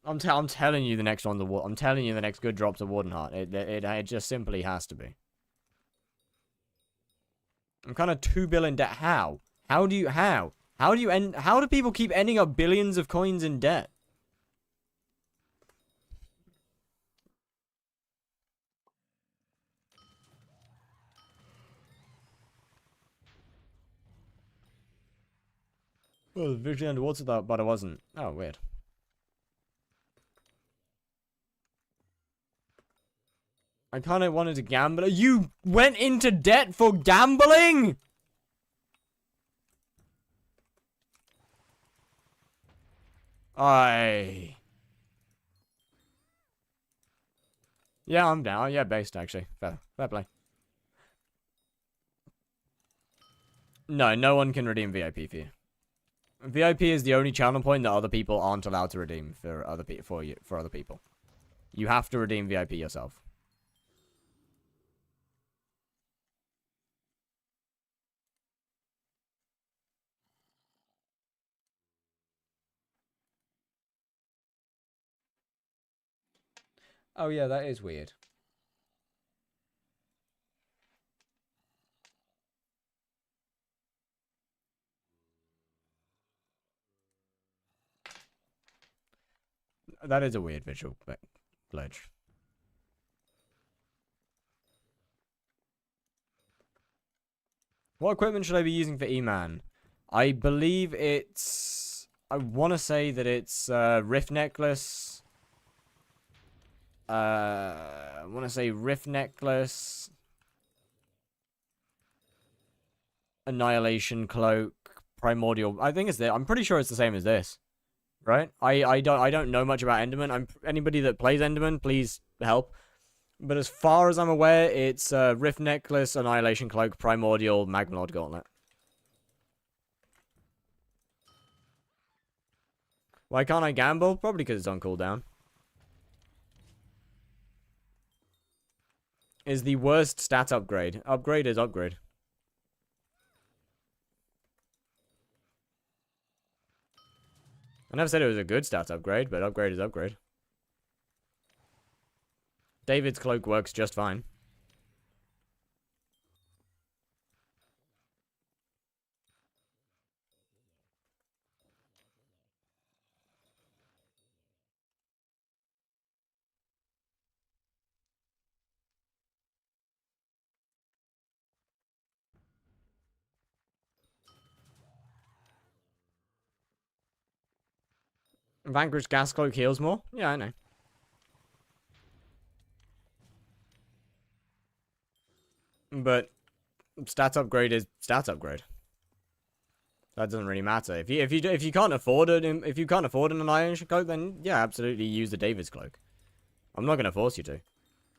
I'm telling you the next one's I'm telling you the next good drop's a Warden Heart. It just simply has to be. I'm kind of 2 billion in debt. How? How do you end? How do people keep ending up billions of coins in debt? Oh, visually underwater though, but I wasn't. Oh, weird. I kind of wanted to gamble. You went into debt for gambling? Yeah, I'm down. Yeah, based actually. Fair play. No, no one can redeem VIP for you. VIP is the only channel point that other people aren't allowed to redeem for other people. You have to redeem VIP yourself. Oh yeah, that is weird. That is a weird visual glitch. What equipment should I be using for E-Man? I believe it's... I want to say that it's Rift Necklace. I want to say Rift Necklace. Annihilation Cloak. Primordial. I think it's this. I'm pretty sure it's the same as this. Right? I don't know much about Enderman. Anybody that plays Enderman, please help. But as far as I'm aware, it's Rift Necklace, Annihilation Cloak, Primordial, Magmalord Gauntlet. Why can't I gamble? Probably because it's on cooldown. Is the worst stat upgrade. Upgrade is upgrade. I never said it was a good stat upgrade, but upgrade is upgrade. David's cloak works just fine. Vanquish gas cloak heals more? Yeah, I know. But stats upgrade is stats upgrade. That doesn't really matter. If you can't afford it, if you can't afford an Annihilation Cloak, then yeah, absolutely use the David's Cloak. I'm not gonna force you to.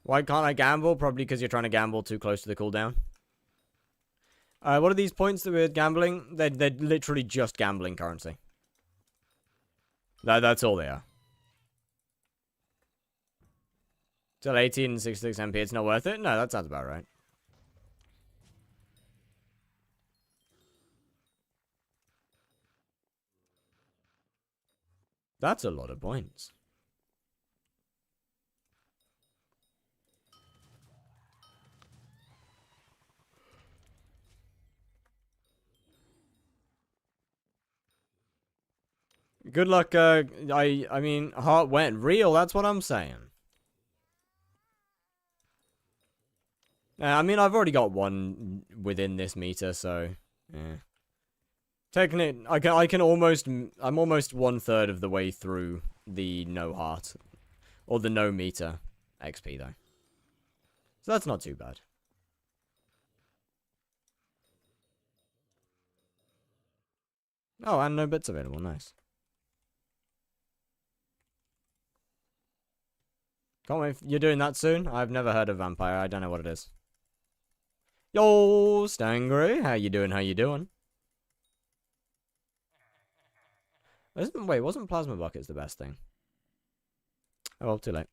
Why can't I gamble? Probably because you're trying to gamble too close to the cooldown. What are these points that we're gambling? They're literally just gambling currency. That's all they are. Till 18 and 66 MP, it's not worth it? No, that sounds about right. That's a lot of points. Good luck, I mean, heart went real, that's what I'm saying. I mean, I've already got one within this meter, so, yeah. Technically, I'm almost 1/3 of the way through the no heart. Or the no meter XP, though. So that's not too bad. Oh, and no bits available, nice. Can't wait. You're doing that soon? I've never heard of Vampire. I don't know what it is. Yo, Stangry. How you doing? How you doing? Wait, wasn't Plasma Buckets the best thing? Oh, well, too late.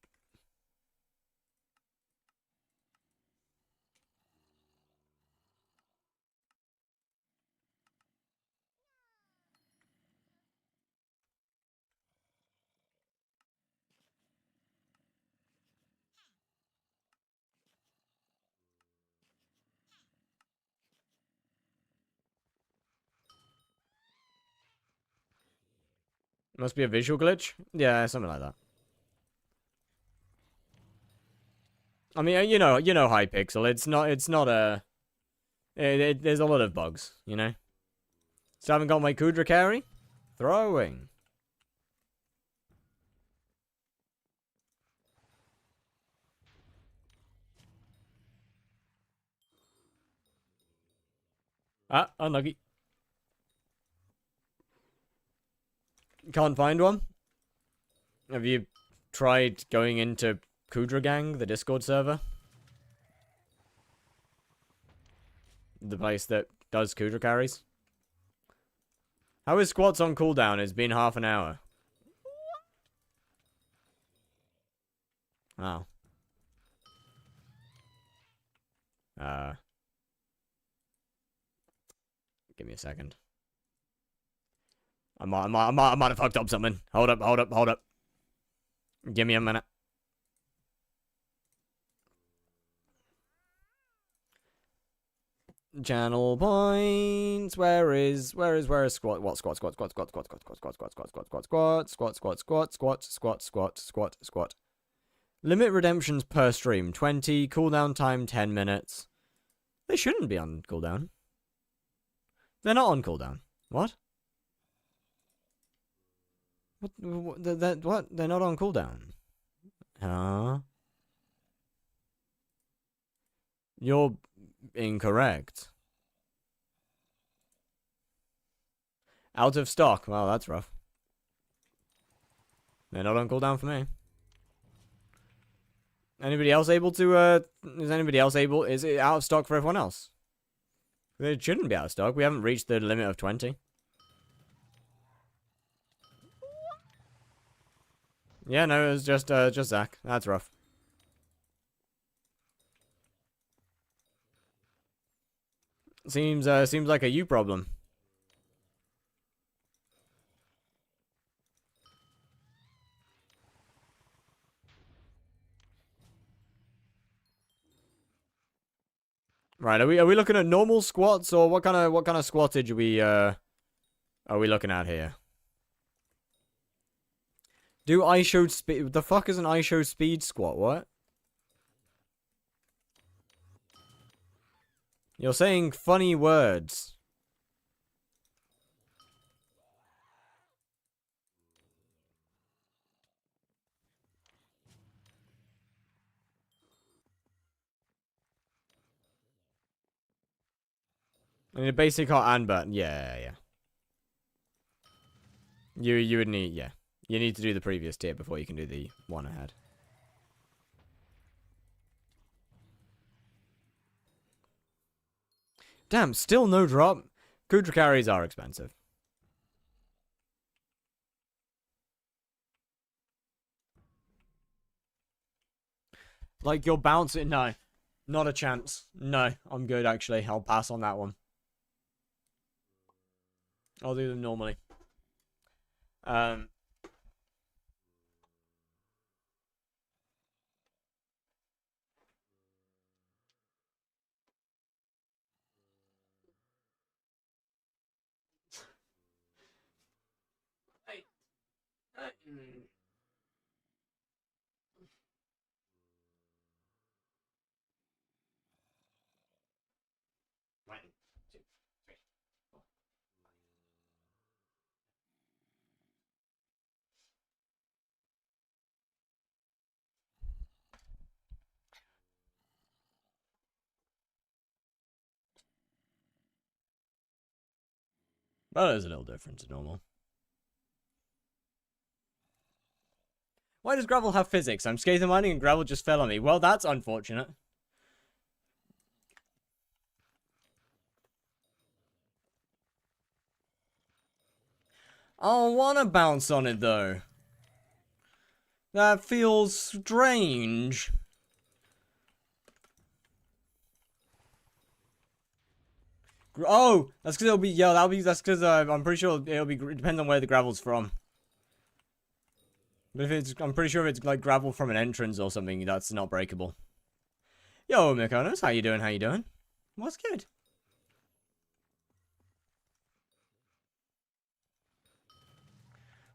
Must be a visual glitch? Yeah, something like that. I mean, you know HYPIXEL. It's not a... there's a lot of bugs, you know? Still haven't got my Kudra carry? Throwing. Ah, unlucky. Can't find one? Have you tried going into Kudra Gang, the Discord server? The place that does Kudra carries? How is squats on cooldown? It's been half an hour. Oh. Give me a second. I might have fucked up something. Hold up. Give me a minute. Channel points. Where is squat? What squat? Squat. Limit redemptions per stream 20. Cooldown time 10 minutes. They shouldn't be on cooldown. They're not on cooldown. What? What? They're not on cooldown. Huh? You're incorrect. Out of stock. Well, that's rough. They're not on cooldown for me. Anybody else able to, is it out of stock for everyone else? It shouldn't be out of stock. We haven't reached the limit of 20. Yeah, no, it was just Zach. That's rough. Seems like a you problem. Right, are we looking at normal squats, or what kind of squattage are we looking at here? Do I show speed? The fuck is an I show speed squat? What? You're saying funny words. I mean, a basic hot and burn. Yeah. You would need, yeah. You need to do the previous tier before you can do the one ahead. Damn, still no drop. Kudra carries are expensive. Like, you're bouncing. No. Not a chance. No, I'm good, actually. I'll pass on that one. I'll do them normally. Well, there's a little difference to normal. Why does gravel have physics? I'm skater mining and gravel just fell on me. Well, that's unfortunate. I don't want to bounce on it, though. That feels strange. Oh, that's because it'll be, yeah, that's because I'm pretty sure it'll be, it depends on where the gravel's from. But if it's, I'm pretty sure if it's like gravel from an entrance or something, that's not breakable. Yo, Mykonos, how you doing? What's good?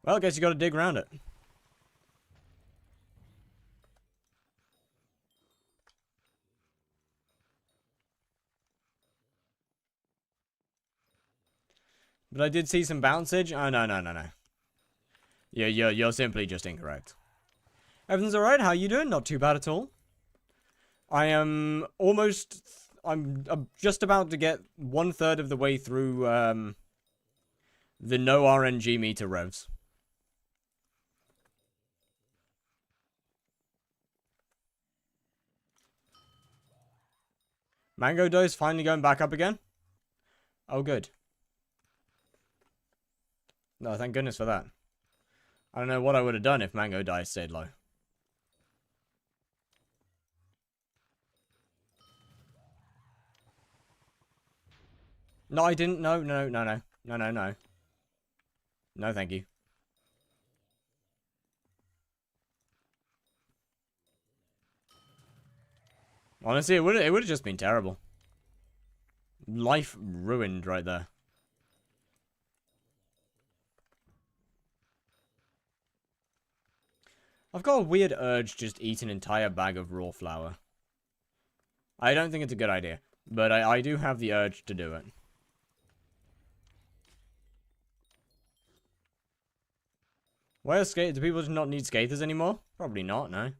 Well, I guess you gotta dig around it. But I did see some bouncage. Oh, no, no, no, no. Yeah, you're simply just incorrect. Everything's alright. How you doing? Not too bad at all. I am almost... I'm just about to get 1/3 of the way through the no RNG meter revs. Mango dose finally going back up again? Oh, good. No, thank goodness for that. I don't know what I would have done if Mango Dice stayed low. No, I didn't. No, no, no, no. No, no, no. No, thank you. Honestly, it would have just been terrible. Life ruined right there. I've got a weird urge to just eat an entire bag of raw flour. I don't think it's a good idea, but I do have the urge to do it. Why are do people just not need skaters anymore? Probably not, no.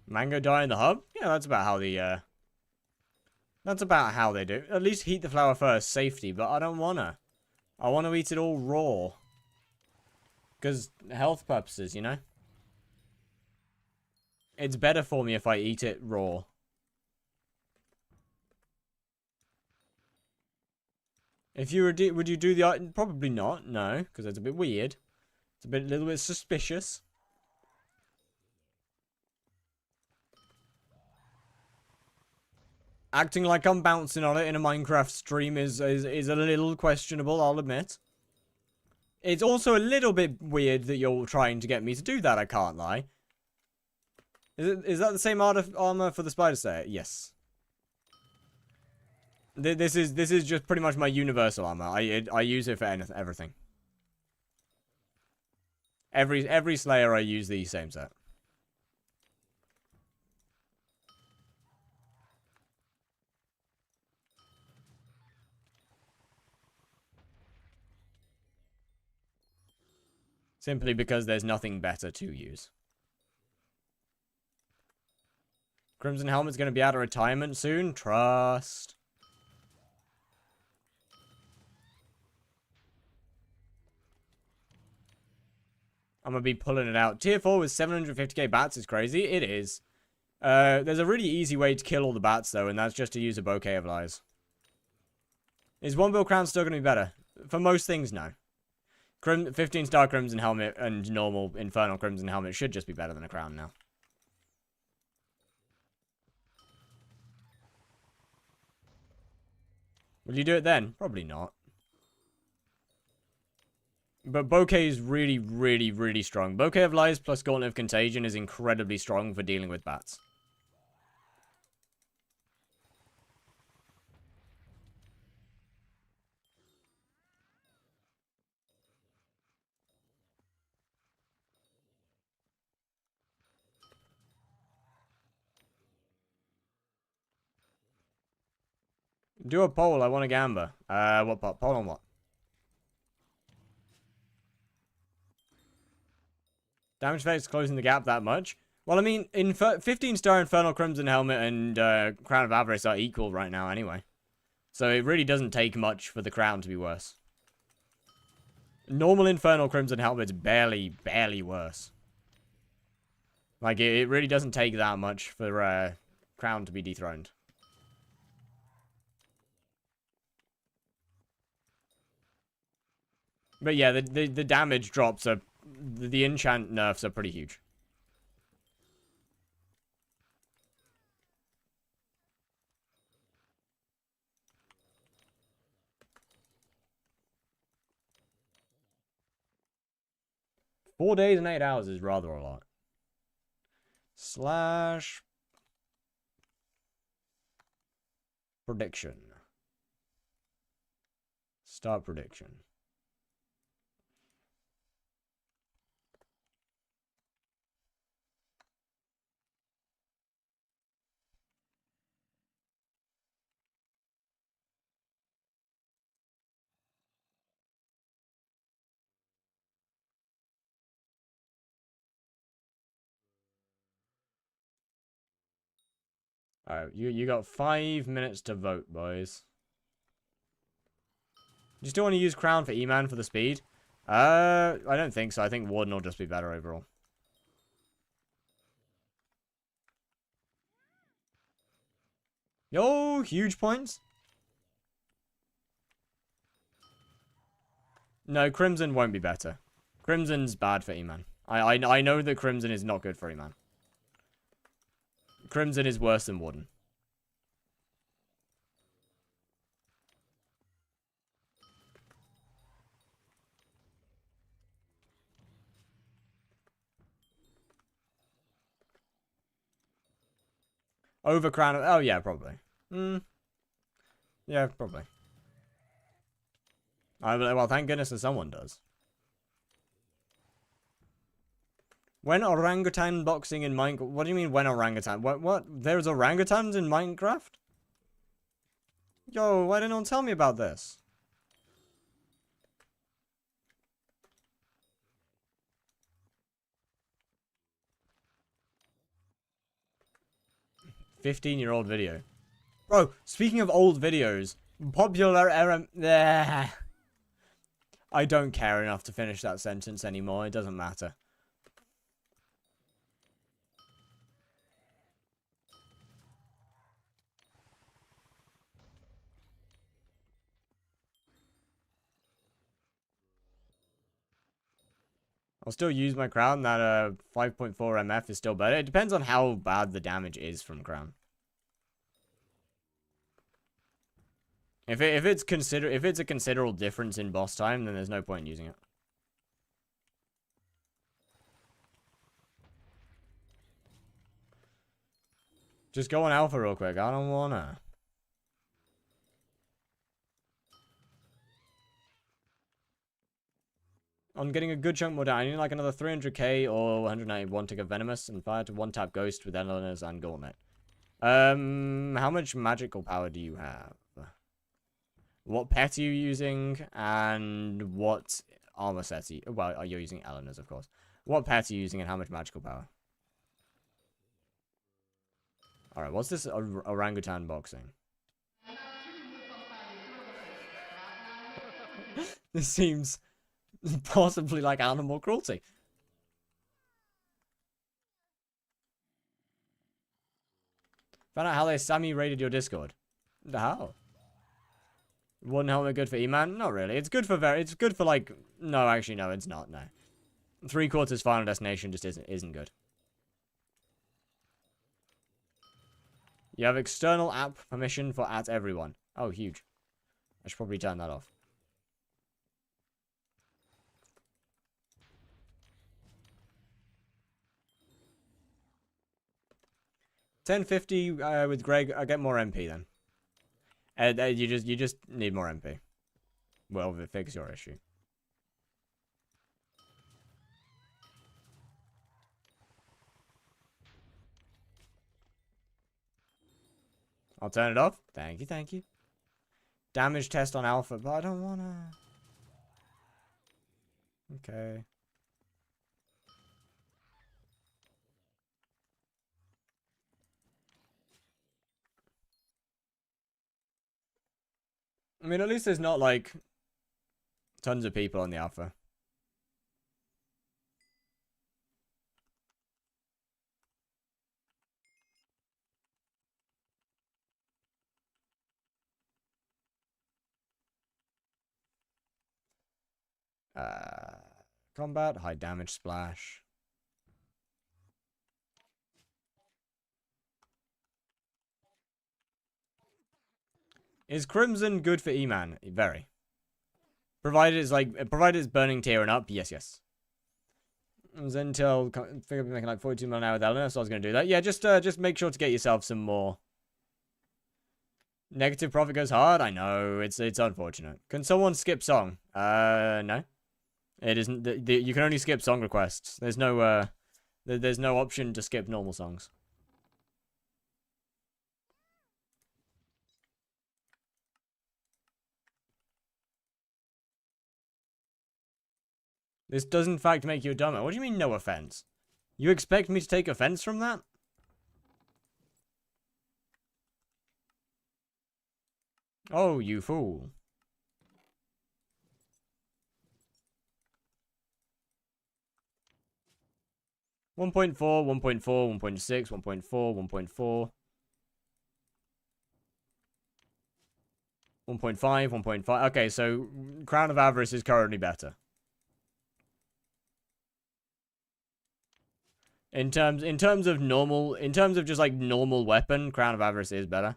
Mango dye in the hub? Yeah, that's about how the, that's about how they do. At least heat the flour first, safety, but I don't wanna. I want to eat it all raw. Because health purposes, you know? It's better for me if I eat it raw. If you were, would you do the... Probably not, no. Because it's a bit weird. It's a little bit suspicious. Acting like I'm bouncing on it in a Minecraft stream is a little questionable, I'll admit. It's also a little bit weird that you're trying to get me to do that, I can't lie. Is that the same armor for the spider slayer? Yes. This is just pretty much my universal armor. I use it for everything. Every slayer I use the same set. Simply because there's nothing better to use. Crimson Helmet's going to be out of retirement soon. Trust. I'm going to be pulling it out. Tier 4 with 750k bats is crazy. It is. There's a really easy way to kill all the bats, though, and that's just to use a bouquet of lies. Is 1 bill crown still going to be better? For most things, no. 15-star Crimson Helmet and normal Infernal Crimson Helmet should just be better than a crown now. Will you do it then? Probably not. But Bouquet is really, really, really strong. Bouquet of Lies plus Gauntlet of Contagion is incredibly strong for dealing with bats. Do a poll, I want a gamba. What poll on what? Damage effects closing the gap that much? Well, I mean, 15-star Infernal Crimson Helmet and Crown of Avarice are equal right now anyway. So it really doesn't take much for the crown to be worse. Normal Infernal Crimson Helmet's barely worse. Like, it really doesn't take that much for crown to be dethroned. But yeah, the damage drops are... The enchant nerfs are pretty huge. Four days and 8 hours is rather a lot. Slash... Prediction. Start prediction. Alright, you got 5 minutes to vote, boys. You still want to use Crown for E-Man for the speed? I don't think so. I think Warden will just be better overall. Yo, huge points. No, Crimson won't be better. Crimson's bad for E-Man. I know that Crimson is not good for E-Man. Crimson is worse than Warden. Over Crown. Oh, yeah, probably. Yeah, probably. Well, thank goodness that someone does. When orangutan boxing in Minecraft? What do you mean when orangutan? What? There's orangutans in Minecraft? Yo, why didn't no one tell me about this? "15-year-old video." Bro, speaking of old videos, popular era... I don't care enough to finish that sentence anymore. It doesn't matter. I'll still use my crown. That 5.4 MF is still better. It depends on how bad the damage is from crown. If it's a considerable difference in boss time, then there's no point in using it. Just go on alpha real quick. I don't wanna. On getting a good chunk more down, I need like another 300k or 191 to get Venomous and fire to one-tap Ghost with Eleanor's and Gauntlet. How much magical power do you have? What pet are you using? And what armor set are you... Well, you're using Eleanor's, of course. What pet are you using and how much magical power? Alright, what's this orangutan boxing? This seems possibly like animal cruelty. Found out how they Sammy raided your Discord. How? One helmet good for E-Man? Not really. It's good for like... No, actually, no, it's not, no. 3/4 Final Destination just isn't good. You have external app permission for @everyone. Oh, huge. I should probably turn that off. $10.50 with Greg. I get more MP then. You just need more MP. Well, it fix your issue. I'll turn it off. Thank you, thank you. Damage test on alpha, but I don't wanna. Okay. I mean, at least there's not, like, tons of people on the alpha. Combat, high damage splash. Is Crimson good for E-Man? Very. Provided it's burning tier and up, yes. Zentel, figure I'll be making like 42 mil an hour with Eleanor, so I was gonna do that. Yeah, just make sure to get yourself some more. Negative profit goes hard. I know it's unfortunate. Can someone skip song? No. It isn't. You can only skip song requests. There's no there's no option to skip normal songs. This does in fact make you a dumber. What do you mean, no offense? You expect me to take offense from that? Oh, you fool. One 1.4, 1.4, 1.6, 1.4, 1.4. 1.5, 1.5. Okay, so Crown of Avarice is currently better. In terms of normal, in terms of just like normal weapon, Crown of Avarice is better.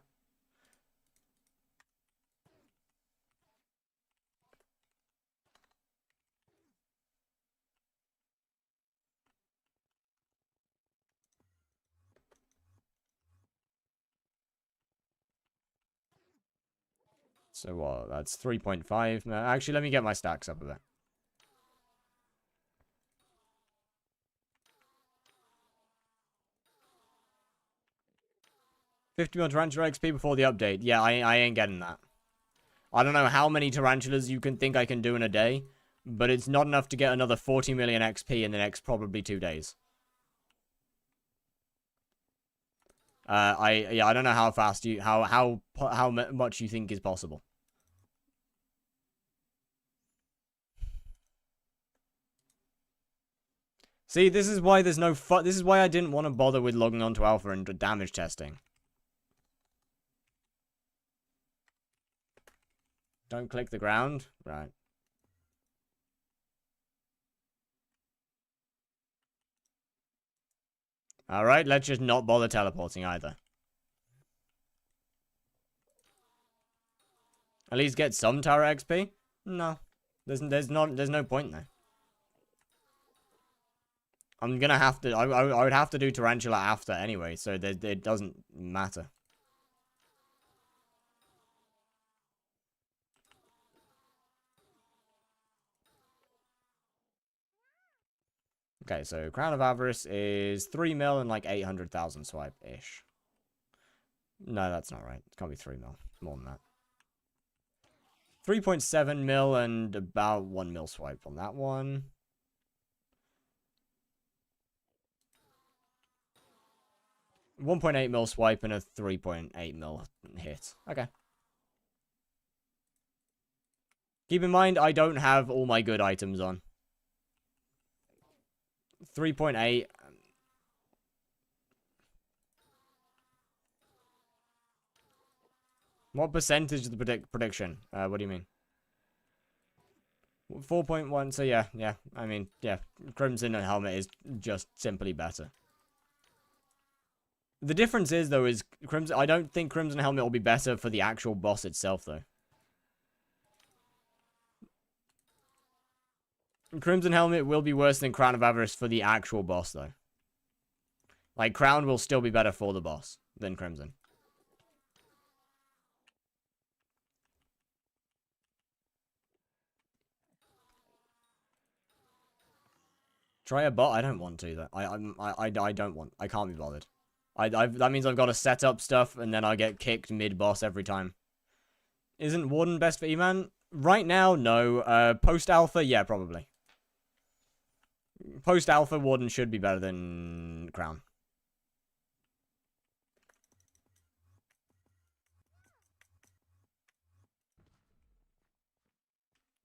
So what? That's 3.5. Actually, let me get my stacks up a bit. 50 more Tarantula XP before the update. Yeah, I ain't getting that. I don't know how many Tarantulas you can think I can do in a day, but it's not enough to get another 40 million XP in the next probably 2 days. I don't know how fast you how much you think is possible. See, this is why there's no this is why I didn't want to bother with logging onto alpha and damage testing. Don't click the ground. Right. Alright, let's just not bother teleporting either. At least get some tower XP? No. There's no point there. I'm gonna have to I would have to do Tarantula after anyway, so it doesn't matter. Okay, so Crown of Avarice is 3 mil and like 800,000 swipe-ish. No, that's not right. It can't be 3 mil. It's more than that. 3.7 mil and about 1 mil swipe on that one. $1.8 mil swipe and a 3.8 mil hit. Okay. Keep in mind, I don't have all my good items on. 3.8. What percentage of the prediction? What do you mean? 4.1, so yeah. I mean, yeah. Crimson and Helmet is just simply better. The difference is, though, is Crimson. I don't think Crimson Helmet will be better for the actual boss itself, though. Crimson Helmet will be worse than Crown of Avarice for the actual boss, though. Like, Crown will still be better for the boss than Crimson. Try a bot? I don't want to, though. I don't want. I can't be bothered. That means I've got to set up stuff, and then I get kicked mid-boss every time. Isn't Warden best for E-Man? Right now, no. Post-alpha, yeah, probably. Post-alpha, Warden should be better than Crown.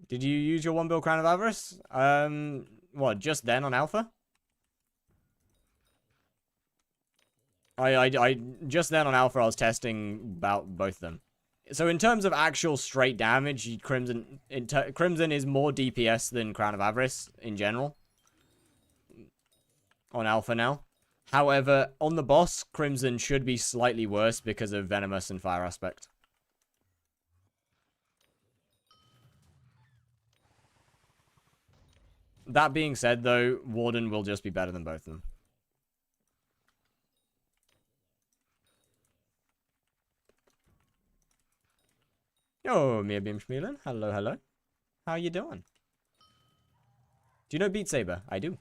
Did you use your 1 bill Crown of Avarice? What, just then on alpha? I just then on alpha I was testing about both of them. So in terms of actual straight damage, Crimson is more DPS than Crown of Avarice in general. On alpha now. However, on the boss, Crimson should be slightly worse because of Venomous and Fire Aspect. That being said, though, Warden will just be better than both of them. Yo, Mia Beam Schmielen. Hello, hello. How you doing? Do you know Beat Saber? I do.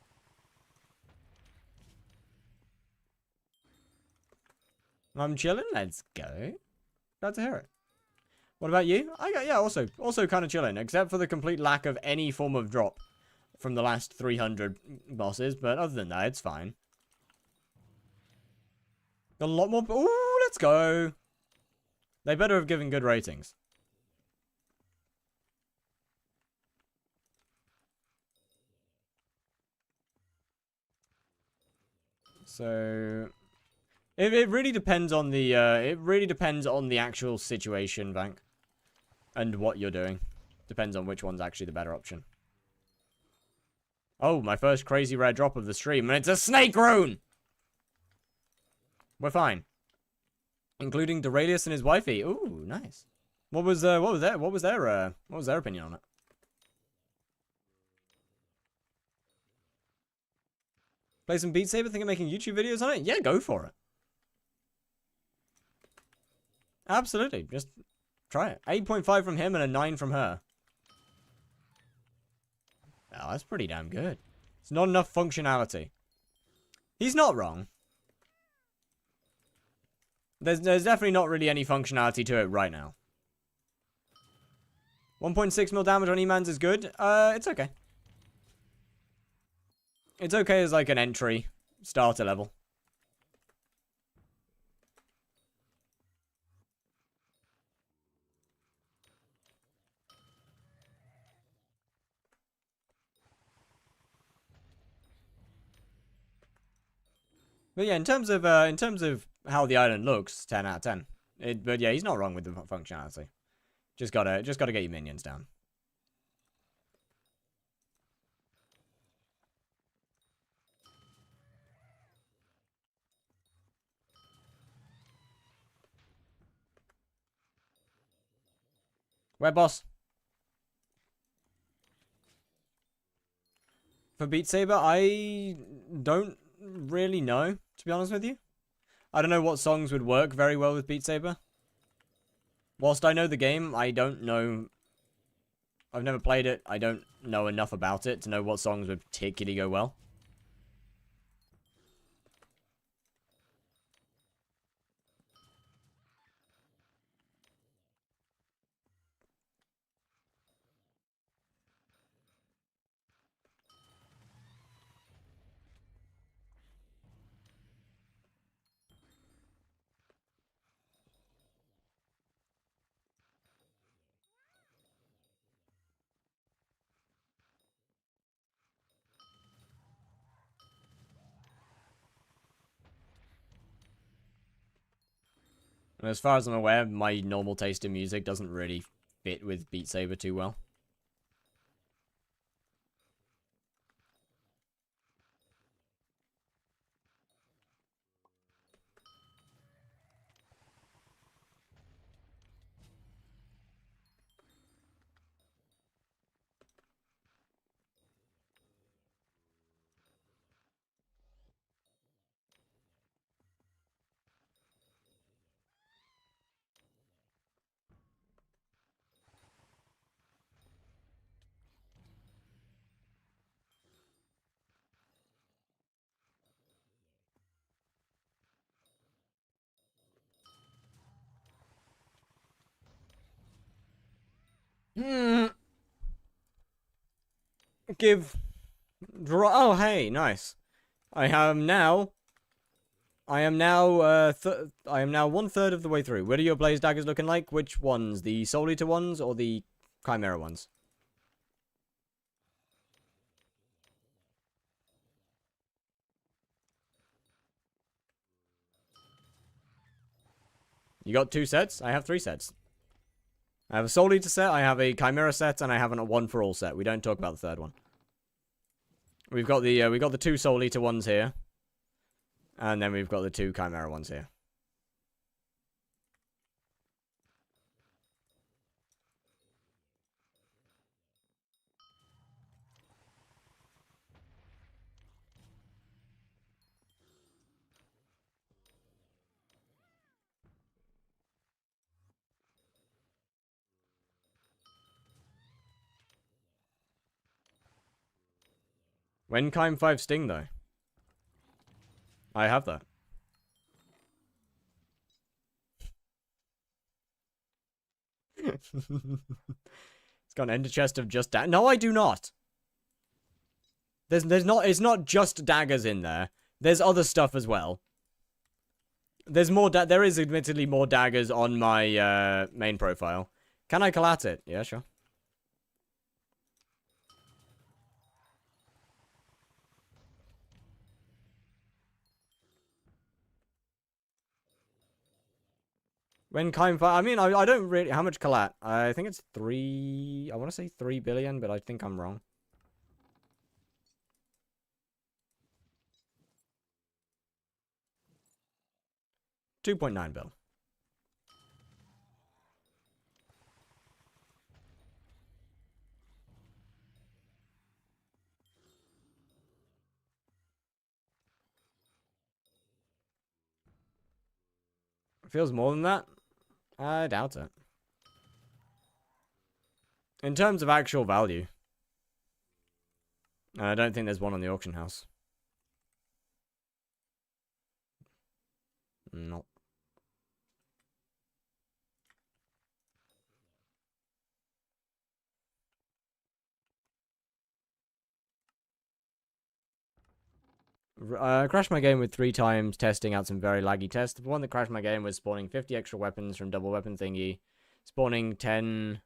I'm chilling. Let's go. Glad to hear it. What about you? Yeah, also kind of chilling, except for the complete lack of any form of drop from the last 300 bosses, but other than that, it's fine. Got a lot more. Ooh, let's go. They better have given good ratings. So it really depends on the actual situation, Bank, and what you're doing. Depends on which one's actually the better option. Oh, my first crazy rare drop of the stream, and it's a snake rune! We're fine. Including Duralius and his wifey. Ooh, nice. What was their opinion on it? Play some Beat Saber, think of making YouTube videos on it? Yeah, go for it. Absolutely, just try it. 8.5 from him and a 9 from her. Oh, that's pretty damn good. It's not enough functionality. He's not wrong. There's definitely not really any functionality to it right now. 1.6 mil damage on E-Mans is good. It's okay. It's okay as like an entry starter level. But yeah, in terms of how the island looks, 10 out of 10. But yeah, he's not wrong with the functionality. Just gotta get your minions down. Where, boss? For Beat Saber, I don't really know, to be honest with you. I don't know what songs would work very well with Beat Saber. Whilst I know the game, I don't know... I've never played it. I don't know enough about it to know what songs would particularly go well. And as far as I'm aware, my normal taste in music doesn't really fit with Beat Saber too well. Give... Oh, hey, nice. I am now 1/3 of the way through. What are your blaze daggers looking like? Which ones? The Soul Eater ones or the Chimera ones? You got 2 sets? I have 3 sets. I have a Soul Eater set, I have a Chimera set, and I have a One for All set. We don't talk about the 3rd one. We've got the 2 Soul Eater ones here. And then we've got the 2 Chimera ones here. When Chime 5 Sting, though? I have that. It's got an ender chest of just no, I do not. There's not. It's not just daggers in there. There's other stuff as well. There's more. There is admittedly more daggers on my main profile. Can I collat it? Yeah, sure. When Kind I mean, I don't really... How much collat? I think it's 3... I want to say 3 billion, but I think I'm wrong. $2.9 billion. Feels more than that? I doubt it. In terms of actual value. I don't think there's one on the auction house. No. Crashed my game with 3 times, testing out some very laggy tests. The one that crashed my game was spawning 50 extra weapons from double weapon thingy. Spawning 10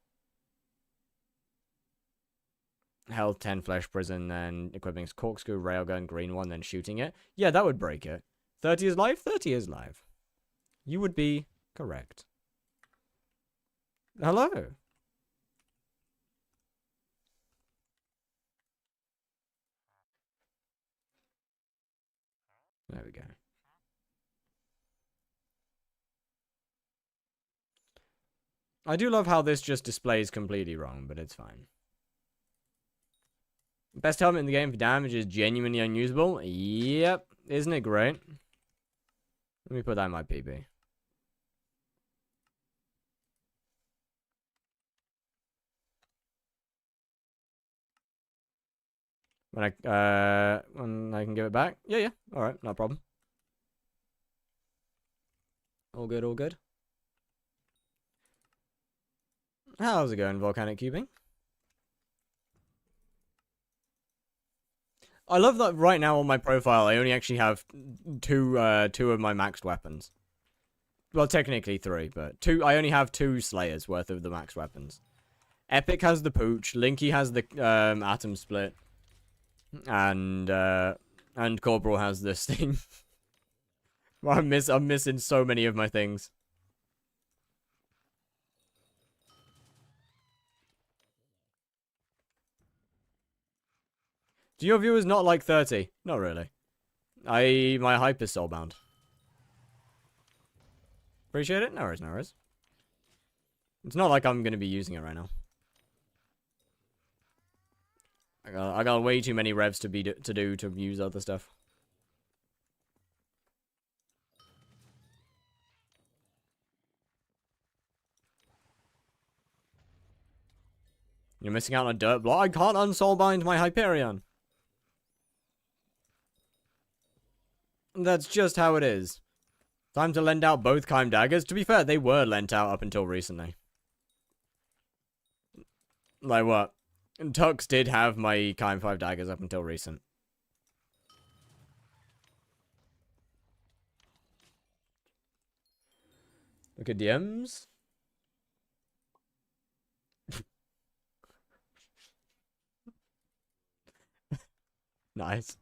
health, 10 flesh prison, then equipping corkscrew, railgun, green one, then shooting it. Yeah, that would break it. 30 is live? 30 is live. You would be correct. Hello. There we go. I do love how this just displays completely wrong, but it's fine. Best helmet in the game for damage is genuinely unusable. Yep. Isn't it great? Let me put that in my PB. When I can give it back? Yeah. Alright, no problem. All good, all good. How's it going, Volcanic Cubing? I love that right now on my profile I only actually have two of my maxed weapons. Well, technically 3, but 2. I only have 2 Slayers worth of the maxed weapons. Epic has the Pooch, Linky has the Atom Split, and Corporal has this thing. I'm missing so many of my things. Do your viewers not like 30? Not really. My hype is soulbound. Appreciate it? No worries, no worries. It's not like I'm gonna be using it right now. I got way too many revs to use other stuff. You're missing out on a dirt block. I can't unsoulbind my Hyperion. That's just how it is. Time to lend out both Chime daggers. To be fair, they were lent out up until recently. Like what? Tux did have my Chime 5 daggers up until recent. Look at DMs. Nice.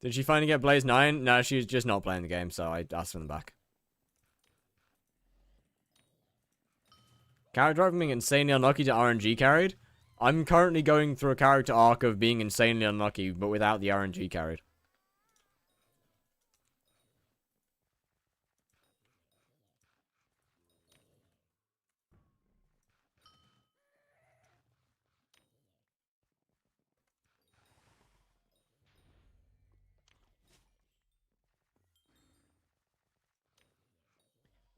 Did she finally get Blaze 9? No, she's just not playing the game, so I asked for them back. Character arc from being insanely unlucky to RNG carried? I'm currently going through a character arc of being insanely unlucky, but without the RNG carried.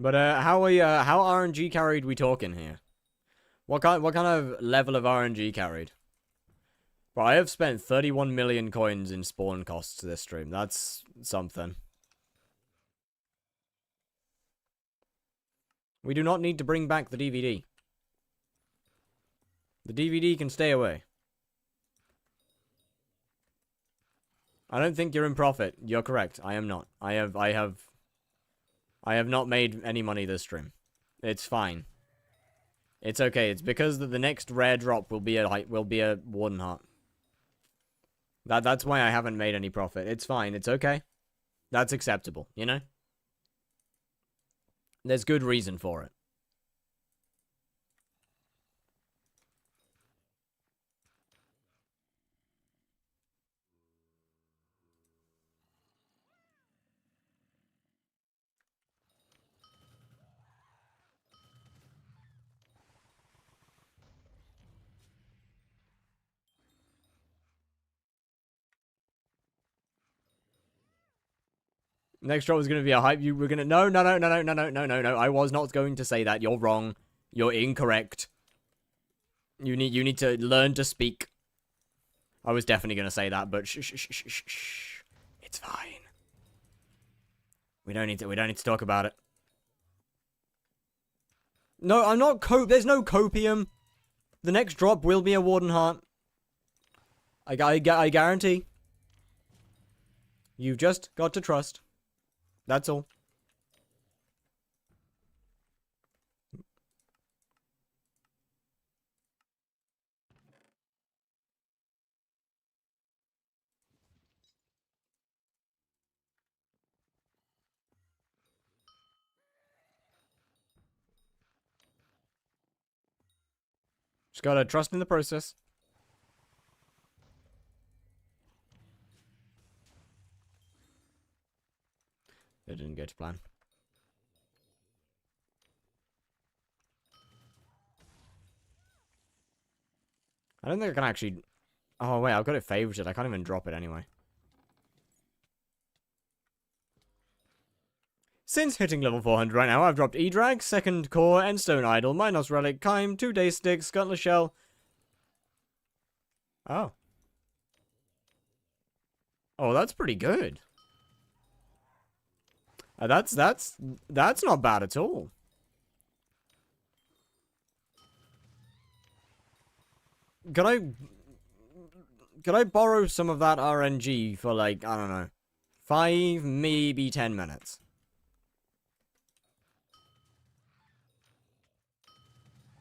But how RNG carried we talking here? What kind of level of RNG carried? Bro, I have spent 31 million coins in spawn costs this stream. That's something. We do not need to bring back the DVD. The DVD can stay away. I don't think you're in profit. You're correct. I am not. I have not made any money this stream. It's fine. It's okay. It's because the next rare drop will be a Warden Heart. That's why I haven't made any profit. It's fine. It's okay. That's acceptable, you know? There's good reason for it. Next drop was going to be a hype. You were going to... No. I was not going to say that. You're wrong. You're incorrect. You need to learn to speak. I was definitely going to say that, but shh. It's fine. We don't need to talk about it. No, I'm not there's no copium. The next drop will be a Warden Heart. I guarantee. You've just got to trust. That's all. Just gotta trust in the process. It didn't go to plan. I don't think I can actually... Oh, wait, I've got it favorited. I can't even drop it anyway. Since hitting level 400 right now, I've dropped E-Drag, Second Core, Endstone Idol, Minos Relic, Kime, 2-Day Stick, Scuttler Shell. Oh. Oh, that's pretty good. That's not bad at all. Could I borrow some of that RNG for, like, I don't know, 5, maybe 10 minutes?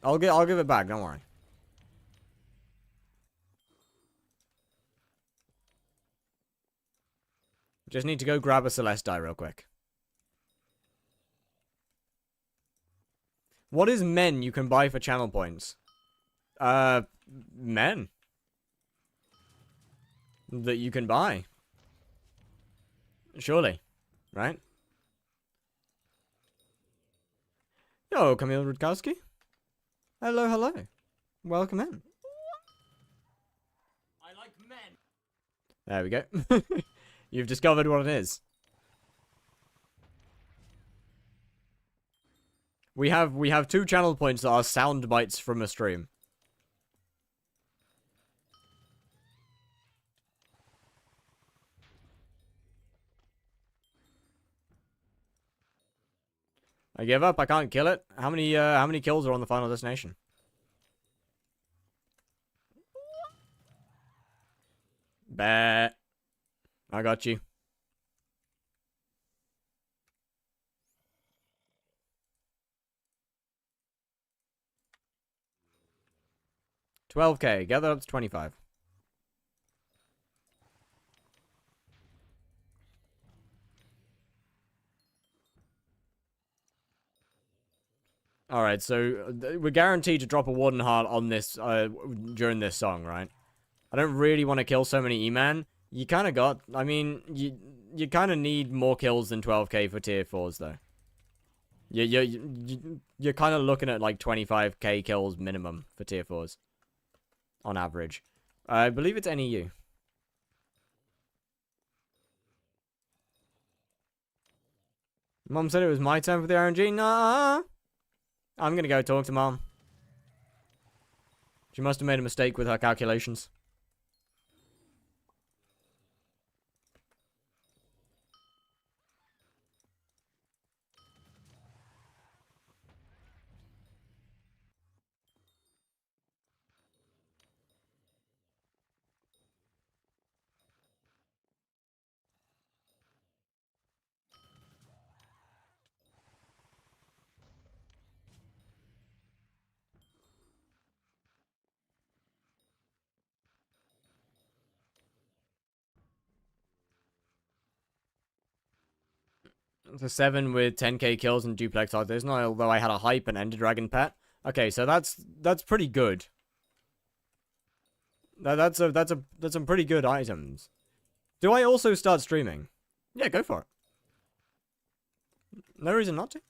I'll give it back, don't worry. Just need to go grab a Celestii real quick. What is men you can buy for channel points? Men. That you can buy. Surely. Right? Yo, Camille Rudkowski. Hello. Welcome in. I like men. There we go. You've discovered what it is. We have 2 channel points that are sound bites from a stream. I give up. I can't kill it. How many kills are on the final destination? Bet. I got you. $12K. Get that up to 25. Alright, so we're guaranteed to drop a Warden Heart on this, during this song, right? I don't really want to kill so many E-Man. You kind of got, I mean, you kind of need more kills than 12K for tier 4s, though. You're kind of looking at, like, 25K kills minimum for tier 4s. On average. I believe it's NEU. Mom said it was my turn for the RNG. Nah. I'm gonna go talk to Mom. She must have made a mistake with her calculations. It's a 7 with 10k kills and duplex odds. There's not, although I had a hype and Ender Dragon pet. Okay, so that's pretty good. That's some pretty good items. Do I also start streaming? Yeah, go for it. No reason not to.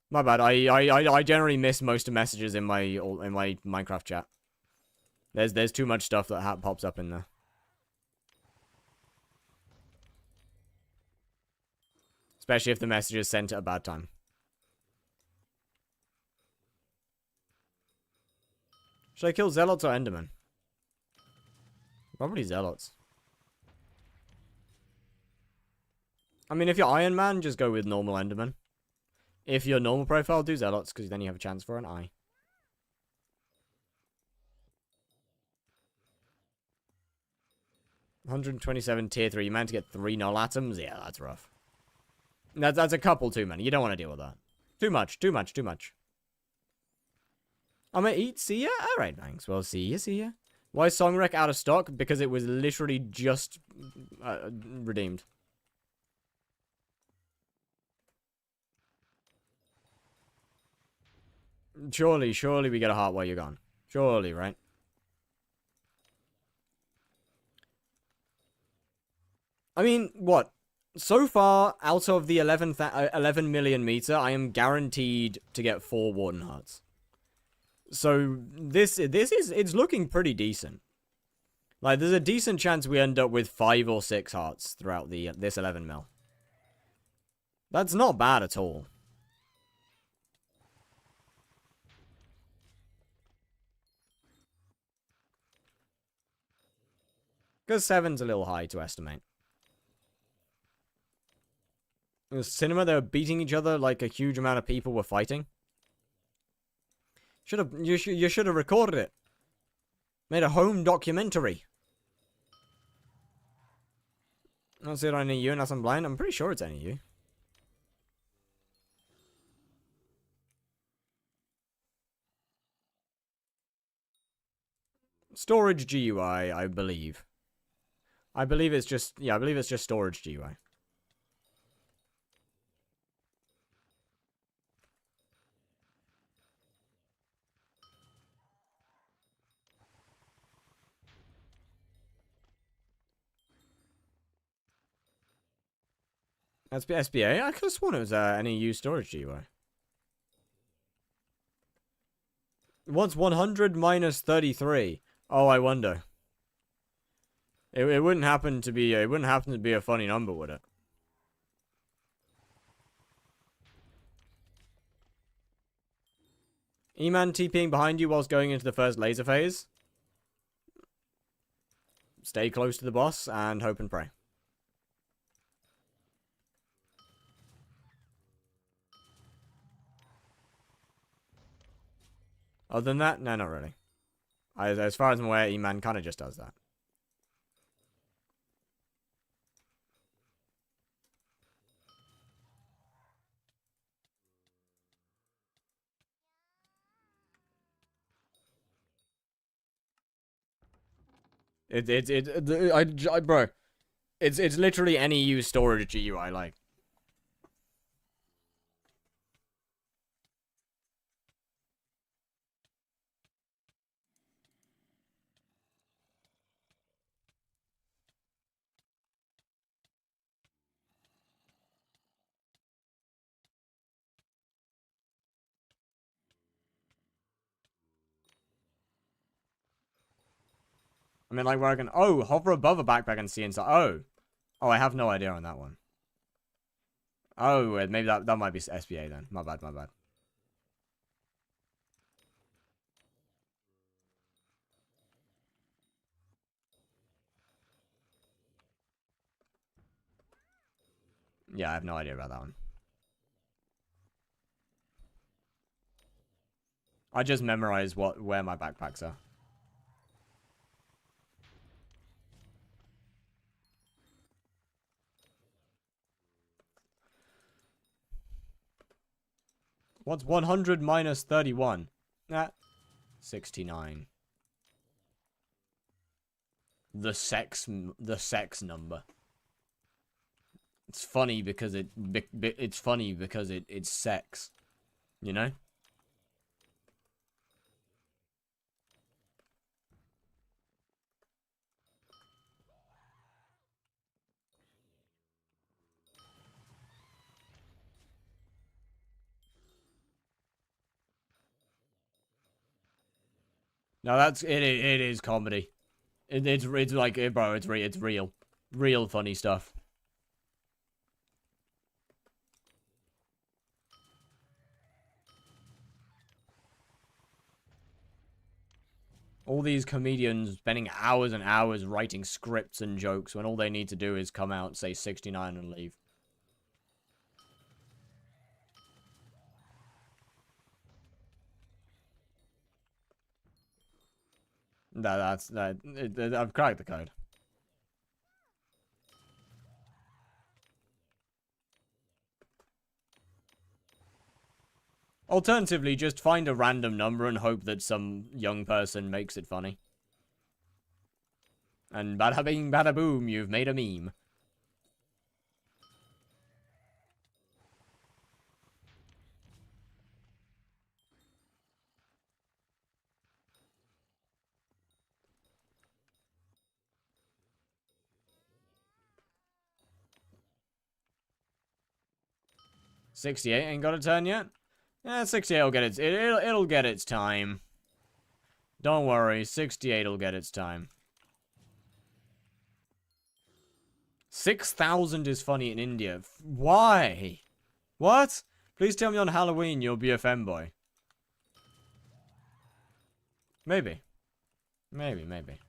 My bad. I generally miss most of messages in my Minecraft chat. There's too much stuff that pops up in there. Especially if the message is sent at a bad time. Should I kill Zealots or Enderman? Probably Zealots. I mean, if you're Iron Man, just go with normal Enderman. If you're normal profile, do Zealots, because then you have a chance for an eye. $127 tier 3. You meant to get 3 null atoms? Yeah, that's rough. That's a couple too many. You don't want to deal with that. Too much. I'm gonna eat. See ya? Alright, thanks. Well, see ya. Why is Song Wreck out of stock? Because it was literally just redeemed. Surely we get a heart while you're gone. Surely, right? I mean, what? So far, out of the 11 million meter, I am guaranteed to get 4 Warden Hearts. So, it's looking pretty decent. Like, there's a decent chance we end up with 5 or 6 hearts throughout this 11 mil. That's not bad at all. Because 7's a little high to estimate. In the cinema, they were beating each other like a huge amount of people were fighting. You should have recorded it. Made a home documentary. I don't see it on NEU unless I'm blind. I'm pretty sure it's NEU. Storage GUI, I believe. I believe it's just storage GUI. That's SBA? I could have sworn it was NEU storage GUI. What's 100 minus 33? Oh, I wonder. It wouldn't happen to be a funny number, would it? E-Man TPing behind you whilst going into the first laser phase. Stay close to the boss and hope and pray. Other than that, no, not really. As far as I'm aware, E-Man kind of just does that. Bro, it's literally NEU storage GUI, like. I mean, like, where I can... Oh, hover above a backpack and see inside. Oh. Oh, I have no idea on that one. Oh, maybe that might be SBA then. My bad. Yeah, I have no idea about that one. I just memorize where my backpacks are. What's 100 minus 31? 69. The sex number. It's funny because it's funny because it's sex, you know? No, it is comedy. It's like bro, it's real funny stuff. All these comedians spending hours and hours writing scripts and jokes when all they need to do is come out, say 69 and leave. I've cracked the code. Alternatively, just find a random number and hope that some young person makes it funny. And bada bing, bada boom, you've made a meme. $68 ain't got a turn yet? Yeah, 68 will get it'll get its time. Don't worry, 68 will get its time. 6,000 is funny in India. Why? What? Please tell me on Halloween you'll be a femboy. Maybe. Maybe.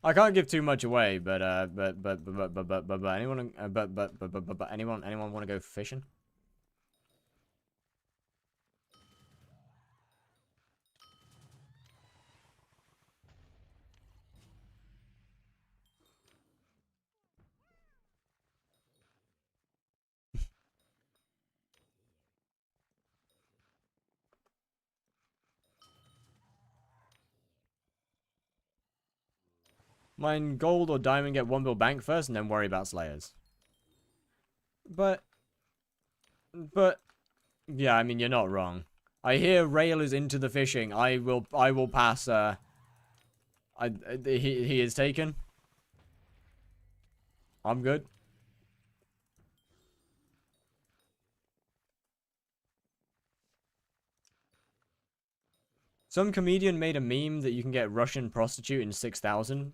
I can't give too much away, but anyone want to go fishing? Mine gold or diamond, get 1 bill bank first and then worry about slayers. But yeah, I mean you're not wrong. I hear Rail is into the fishing. I will pass he is taken. I'm good. Some comedian made a meme that you can get Russian prostitute in 6,000.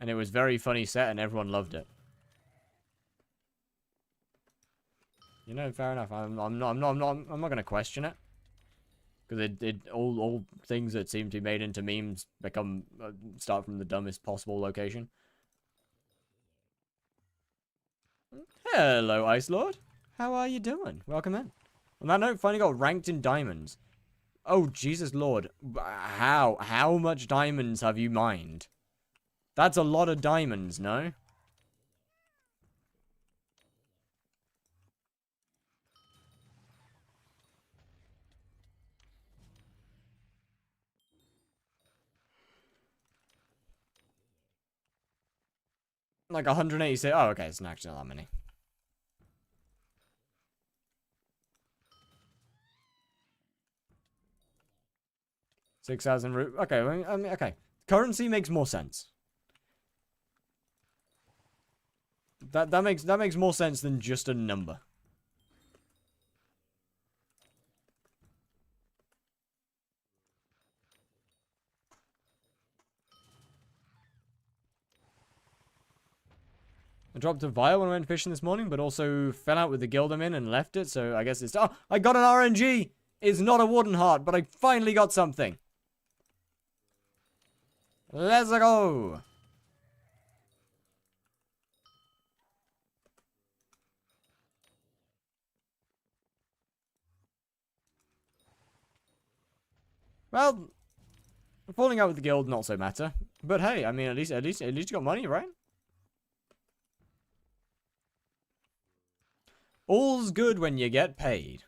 And it was very funny set and everyone loved it. You know, fair enough. I'm not gonna question it. Because all things that seem to be made into memes become start from the dumbest possible location. Hello, Ice Lord. How are you doing? Welcome in. On that note, finally got ranked in diamonds. Oh, Jesus Lord. How much diamonds have you mined? That's a lot of diamonds, no? Like 186. Oh, okay. It's actually not that many. 6,000 root. Okay, I mean, okay. Currency makes more sense. That makes more sense than just a number. I dropped a vial when I went fishing this morning, but also fell out with the guild I'm in and left it, so I guess it's... Oh, I got an RNG! It's not a wooden heart, but I finally got something. Let's go! Well, falling out with the guild, not so matter. But hey, I mean, at least you got money, right? All's good when you get paid.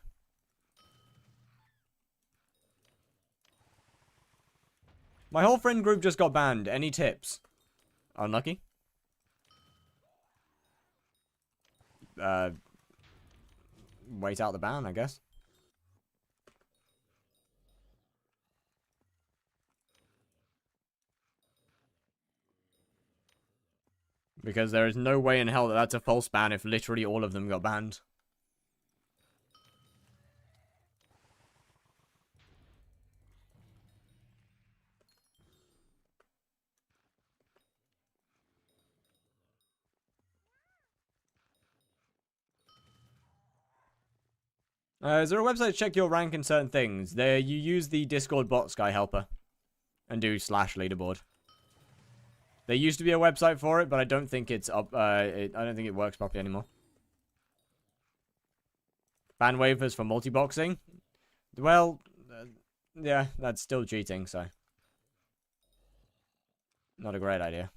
My whole friend group just got banned. Any tips? Unlucky. wait out the ban, I guess. Because there is no way in hell that that's a false ban if literally all of them got banned. Is there a website to check your rank in certain things? There, you use the Discord bot Sky Helper and do /leaderboard. There used to be a website for it, but I don't think it's up. I don't think it works properly anymore. Ban waivers for multi-boxing? Well, yeah, that's still cheating, so. Not a great idea.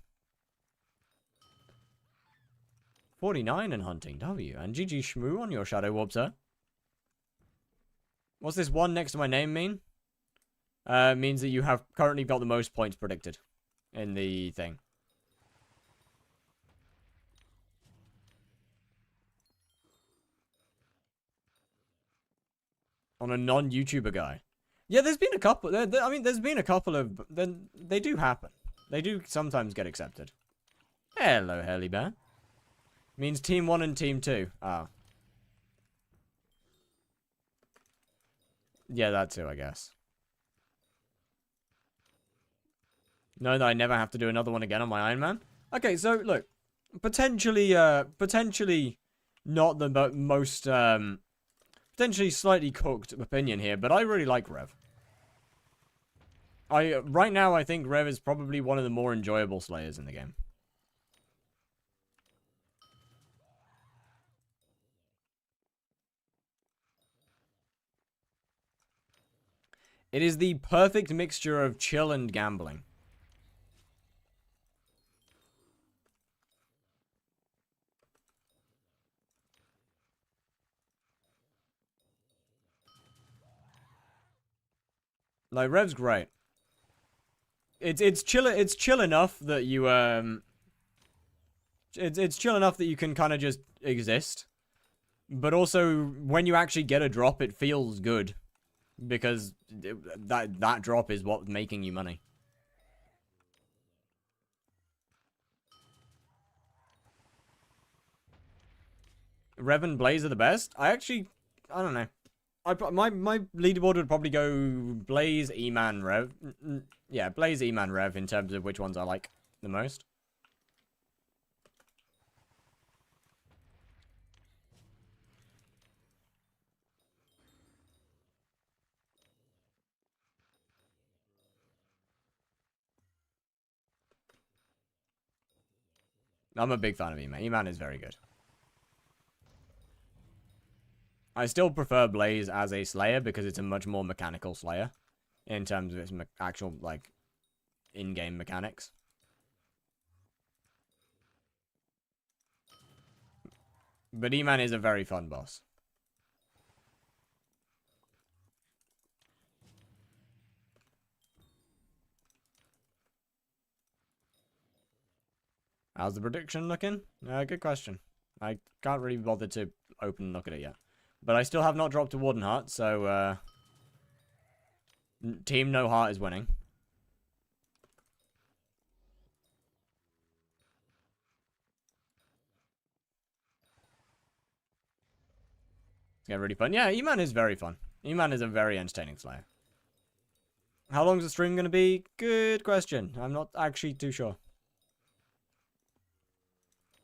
49 in hunting, W. And GG Shmoo on your Shadow Warp, sir. What's this one next to my name mean? Means that you have currently got the most points predicted in the thing. On a non-YouTuber guy. Yeah, there's been a couple. I mean, there's been a couple of. Then they do happen. They do sometimes get accepted. Hello, Hurley Bear. Means Team 1 and Team 2. Ah. Yeah, that too, I guess. No, that I never have to do another one again on my Iron Man. Okay, so look, potentially not the most potentially slightly cooked opinion here, but I really like Rev. Right now I think Rev is probably one of the more enjoyable Slayers in the game. It is the perfect mixture of chill and gambling. Like, Rev's great. It's chill enough that you it's chill enough that you can kind of just exist. But also when you actually get a drop, it feels good because that drop is what's making you money. Rev and Blaze are the best. I don't know. My leaderboard would probably go Blaze, E-Man, Rev. Yeah, Blaze, E-Man, Rev in terms of which ones I like the most. I'm a big fan of E-Man. E-Man is very good. I still prefer Blaze as a Slayer because it's a much more mechanical Slayer in terms of its actual, like, in-game mechanics. But E-Man is a very fun boss. How's the prediction looking? Good question. I can't really bother to open and look at it yet. But I still have not dropped to Warden Heart, so, Team No Heart is winning. It's getting really fun. Yeah, E-Man is very fun. E-Man is a very entertaining Slayer. How long is the stream going to be? Good question. I'm not actually too sure.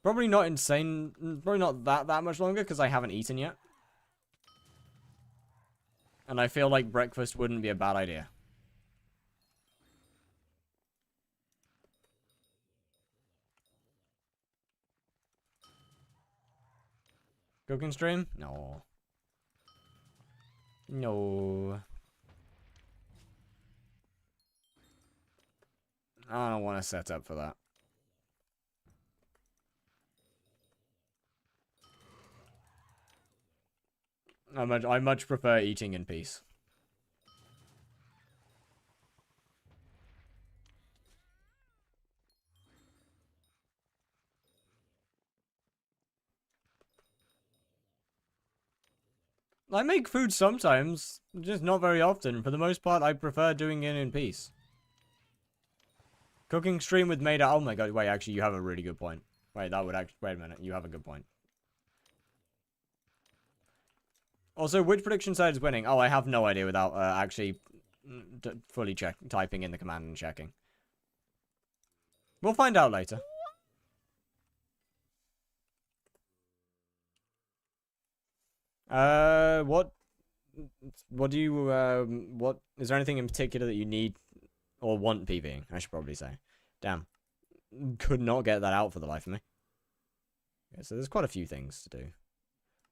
Probably not insane. Probably not that much longer because I haven't eaten yet. And I feel like breakfast wouldn't be a bad idea. Cooking stream? No. No. I don't want to set up for that. I much prefer eating in peace. I make food sometimes, just not very often. For the most part, I prefer doing it in peace. Cooking stream with Maida. Oh my god, wait, actually, you have a really good point. Wait, that would actually... Wait a minute, you have a good point. Also, which prediction side is winning? Oh, I have no idea without actually fully typing in the command and checking. We'll find out later. What do you, what, is there anything in particular that you need or want Pving? I should probably say. Damn. Could not get that out for the life of me. Okay, so there's quite a few things to do.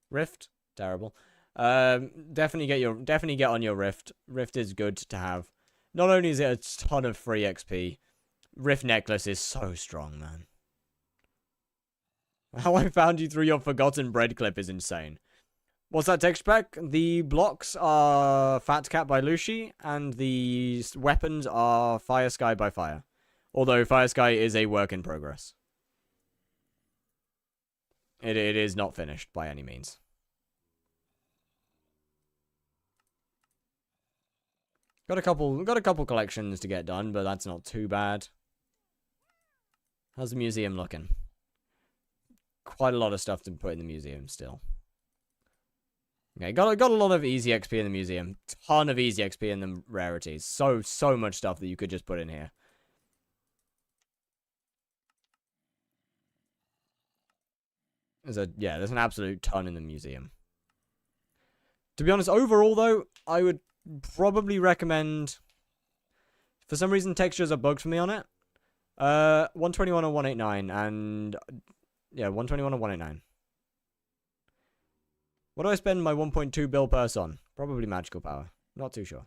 Rift, terrible. Definitely get on your Rift. Rift is good to have. Not only is it a ton of free XP, Rift necklace is so strong, man. How I found you through your forgotten bread clip is insane. What's that text pack? The blocks are Fat Cat by Lucy, and the weapons are Fire Sky by Fire. Although Fire Sky is a work in progress. It is not finished by any means. Got a couple collections to get done, but that's not too bad. How's the museum looking? Quite a lot of stuff to put in the museum still. Okay, got a lot of easy XP in the museum. Ton of easy XP in the rarities. So much stuff that you could just put in here. There's an absolute ton in the museum. To be honest, overall though, I would probably recommend... For some reason, textures are bugged for me on it. 121 or 189, and... Yeah, 121 or 189. What do I spend my 1.2 bill purse on? Probably magical power. Not too sure.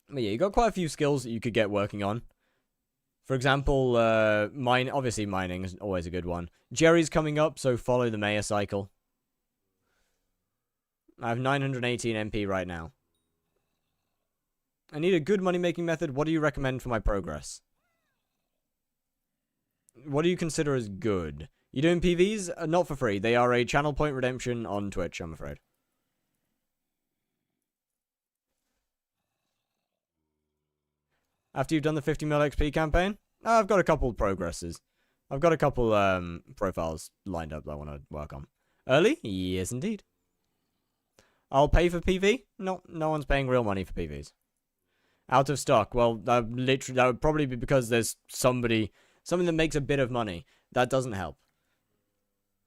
But yeah, you got quite a few skills that you could get working on. For example, obviously mining is always a good one. Jerry's coming up, so follow the mayor cycle. I have 918 MP right now. I need a good money-making method. What do you recommend for my progress? What do you consider as good? You doing PVs? Not for free. They are a channel point redemption on Twitch, I'm afraid. After you've done the 50 mil XP campaign? I've got a couple of progresses. I've got a couple profiles lined up that I want to work on. Early? Yes, indeed. I'll pay for PV? No one's paying real money for PVs. Out of stock. Well, that would probably be because there's something that makes a bit of money. That doesn't help.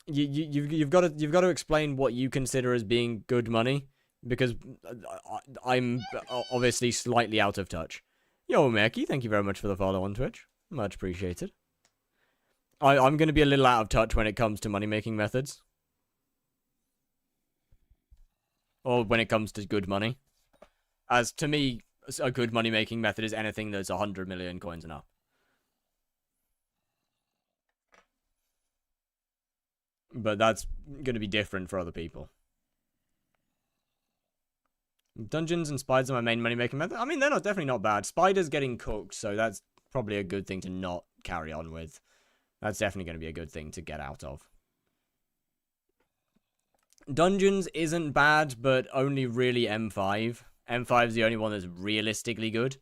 You've got to explain what you consider as being good money, because I'm obviously slightly out of touch. Yo, Meki, thank you very much for the follow on Twitch. Much appreciated. I'm going to be a little out of touch when it comes to money-making methods. Or when it comes to good money. As to me, a good money-making method is anything that's 100 million coins and up. But that's going to be different for other people. Dungeons and spiders are my main money-making method. I mean, they're definitely not bad. Spiders getting cooked, so that's probably a good thing to not carry on with. That's definitely going to be a good thing to get out of. Dungeons isn't bad, but only really M5. M5 is the only one that's realistically good.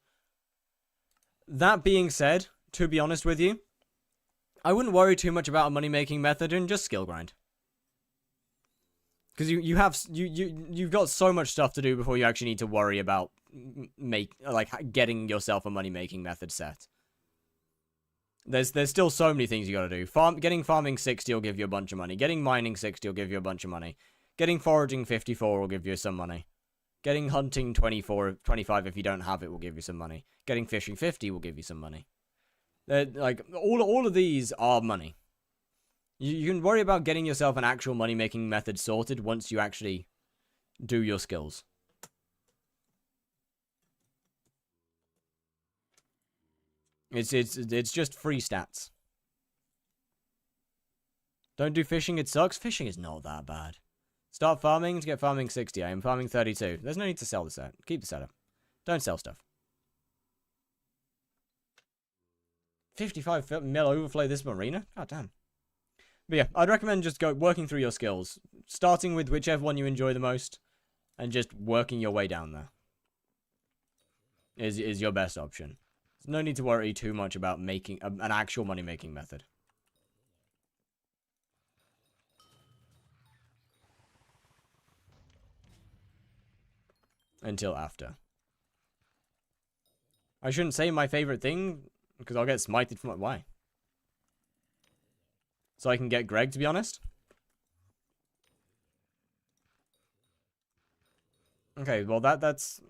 That being said, to be honest with you, I wouldn't worry too much about a money-making method and just skill grind. Because you've got so much stuff to do before you actually need to worry about getting yourself a money-making method set. There's still so many things you gotta do. Getting farming 60 will give you a bunch of money. Getting mining 60 will give you a bunch of money. Getting foraging 54 will give you some money. Getting hunting 25 if you don't have it will give you some money. Getting fishing 50 will give you some money. All of these are money. You can worry about getting yourself an actual money-making method sorted once you actually do your skills. It's just free stats. Don't do fishing, it sucks. Fishing is not that bad. Start farming to get farming 60. I am farming 32. There's no need to sell the set. Keep the setup. Don't sell stuff. 55 mil overflow this marina? God damn. But yeah, I'd recommend just working through your skills. Starting with whichever one you enjoy the most. And just working your way down there. Is your best option. There's no need to worry too much about making an actual money-making method. Until after. I shouldn't say my favorite thing, because I'll get smited from it. Why? So I can get Greg, to be honest? Okay, well that's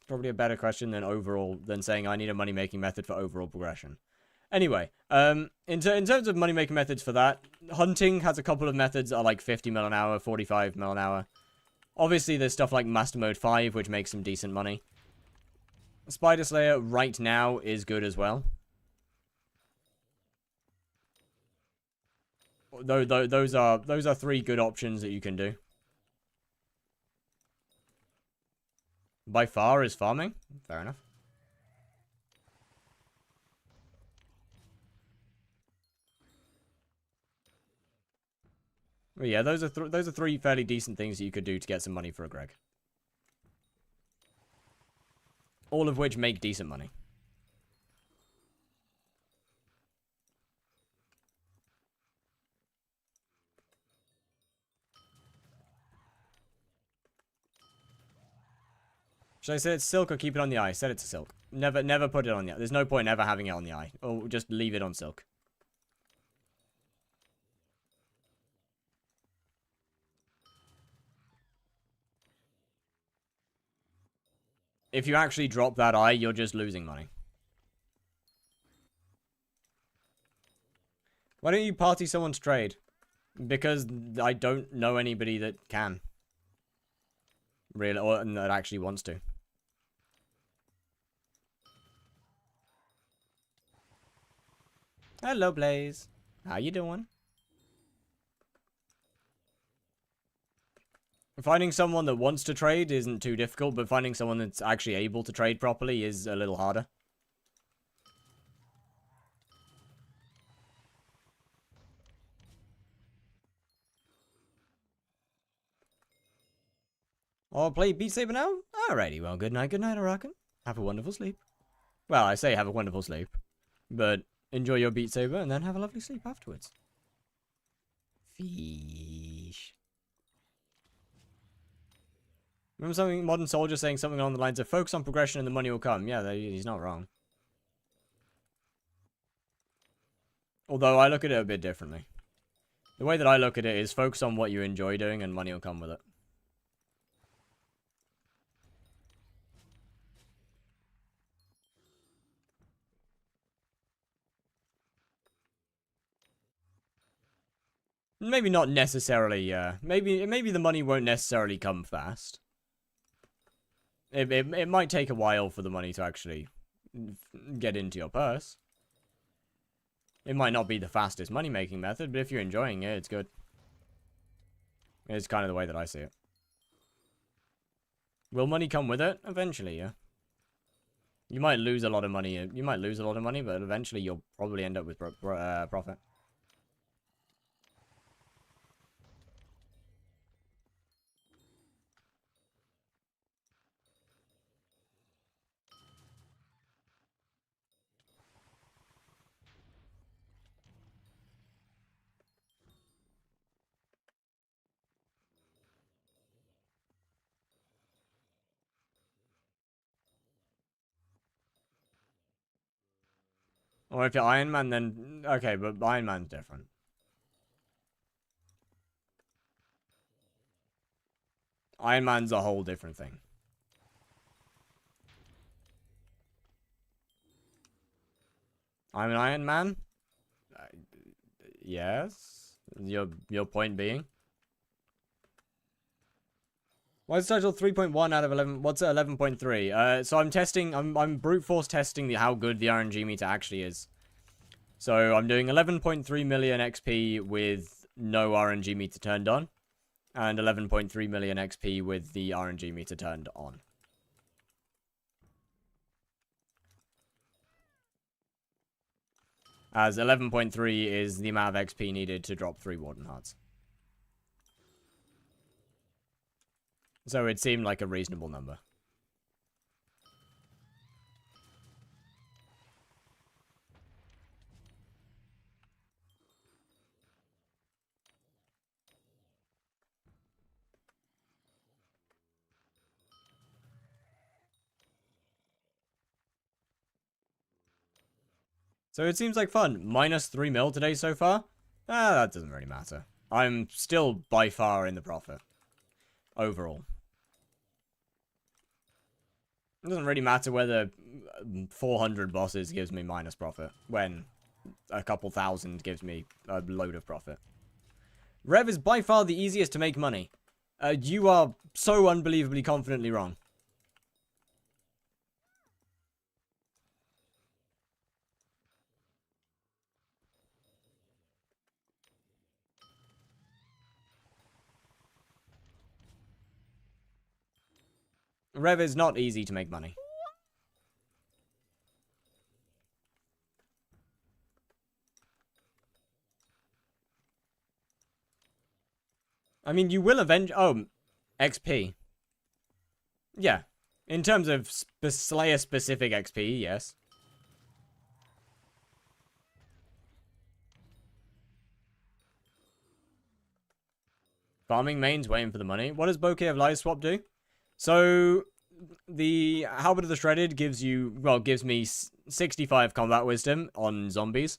probably a better question than saying I need a money-making method for overall progression. Anyway, in terms of money-making methods for that, hunting has a couple of methods that are like 50 mil an hour, 45 mil an hour. Obviously, there's stuff like Master Mode 5, which makes some decent money. Spider Slayer right now is good as well. Those are 3 good options that you can do. By far is farming. Fair enough. But yeah, those are 3 fairly decent things that you could do to get some money for a Greg. All of which make decent money. Should I say it's silk or keep it on the eye? Set it to silk. Never put it on the eye. There's no point ever having it on the eye. Or just leave it on silk. If you actually drop that eye, you're just losing money. Why don't you party someone's trade? Because I don't know anybody that can. Really, or that actually wants to. Hello, Blaze. How you doing? Finding someone that wants to trade isn't too difficult, but finding someone that's actually able to trade properly is a little harder. I'll play Beat Saber now? Alrighty, well, good night, Arakan. Have a wonderful sleep. Well, I say have a wonderful sleep. But enjoy your Beat Saber and then have a lovely sleep afterwards. Fish. Remember something, Modern Soldier saying something along the lines of focus on progression and the money will come. Yeah, he's not wrong. Although I look at it a bit differently. The way that I look at it is focus on what you enjoy doing and money will come with it. Maybe not necessarily, maybe the money won't necessarily come fast. It might take a while for the money to actually get into your purse. It might not be the fastest money-making method, but if you're enjoying it, it's good. It's kind of the way that I see it. Will money come with it? Eventually, yeah. You might lose a lot of money. But eventually you'll probably end up with profit. Or if you're Iron Man, then... Okay, but Iron Man's different. Iron Man's a whole different thing. I'm an Iron Man? Yes? Your point being? Why is the title 3.1 out of 11? What's it, 11.3? So I'm brute force testing how good the RNG meter actually is. So I'm doing 11.3 million XP with no RNG meter turned on. And 11.3 million XP with the RNG meter turned on. as 11.3 is the amount of XP needed to drop 3 Warden Hearts. So it seemed like a reasonable number. So it seems like fun. Minus 3 mil today so far? That doesn't really matter. I'm still by far in the profit. Overall. It doesn't really matter whether 400 bosses gives me minus profit, when a couple thousand gives me a load of profit. Rev is by far the easiest to make money. You are so unbelievably confidently wrong. Rev is not easy to make money. I mean, you will avenge... Oh, XP. Yeah. In terms of Slayer-specific XP, yes. Farming mains, waiting for the money. What does Bouquet of Lies swap do? So, the Halberd of the Shredded gives you... Well, gives me 65 combat wisdom on zombies.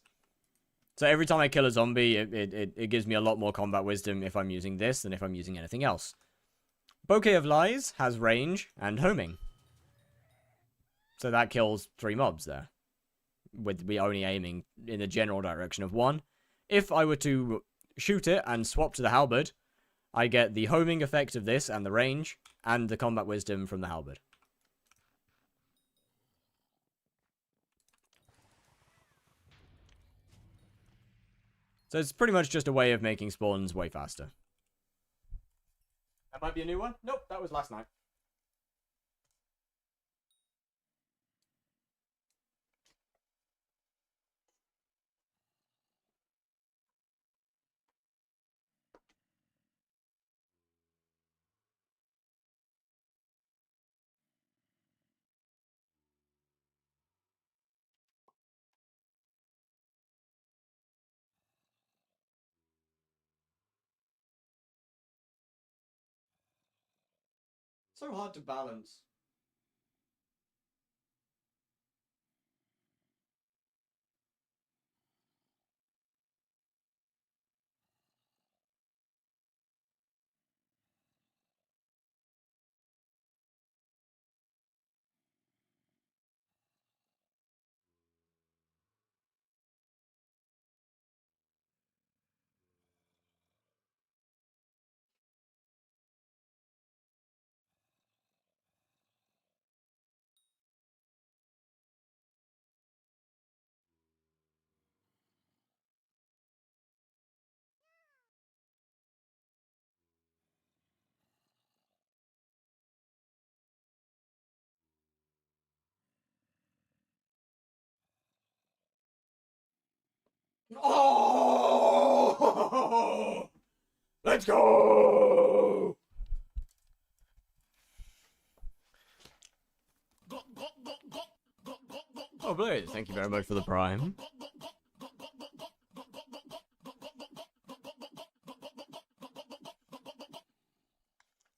So every time I kill a zombie, it gives me a lot more combat wisdom if I'm using this than if I'm using anything else. Bouquet of Lies has range and homing. So that kills 3 mobs there. With me only aiming in the general direction of 1. If I were to shoot it and swap to the halberd, I get the homing effect of this and the range, and the combat wisdom from the halberd. So it's pretty much just a way of making spawns way faster. That might be a new one? Nope, that was last night. So hard to balance. Oh! Let's go! Oh, Blaze, thank you very much for the prime.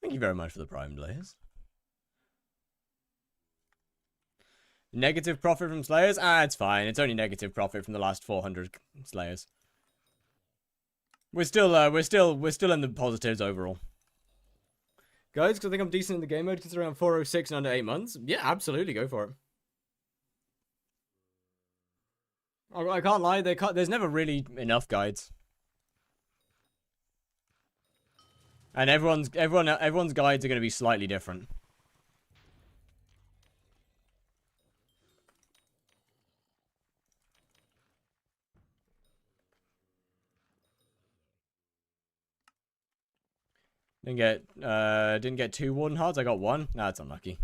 Thank you very much for the prime, Blaze. Negative profit from Slayers? It's fine. It's only negative profit from the last 400 Slayers. We're still in the positives overall. Guys, because I think I'm decent in the game mode, considering I'm 406 in under 8 months. Yeah, absolutely, go for it. I can't lie, there's never really enough guides. And everyone's guides are going to be slightly different. Didn't get 2 Warden Hearts. I got 1. Nah, that's unlucky.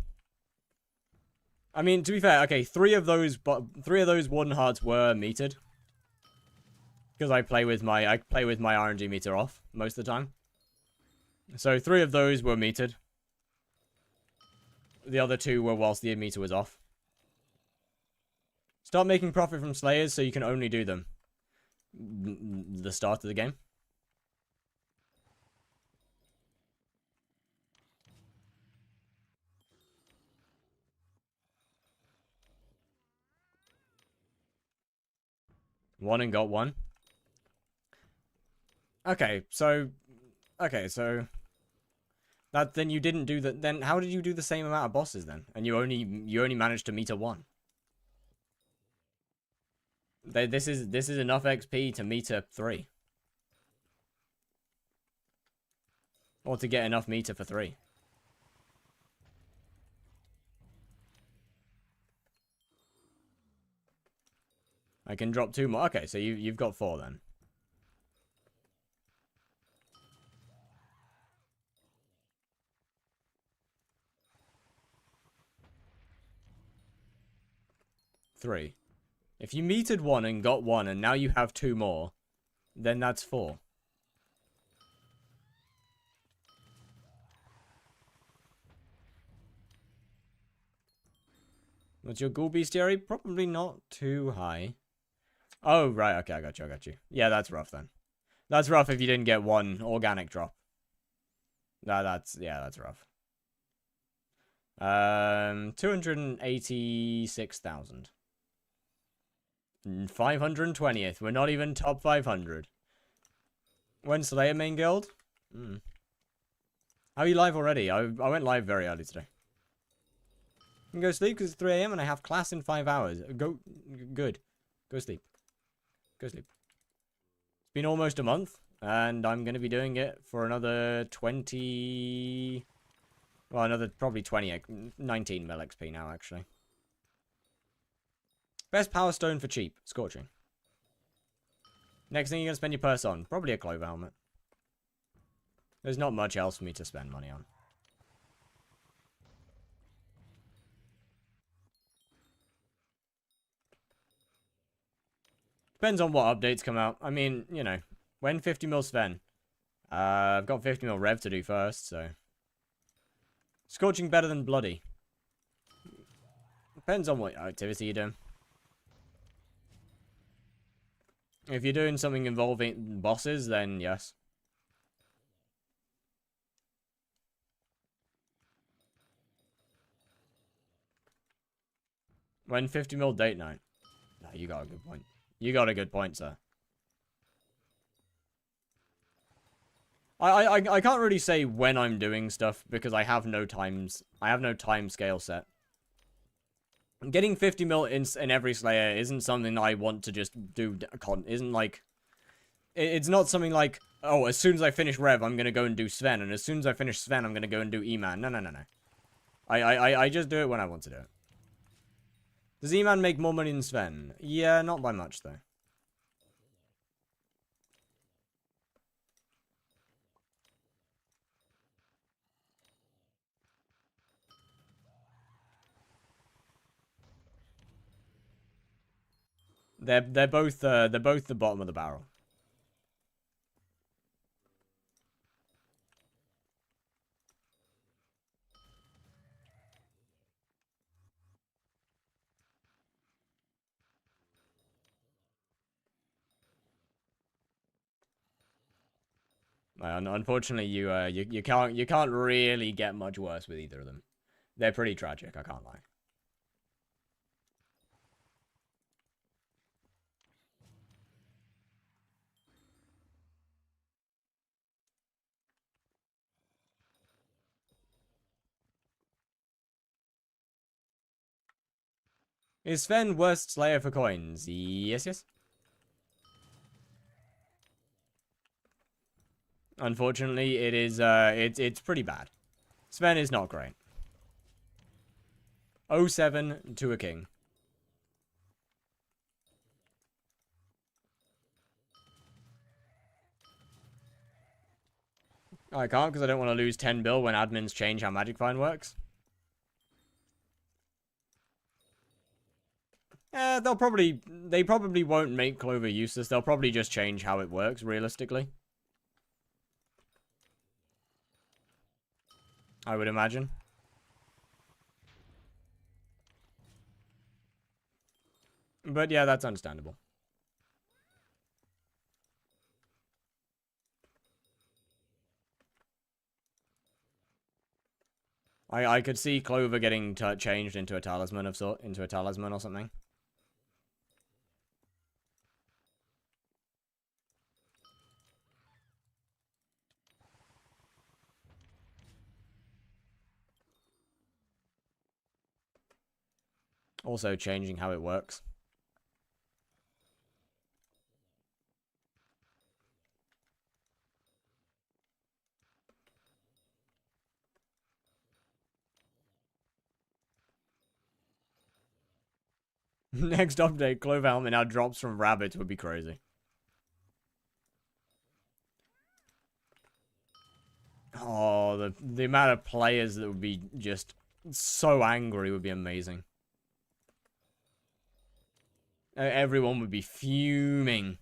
I mean, to be fair, okay, 3 of those Warden Hearts were metered. Because I play with my RNG meter off most of the time. So 3 of those were metered. The other 2 were whilst the meter was off. Start making profit from Slayers so you can only do them the start of the game. One and got one. Okay, so that then you didn't do that. Then how did you do the same amount of bosses then? And you only managed to meter 1. This is enough XP to meter 3. Or to get enough meter for 3. I can drop 2 more. Okay, so you've got 4 then. Three. If you metered 1 and got 1 and now you have 2 more, then that's 4. What's your ghoul bestiary? Probably not too high. Oh, right. Okay, I got you. Yeah, that's rough then. That's rough if you didn't get 1 organic drop. That's rough. 286,000. 520th. We're not even top 500. When Slayer main guild? How are you live already? I went live very early today. You can go sleep because it's 3 AM and I have class in 5 hours. Good. Go sleep. Go sleep. It's been almost a month, and I'm going to be doing it for another 20... Well, another probably 19 mil XP now, actually. Best power stone for cheap. Scorching. Next thing you're going to spend your purse on. Probably a clover helmet. There's not much else for me to spend money on. Depends on what updates come out. I mean, you know, when 50 mil Sven. I've got 50 mil Rev to do first, so... Scorching better than Bloody. Depends on what activity you're doing. If you're doing something involving bosses, then yes. When 50 mil date night. No, you got a good point. You got a good point, sir. I can't really say when I'm doing stuff because I have no time scale set. Getting 50 mil in every Slayer isn't something I want to just do. Isn't like... It's not something like, oh, as soon as I finish Rev, I'm going to go and do Sven. And as soon as I finish Sven, I'm going to go and do E-Man. No. I just do it when I want to do it. Does E-Man make more money than Sven? Yeah, not by much, though. They're both the bottom of the barrel. Unfortunately, you can't really get much worse with either of them. They're pretty tragic, I can't lie. Is Sven worst Slayer for coins? Yes. Unfortunately, it is it's pretty bad. Sven is not great. 07 to a king. I can't because I don't want to lose 10 bill when admins change how Magic Find works. They probably won't make clover useless. They'll probably just change how it works, realistically. I would imagine. But yeah, that's understandable. I could see clover getting changed into a talisman of into a talisman or something. Also changing how it works. Next update, clover helmet now drops from rabbits would be crazy. Oh, the amount of players that would be just so angry would be amazing. Everyone would be fuming.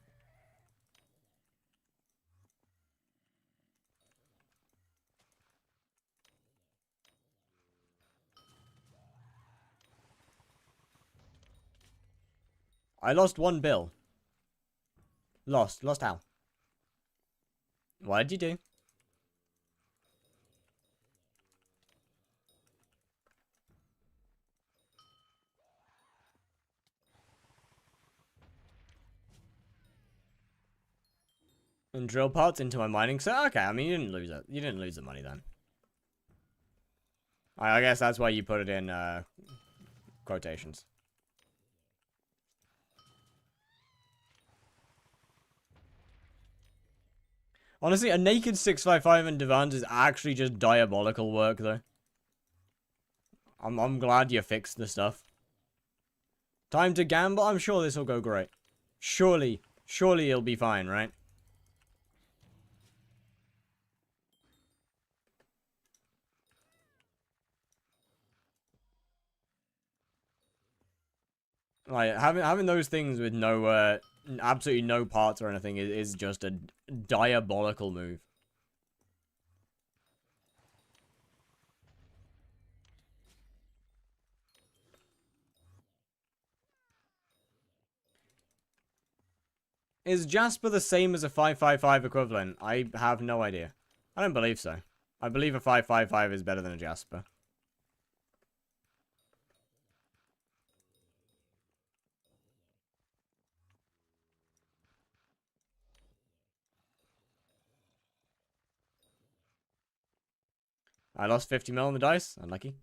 I lost one bill. Lost how? What did you do? And drill parts into my mining set? Okay, I mean, you didn't lose it. You didn't lose the money then. I guess that's why you put it in, quotations. Honestly, a naked 655 in Devant is actually just diabolical work, though. I'm glad you fixed the stuff. Time to gamble? I'm sure this will go great. Surely it'll be fine, right? Like, having those things with no, absolutely no parts or anything is just a diabolical move. Is Jasper the same as a 555 equivalent? I have no idea. I don't believe so. I believe a 555 is better than a Jasper. I lost 50 mil on the dice. Unlucky.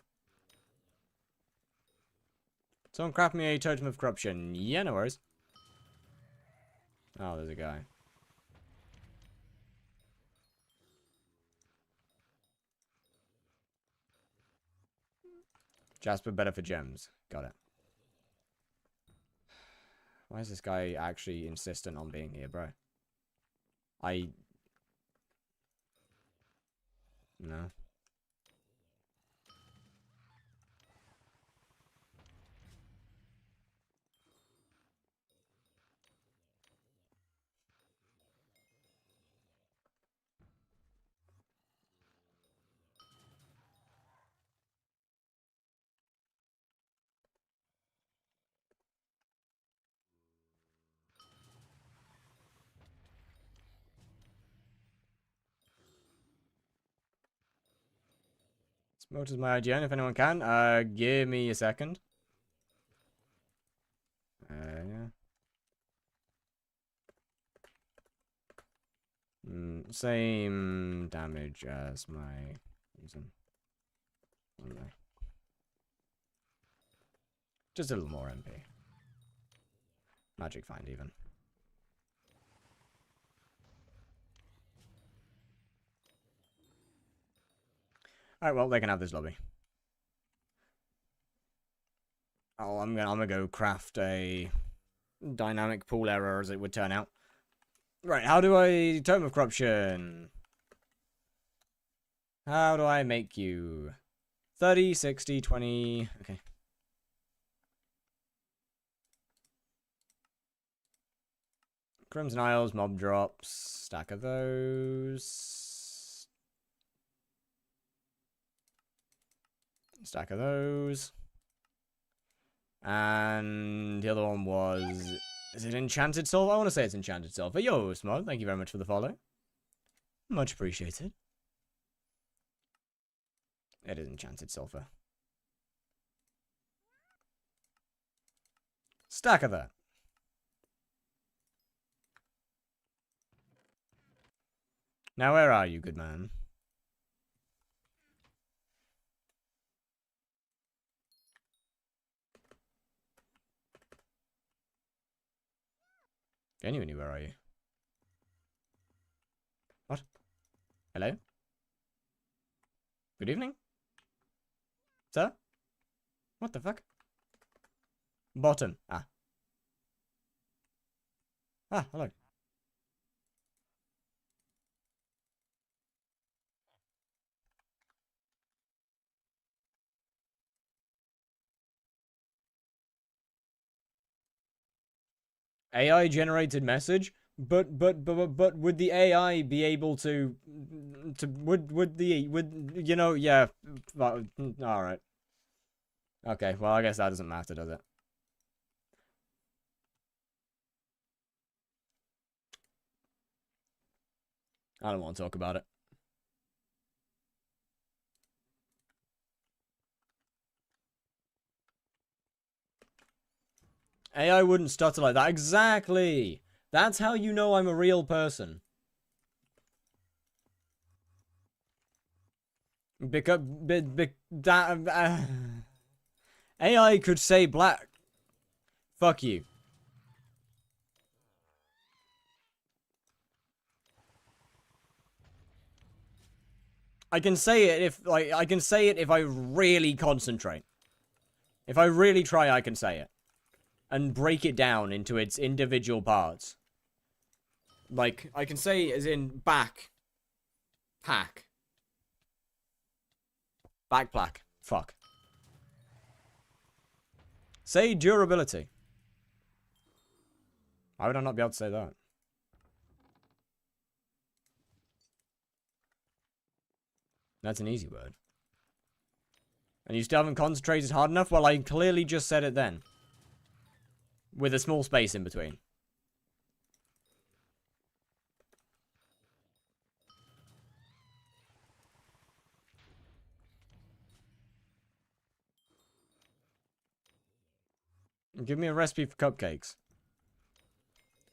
Someone craft me a totem of corruption. Yeah, no worries. Oh, there's a guy. Jasper better for gems. Got it. Why is this guy actually insistent on being here, bro? No. Smoke is my IGN if anyone can. Give me a second. Yeah. Same damage as my reason. Just a little more MP. Magic find even. Alright, well, they can have this lobby. Oh, I'm gonna go craft a dynamic pool error as it would turn out. Right, how do I... Tome of Corruption. How do I make you? 30, 60, 20... Okay. Crimson Isles, mob drops. Stack of those. Stack of those. And the other one was... Is it Enchanted Sulfur? I want to say it's Enchanted Sulfur. Yo, Smug, thank you very much for the follow. Much appreciated. It is Enchanted Sulfur. Stack of that. Now, where are you, good man? Genuinely, where are you? What? Hello? Good evening? Sir? What the fuck? Bottom. Ah. Ah, hello. AI generated message, but would the AI be able to would you know, yeah, all right. Okay, well, I guess that doesn't matter, does it? I don't want to talk about it. AI wouldn't stutter like that. Exactly. That's how you know I'm a real person. Because that AI could say black. Fuck you. I can say it if I really concentrate. If I really try, I can say it. And break it down into its individual parts. Like, I can say as in back. Pack. Backpack. Fuck. Say durability. Why would I not be able to say that? That's an easy word. And you still haven't concentrated hard enough? Well, I clearly just said it then. With a small space in between. Give me a recipe for cupcakes.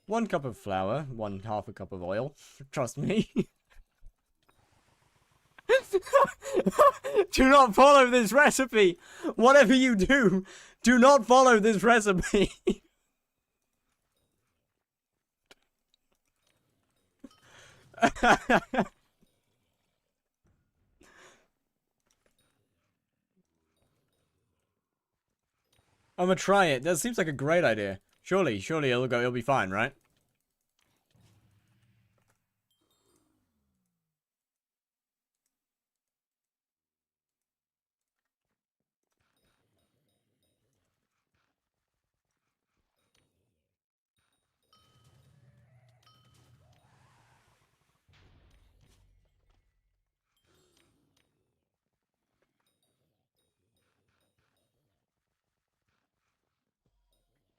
1 cup of flour, 1/2 a cup of oil. Trust me. Do not follow this recipe. Whatever you do, do not follow this recipe. I'm gonna try it. That seems like a great idea. Surely it'll be fine, right?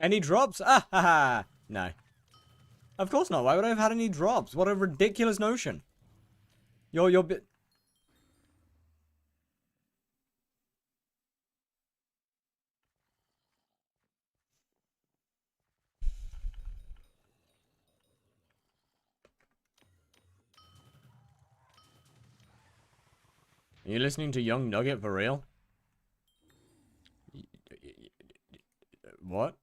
Any drops? Ah ha ha. No. Of course not. Why would I have had any drops? What a ridiculous notion. You're bit. Are you listening to Young Nugget for real? What?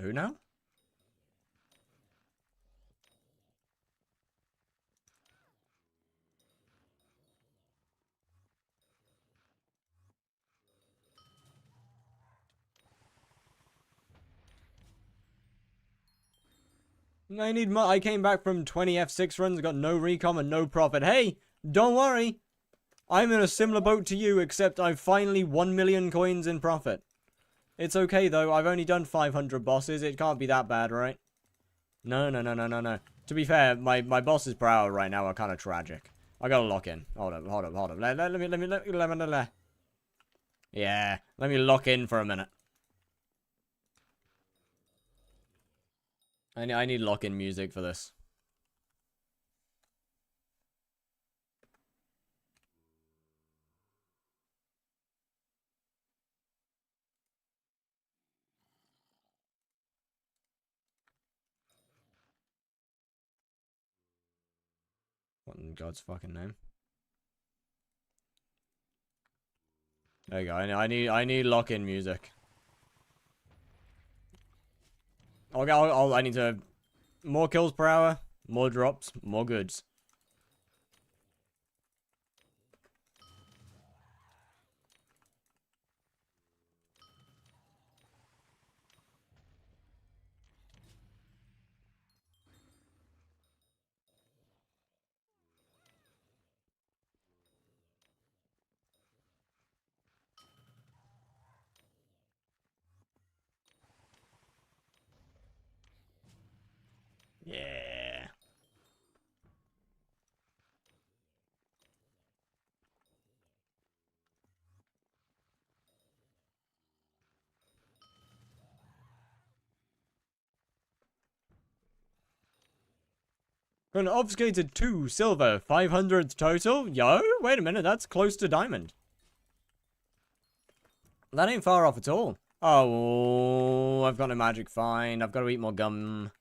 Who now? I came back from 20 F6 runs, got no recom and no profit. Hey, don't worry. I'm in a similar boat to you, except I've finally 1 million coins in profit. It's okay, though. I've only done 500 bosses. It can't be that bad, right? No, no, no, no, no, no. To be fair, my bosses per hour right now are kind of tragic. I gotta lock in. Hold up, hold up, hold up. Yeah, let me lock in for a minute. I need lock-in music for this. What in God's fucking name? There you go. I need lock-in music. I need to more kills per hour, more drops, more goods. Yeah. An obfuscated 2 silver, 500 total. Yo, wait a minute, that's close to diamond. That ain't far off at all. Oh, I've got no magic find. I've got to eat more gum.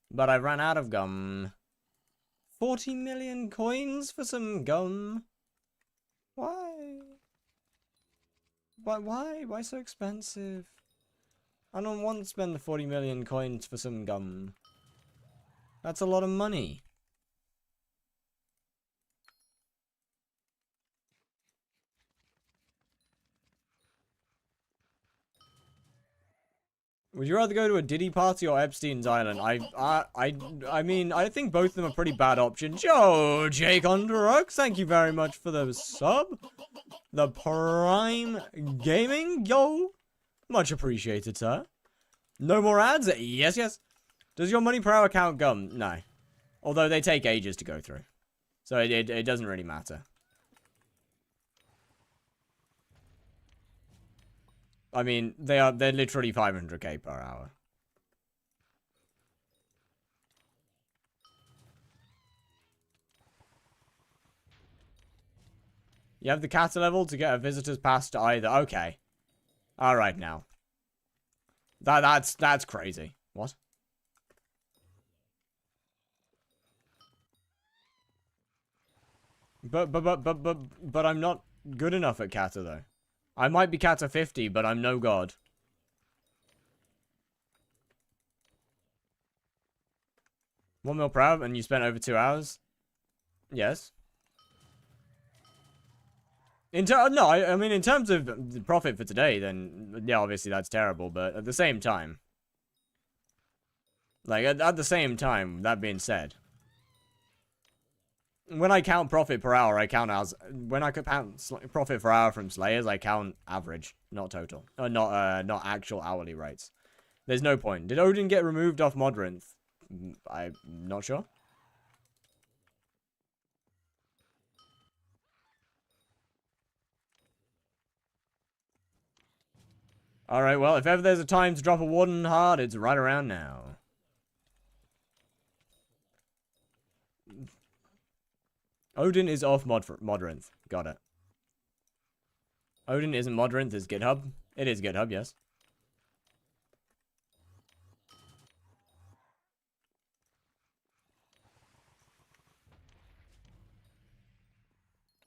But I've ran out of gum. 40 million coins for some gum? Why? Why? Why so expensive? I don't want to spend the 40 million coins for some gum. That's a lot of money. Would you rather go to a Diddy party or Epstein's Island? I mean, I think both of them are pretty bad options. Yo, Jake Underrocks, thank you very much for the sub. The Prime Gaming, yo. Much appreciated, sir. No more ads? Yes, yes. Does your money per hour count gum? No. Although they take ages to go through. So it doesn't really matter. I mean, they're literally 500k per hour. You have the kata level to get a visitor's pass to either. Okay. Alright now. That's crazy. What? But I'm not good enough at kata though. I might be kata 50, but I'm no god. One mil per hour and you spent over 2 hours? Yes. No, I mean, in terms of the profit for today, then, yeah, obviously that's terrible, but at the same time, like, at the same time, that being said, when I count profit per hour, I count as, when I count profit per hour from Slayers, I count average, not total, not actual hourly rates. There's no point. Did Odin get removed off Modrinth? I'm not sure. Alright, well, if ever there's a time to drop a Warden hard, it's right around now. Odin is off Modrinth. Got it. Odin isn't Modrinth, it's GitHub. It is GitHub, yes.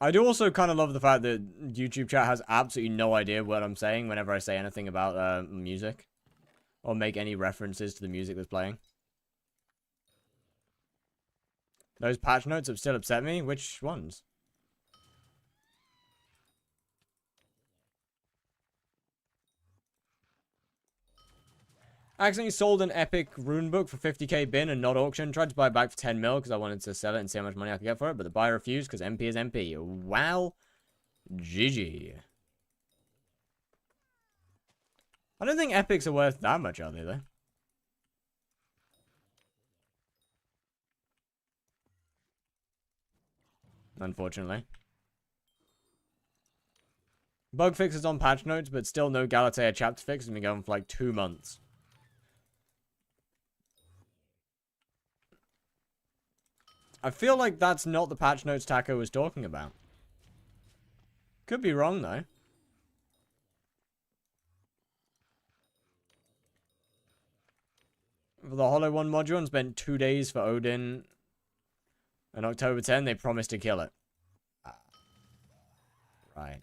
I do also kind of love the fact that YouTube chat has absolutely no idea what I'm saying whenever I say anything about music. Or make any references to the music that's playing. Those patch notes have still upset me. Which ones? I accidentally sold an epic rune book for 50k bin and not auction. Tried to buy it back for 10 mil because I wanted to sell it and see how much money I could get for it. But the buyer refused because MP is MP. Wow. GG. I don't think epics are worth that much, are they, though? Unfortunately. Bug fixes on patch notes, but still no Galatea chapter fix. Has been going for like 2 months. I feel like that's not the patch notes Taco was talking about. Could be wrong, though. For the Hollow 1 module and spent 2 days for Odin. On October 10, they promised to kill it. Right.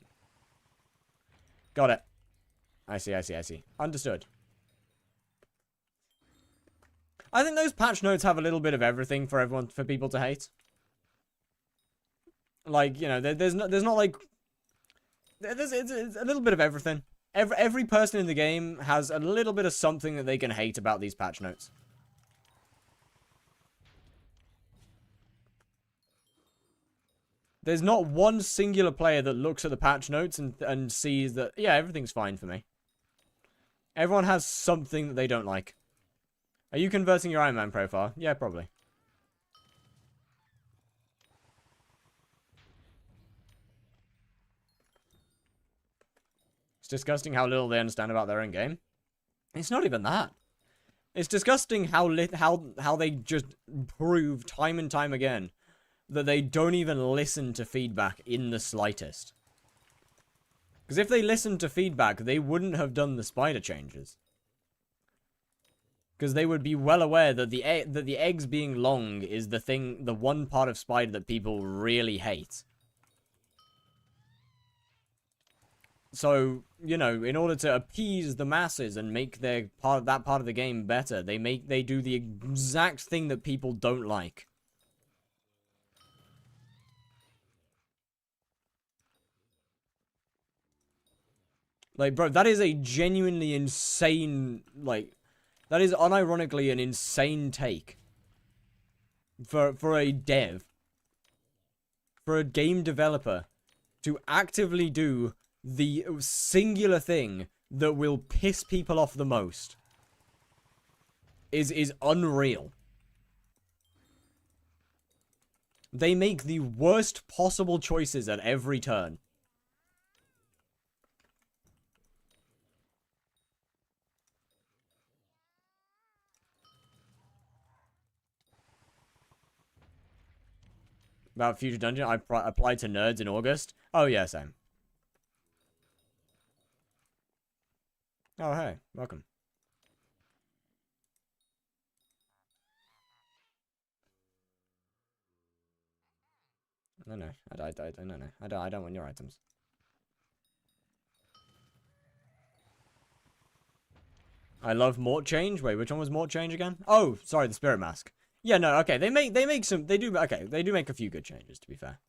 Got it. I see. Understood. I think those patch notes have a little bit of everything for everyone, for people to hate. Like, you know, there's not like... it's a little bit of everything. Every person in the game has a little bit of something that they can hate about these patch notes. There's not one singular player that looks at the patch notes and sees that, yeah, everything's fine for me. Everyone has something that they don't like. Are you converting your Iron Man profile? Yeah, probably. It's disgusting how little they understand about their own game. It's not even that. It's disgusting how they just prove time and time again that they don't even listen to feedback in the slightest. Because if they listened to feedback, they wouldn't have done the spider changes. Because they would be well aware that the eggs being long is the one part of spider that people really hate. So, you know, in order to appease the masses and make that part of the game better, they do the exact thing that people don't like. Like, bro, that is a genuinely insane, like, that is unironically an insane take. For a dev. For a game developer. To actively do the singular thing that will piss people off the most. Is unreal. They make the worst possible choices at every turn. About Future Dungeon, I applied to Nerds in August. Oh, yeah, same. Oh, hey. Welcome. No. I don't want your items. I love Mort Change. Wait, which one was Mort Change again? Oh, sorry, the Spirit Mask. Yeah, no, okay. They do make a few good changes, to be fair.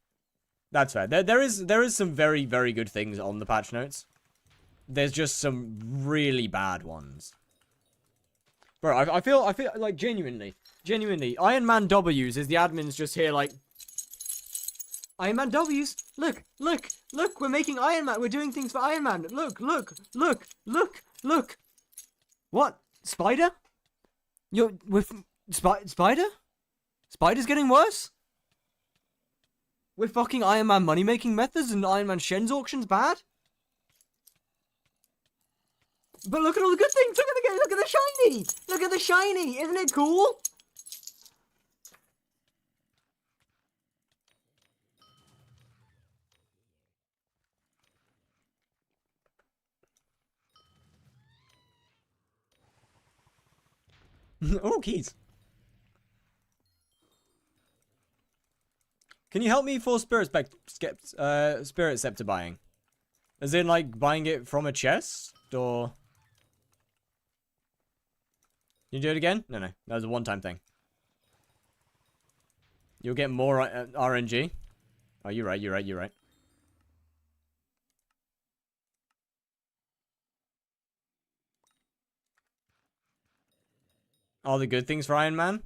That's fair. There is some very, very good things on the patch notes. There's just some really bad ones. Bro, I feel like genuinely, Iron Man W's is the admins just here like, Iron Man W's, look, we're making Iron Man, we're doing things for Iron Man, look. What? Spider? You're with Spider? Spider's getting worse? With fucking Iron Man money-making methods and Iron Man Shen's auctions bad? But look at all the good things! Look at the shiny! Look at the shiny! Isn't it cool? Oh, keys. Can you help me for Spirit Scepter buying? As in, like, buying it from a chest? Or... You do it again? No. That was a one-time thing. You'll get more RNG. Oh, you're right. All the good things for Iron Man?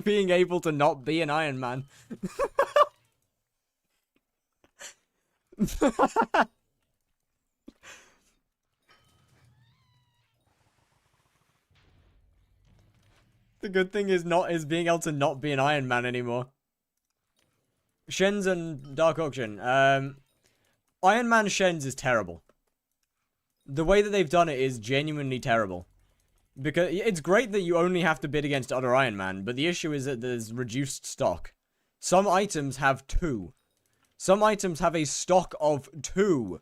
Being able to not be an Iron Man. The good thing is being able to not be an Iron Man anymore. Shen's and Dark Auction. Iron Man Shen's is terrible. The way that they've done it is genuinely terrible. Because it's great that you only have to bid against other Iron Man, but the issue is that there's reduced stock. Some items have 2. Some items have a stock of 2.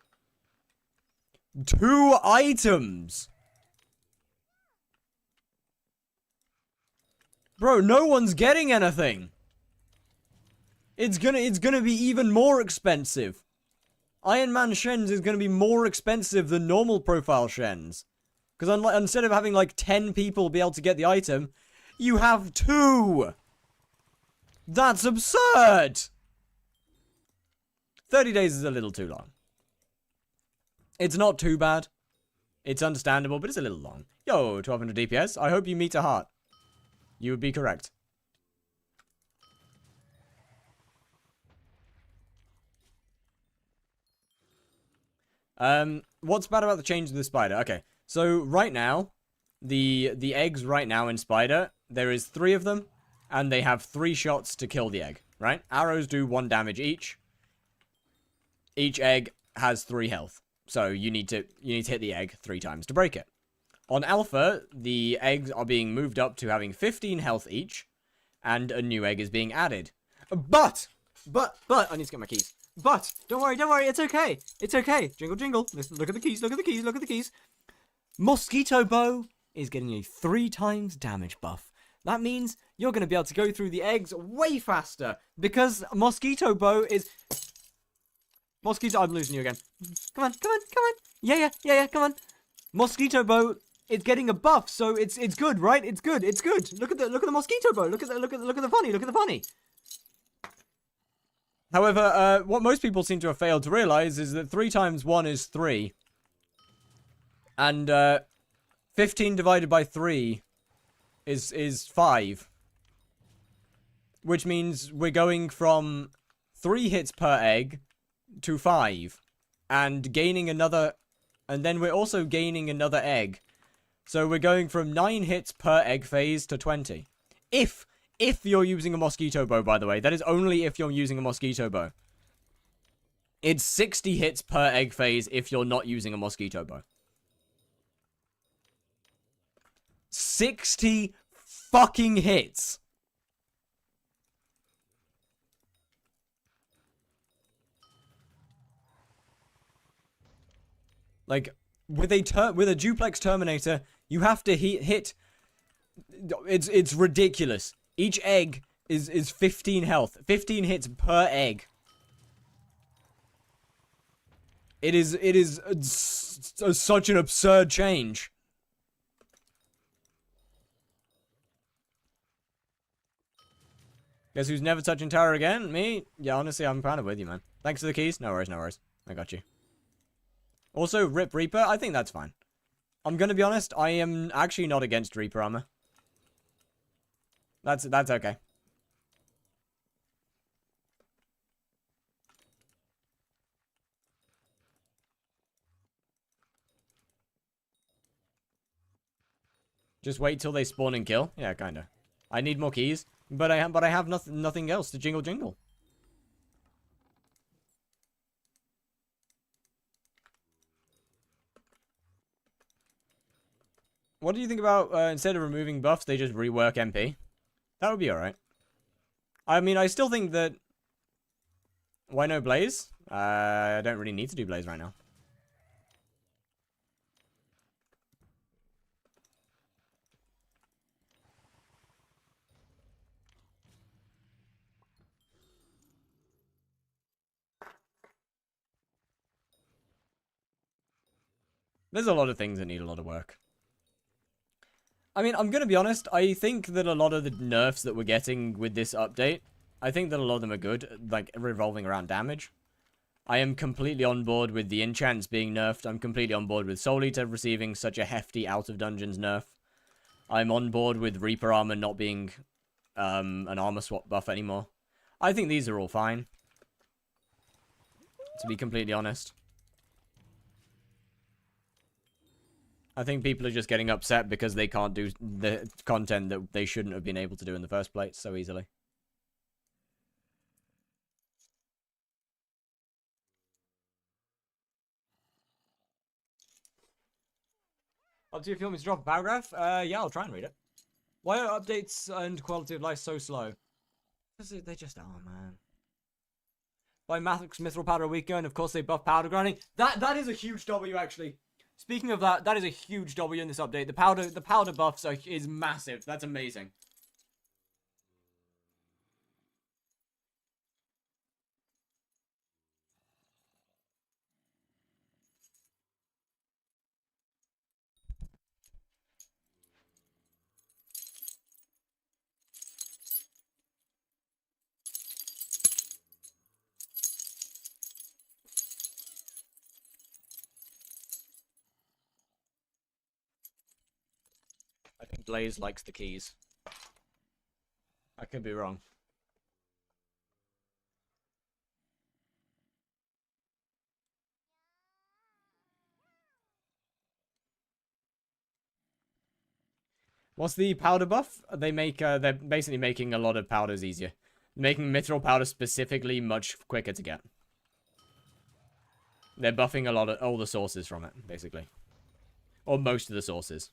2 items! Bro, no one's getting anything! It's gonna be even more expensive. Iron Man Shens is gonna be more expensive than normal profile Shens. Because instead of having like 10 people be able to get the item, you have 2! That's absurd! 30 days is a little too long. It's not too bad. It's understandable, but it's a little long. Yo, 1200 DPS. I hope you meet a heart. You would be correct. What's bad about the change of the spider? Okay, so right now, the eggs right now in spider, there is 3 of them, and they have 3 shots to kill the egg, right? Arrows do 1 damage each. Each egg has 3 health. So you need to hit the egg 3 times to break it. On alpha, the eggs are being moved up to having 15 health each, and a new egg is being added. But, I need to get my keys. But, don't worry, it's okay. It's okay. Jingle, jingle. Listen, look at the keys, look at the keys, look at the keys. Mosquito Bow is getting a 3 times damage buff. That means you're going to be able to go through the eggs way faster, because Mosquito Bow is... Mosquito, I'm losing you again. Come on. Yeah, come on. Mosquito Bow, it's getting a buff, so it's good, right? It's good. Look at the Mosquito Bow. Look at the funny. However, what most people seem to have failed to realize is that 3 times 1 is 3. And 15 divided by 3 is 5. Which means we're going from 3 hits per egg to 5, and gaining another, and then we're also gaining another egg, so we're going from 9 hits per egg phase to 20. If you're using a Mosquito Bow, by the way, that is only if you're using a Mosquito Bow. It's 60 hits per egg phase if you're not using a Mosquito Bow. 60 fucking hits. Like, with a duplex Terminator, you have to hit... It's ridiculous. Each egg is 15 health. 15 hits per egg. It is such an absurd change. Guess who's never touching tower again? Me? Yeah, honestly, I'm kind of with you, man. Thanks for the keys. No worries. I got you. Also, Rip Reaper, I think that's fine. I'm gonna be honest, I am actually not against Reaper armor. That's okay. Just wait till they spawn and kill? Yeah, kinda. I need more keys, but I have nothing else to jingle. What do you think about, instead of removing buffs, they just rework MP? That would be alright. I mean, I still think that... Why no Blaze? I don't really need to do Blaze right now. There's a lot of things that need a lot of work. I mean, I'm gonna be honest, I think that a lot of the nerfs that we're getting with this update, I think that a lot of them are good, like, revolving around damage. I am completely on board with the enchants being nerfed. I'm completely on board with Soul Eater receiving such a hefty out-of-dungeons nerf. I'm on board with Reaper armor not being an armor swap buff anymore. I think these are all fine, to be completely honest. I think people are just getting upset because they can't do the content that they shouldn't have been able to do in the first place so easily. Up to you if you want me to drop a paragraph? Yeah, I'll try and read it. Why are updates and quality of life so slow? Because they just are, man. By Mathix Mithril Powder a week ago, and of course they buff powder grinding. That is a huge W, actually. Speaking of that, that is a huge W in this update. The powder buffs is massive. That's amazing. I think Blaze likes the keys. I could be wrong. What's the powder buff? They make, they're basically making a lot of powders easier. Making mithril powder specifically much quicker to get. They're buffing a lot of all the sources from it, basically. Or most of the sources.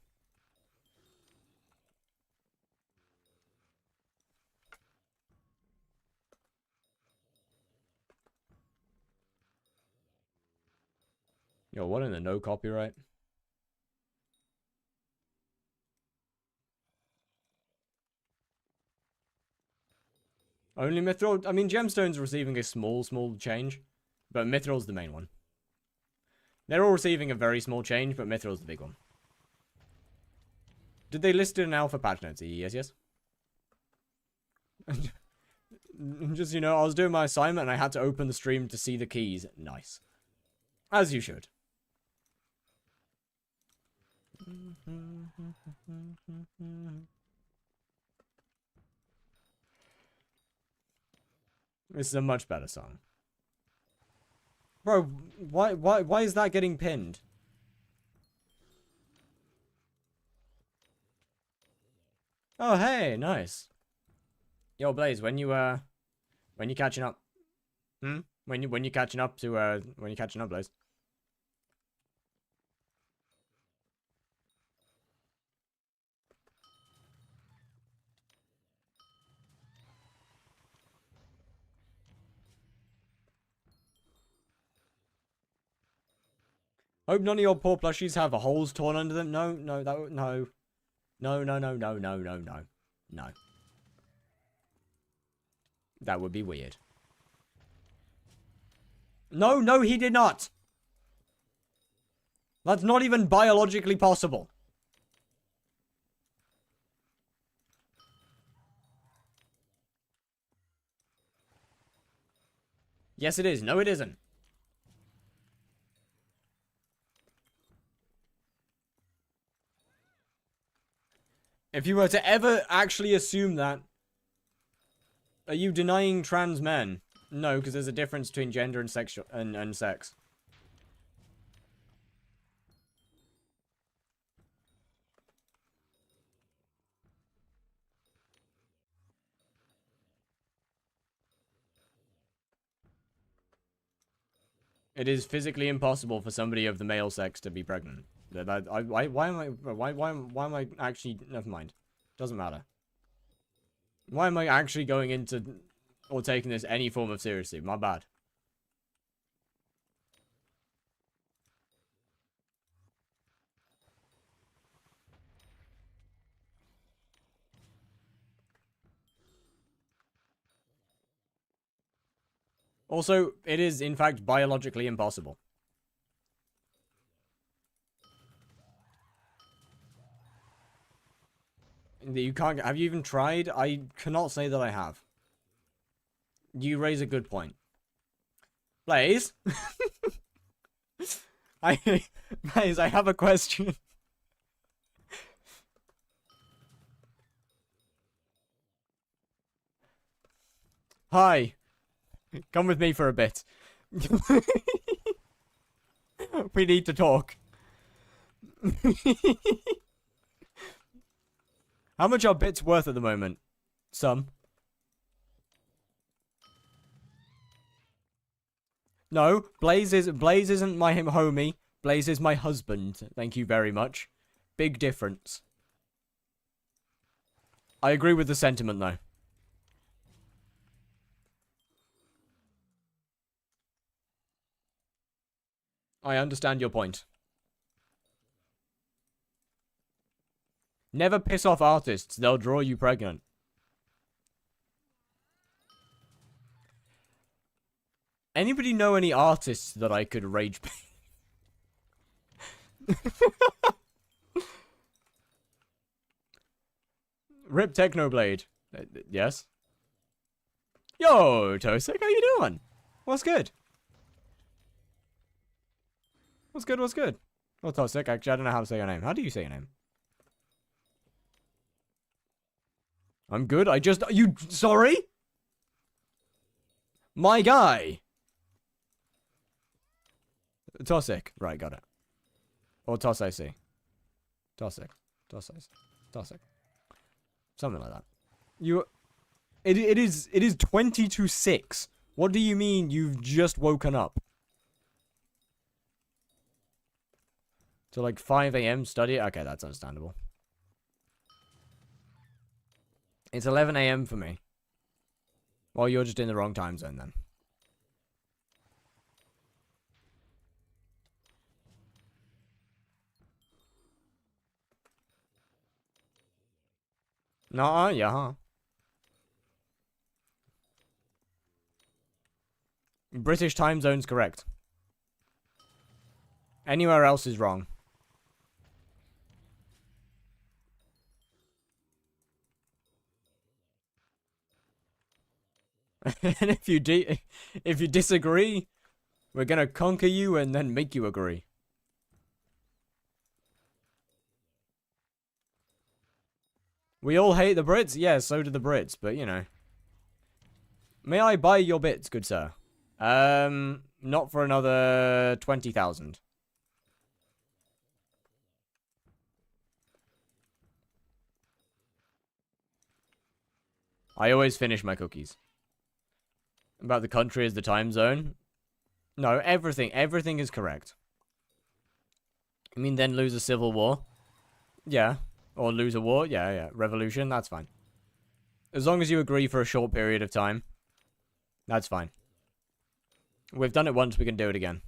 Yo, what in the no copyright? Only mithril? I mean, gemstones receiving a small change. But mithril's the main one. They're all receiving a very small change, but mithril's the big one. Did they list it in alpha patch notes? Yes, yes. Just, you know, I was doing my assignment and I had to open the stream to see the keys. Nice. As you should. This is a much better song. Bro, why is that getting pinned? Oh, hey, nice. Yo, Blaze, when you catching up? When you catching up, Blaze? Hope none of your poor plushies have holes torn under them. No. No. That would be weird. No, he did not. That's not even biologically possible. Yes, it is. No, it isn't. If you were to ever actually assume that, are you denying trans men? No, because there's a difference between gender and sexual and sex. It is physically impossible for somebody of the male sex to be pregnant. Why am I actually, never mind. Doesn't matter. Why am I actually going into or taking this any form of seriously? My bad. Also, it is in fact biologically impossible. You can't. Have you even tried? I cannot say that I have. You raise a good point. Blaze? Blaze, I have a question. Hi. Come with me for a bit. We need to talk. How much are bits worth at the moment? Some. No, Blaze isn't my homie. Blaze is my husband. Thank you very much. Big difference. I agree with the sentiment though. I understand your point. Never piss off artists. They'll draw you pregnant. Anybody know any artists that I could rage bait? Rip Technoblade. Yes? Yo, Tosik, how you doing? What's good? What's good, what's good? Well, Tosik, actually, I don't know how to say your name. How do you say your name? I'm good, you, sorry? My guy. Tosik. Right, got it. Or Tossic. Tossic. Something like that. It is 20 to 6. What do you mean you've just woken up? To like 5 AM study? Okay, that's understandable. It's 11 AM for me. Well, you're just in the wrong time zone then. Nah, yeah, huh? British time zone's correct. Anywhere else is wrong. And if you disagree, we're gonna conquer you and then make you agree. We all hate the Brits? Yeah, so do the Brits, but you know. May I buy your bits, good sir? Not for another 20,000. I always finish my cookies. About the country as the time zone? No, everything is correct. I mean, then lose a civil war? Yeah. Or lose a war? Yeah. Revolution? That's fine. As long as you agree for a short period of time. That's fine. We've done it once, we can do it again.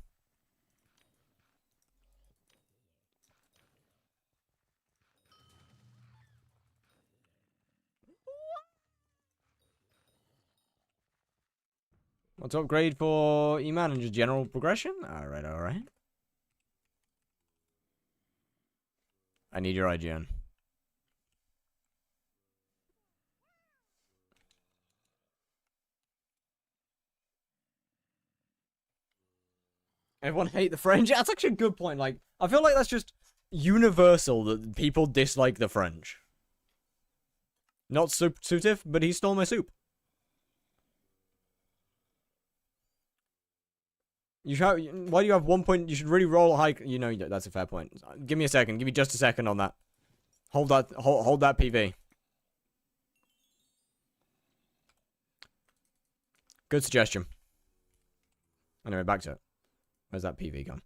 Want to upgrade for E-Man and just general progression? Alright. I need your IGN. Everyone hate the French? That's actually a good point. Like, I feel like that's just universal that people dislike the French. Not Soutif, but he stole my soup. Why do you have 1 point? You should really roll high. You know, that's a fair point. Give me a second. Give me just a second on that. Hold that PV. Good suggestion. Anyway, back to it. Where's that PV gone?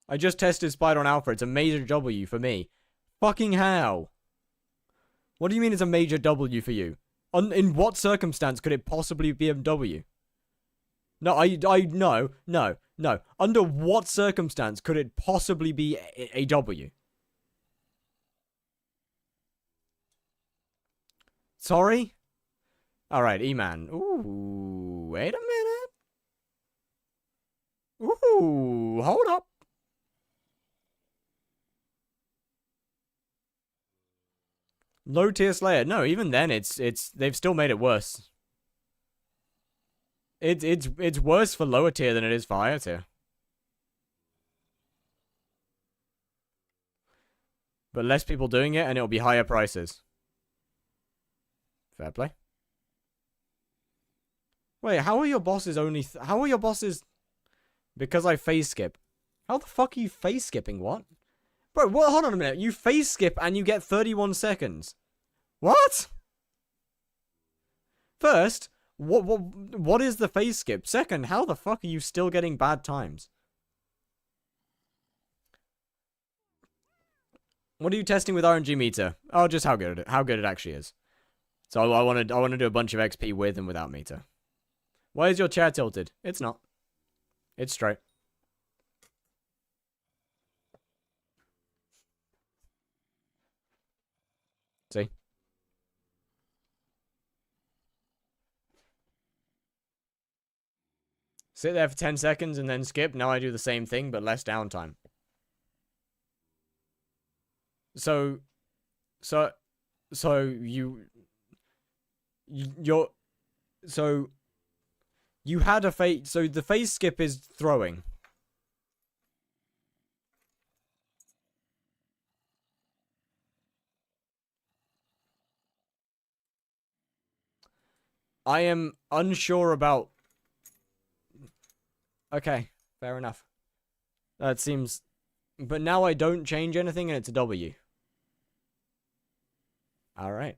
I just tested Spider on Alpha. It's a major W for me. Fucking how? What do you mean it's a major W for you? In what circumstance could it possibly be a W? No, no. Under what circumstance could it possibly be a W? Sorry? Alright, E-Man. Ooh, wait a minute. Ooh, hold up. Low tier Slayer. No, even then, they've still made it worse. It's worse for lower tier than it is for higher tier. But less people doing it, and it'll be higher prices. Fair play. Wait, how are your bosses only... how are your bosses... because I phase skip. How the fuck are you phase skipping? What? Bro, what? Hold on a minute. You phase skip and you get 31 seconds. What? First, what is the phase skip? Second, how the fuck are you still getting bad times? What are you testing with RNG meter? Oh, just how good it actually is. So I want to do a bunch of XP with and without meter. Why is your chair tilted? It's not. It's straight. See? Sit there for 10 seconds and then skip. Now I do the same thing, but less downtime. So you had a phase. So the phase skip is throwing. I am unsure about... okay, fair enough. That seems... but now I don't change anything and it's a W. Alright.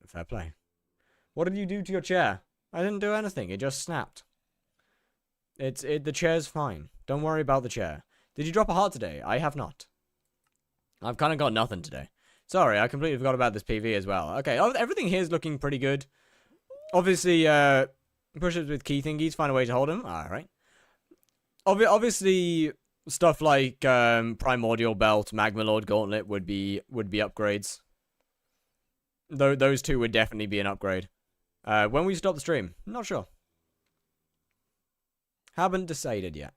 Fair play. What did you do to your chair? I didn't do anything, it just snapped. The chair's fine. Don't worry about the chair. Did you drop a heart today? I have not. I've kind of got nothing today. Sorry, I completely forgot about this PV as well. Okay, everything here is looking pretty good. Obviously, push-ups with key thingies, find a way to hold them. Alright. Obviously, stuff like Primordial Belt, Magma Lord Gauntlet would be upgrades. Those two would definitely be an upgrade. When we stop the stream? Not sure. Haven't decided yet.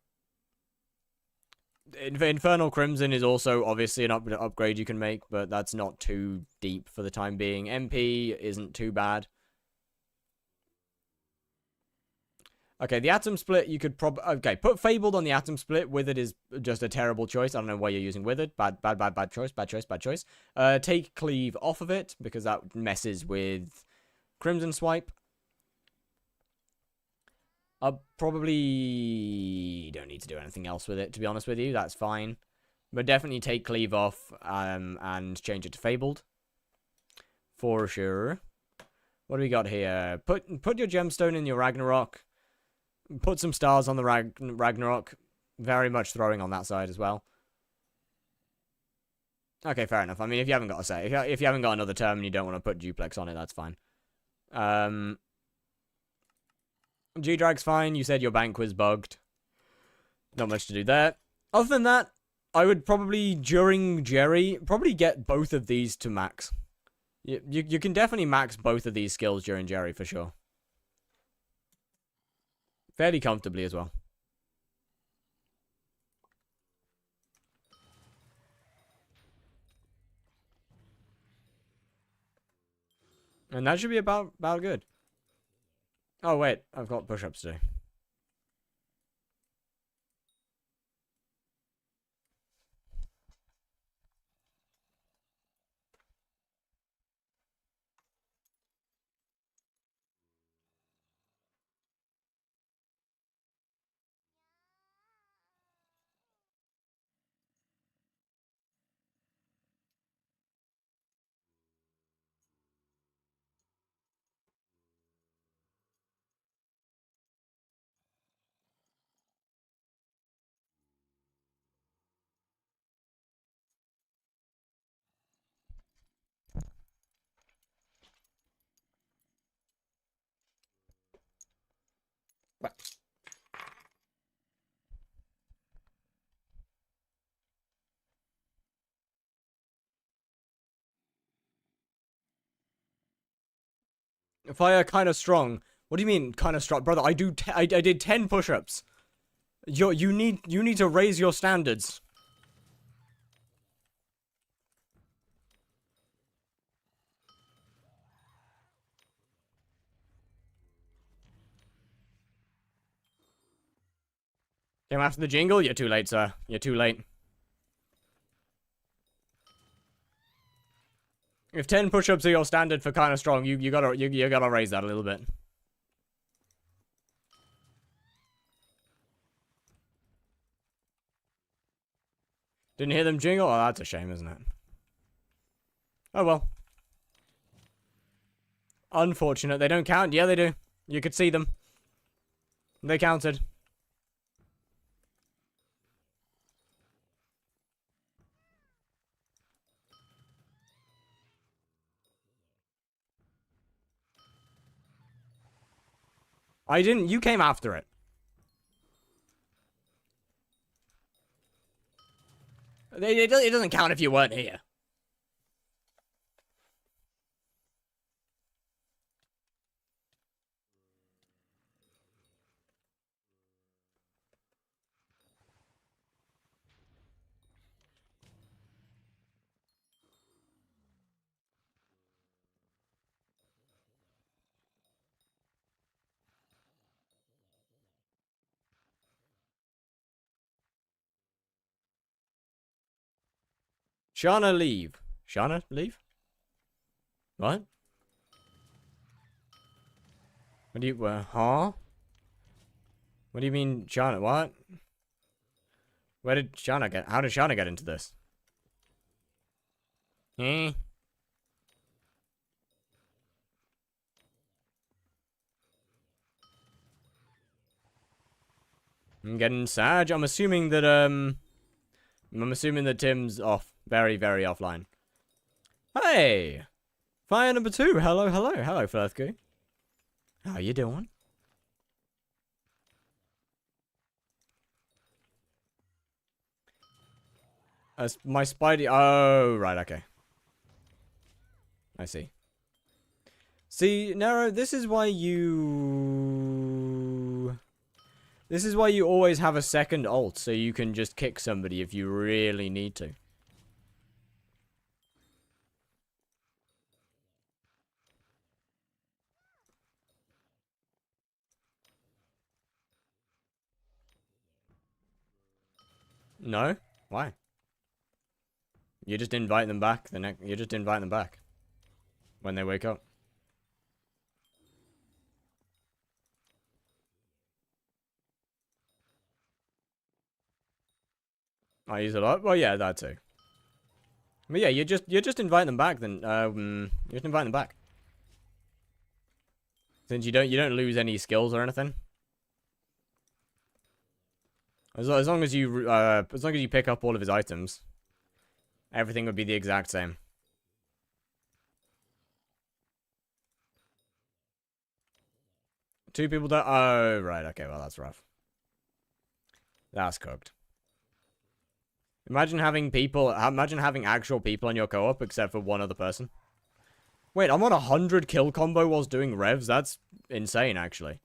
Infernal Crimson is also obviously an upgrade you can make, but that's not too deep for the time being. MP isn't too bad. Okay, the Atom Split, you could probably... okay, put Fabled on the Atom Split. Withered is just a terrible choice. I don't know why you're using Withered. Bad choice. Take Cleave off of it, because that messes with Crimson Swipe. Probably don't need to do anything else with it, to be honest with you. That's fine. But definitely take Cleave off, and change it to Fabled. For sure. What do we got here? Put your Gemstone in your Ragnarok. Put some stars on the Ragnarok. Very much throwing on that side as well. Okay, fair enough. I mean, if you haven't got a say, if you haven't got another term and you don't want to put duplex on it, that's fine. G-Drag's fine. You said your bank was bugged. Not much to do there. Other than that, I would probably, during Jerry, probably get both of these to max. You can definitely max both of these skills during Jerry, for sure. Fairly comfortably as well. And that should be about good. Oh, wait. I've got push-ups today. Fire kind of strong. What do you mean kind of strong, brother? I did 10 push-ups. You need to raise your standards. Came after the jingle? You're too late, sir. You're too late. If 10 push-ups are your standard for kind of strong, you gotta raise that a little bit. Didn't hear them jingle? Oh, that's a shame, isn't it? Oh well. Unfortunate. They don't count? Yeah, they do. You could see them. They counted. I didn't. You came after it. It doesn't count if you weren't here. Shauna, leave. Shauna, leave? What? What do you, huh? What do you mean, Shauna, what? Where did Shauna get, how did Shauna get into this? Eh? I'm getting sad. I'm assuming that, Tim's off. Very, very offline. Hey! Fire number 2. Hello, hello. Hello, Firthgoo. How you doing? My Spidey... Oh, right, okay. I see. See, Nero, this is why you... This is why you always have a second ult, so you can just kick somebody if you really need to. No? Why? You just invite them back. You just invite them back when they wake up. I use it a lot. Well, yeah, that too. But yeah, you just invite them back. Then you just invite them back. Since you don't lose any skills or anything. As long as you pick up all of his items, everything would be the exact same. Two people don't. Oh, right. Okay. Well, that's rough. That's cooked. Imagine having actual people on your co-op except for one other person. Wait, I'm on 100 kill combo whilst doing revs. That's insane, actually.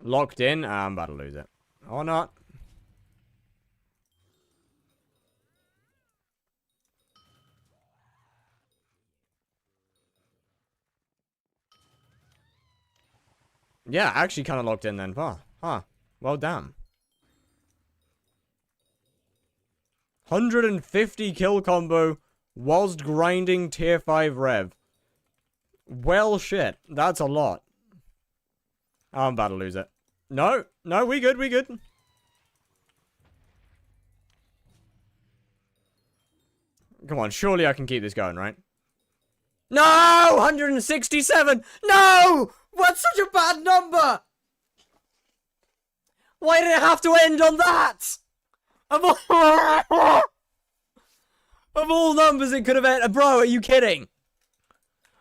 Locked in. I'm about to lose it. Or not. Yeah, actually kind of locked in then. Huh. Well, damn. 150 kill combo whilst grinding tier 5 rev. Well, shit. That's a lot. I'm about to lose it. No, we good. Come on, surely I can keep this going, right? No! 167! No! What's such a bad number? Why did it have to end on that? Of all numbers it could have ended... Bro, are you kidding?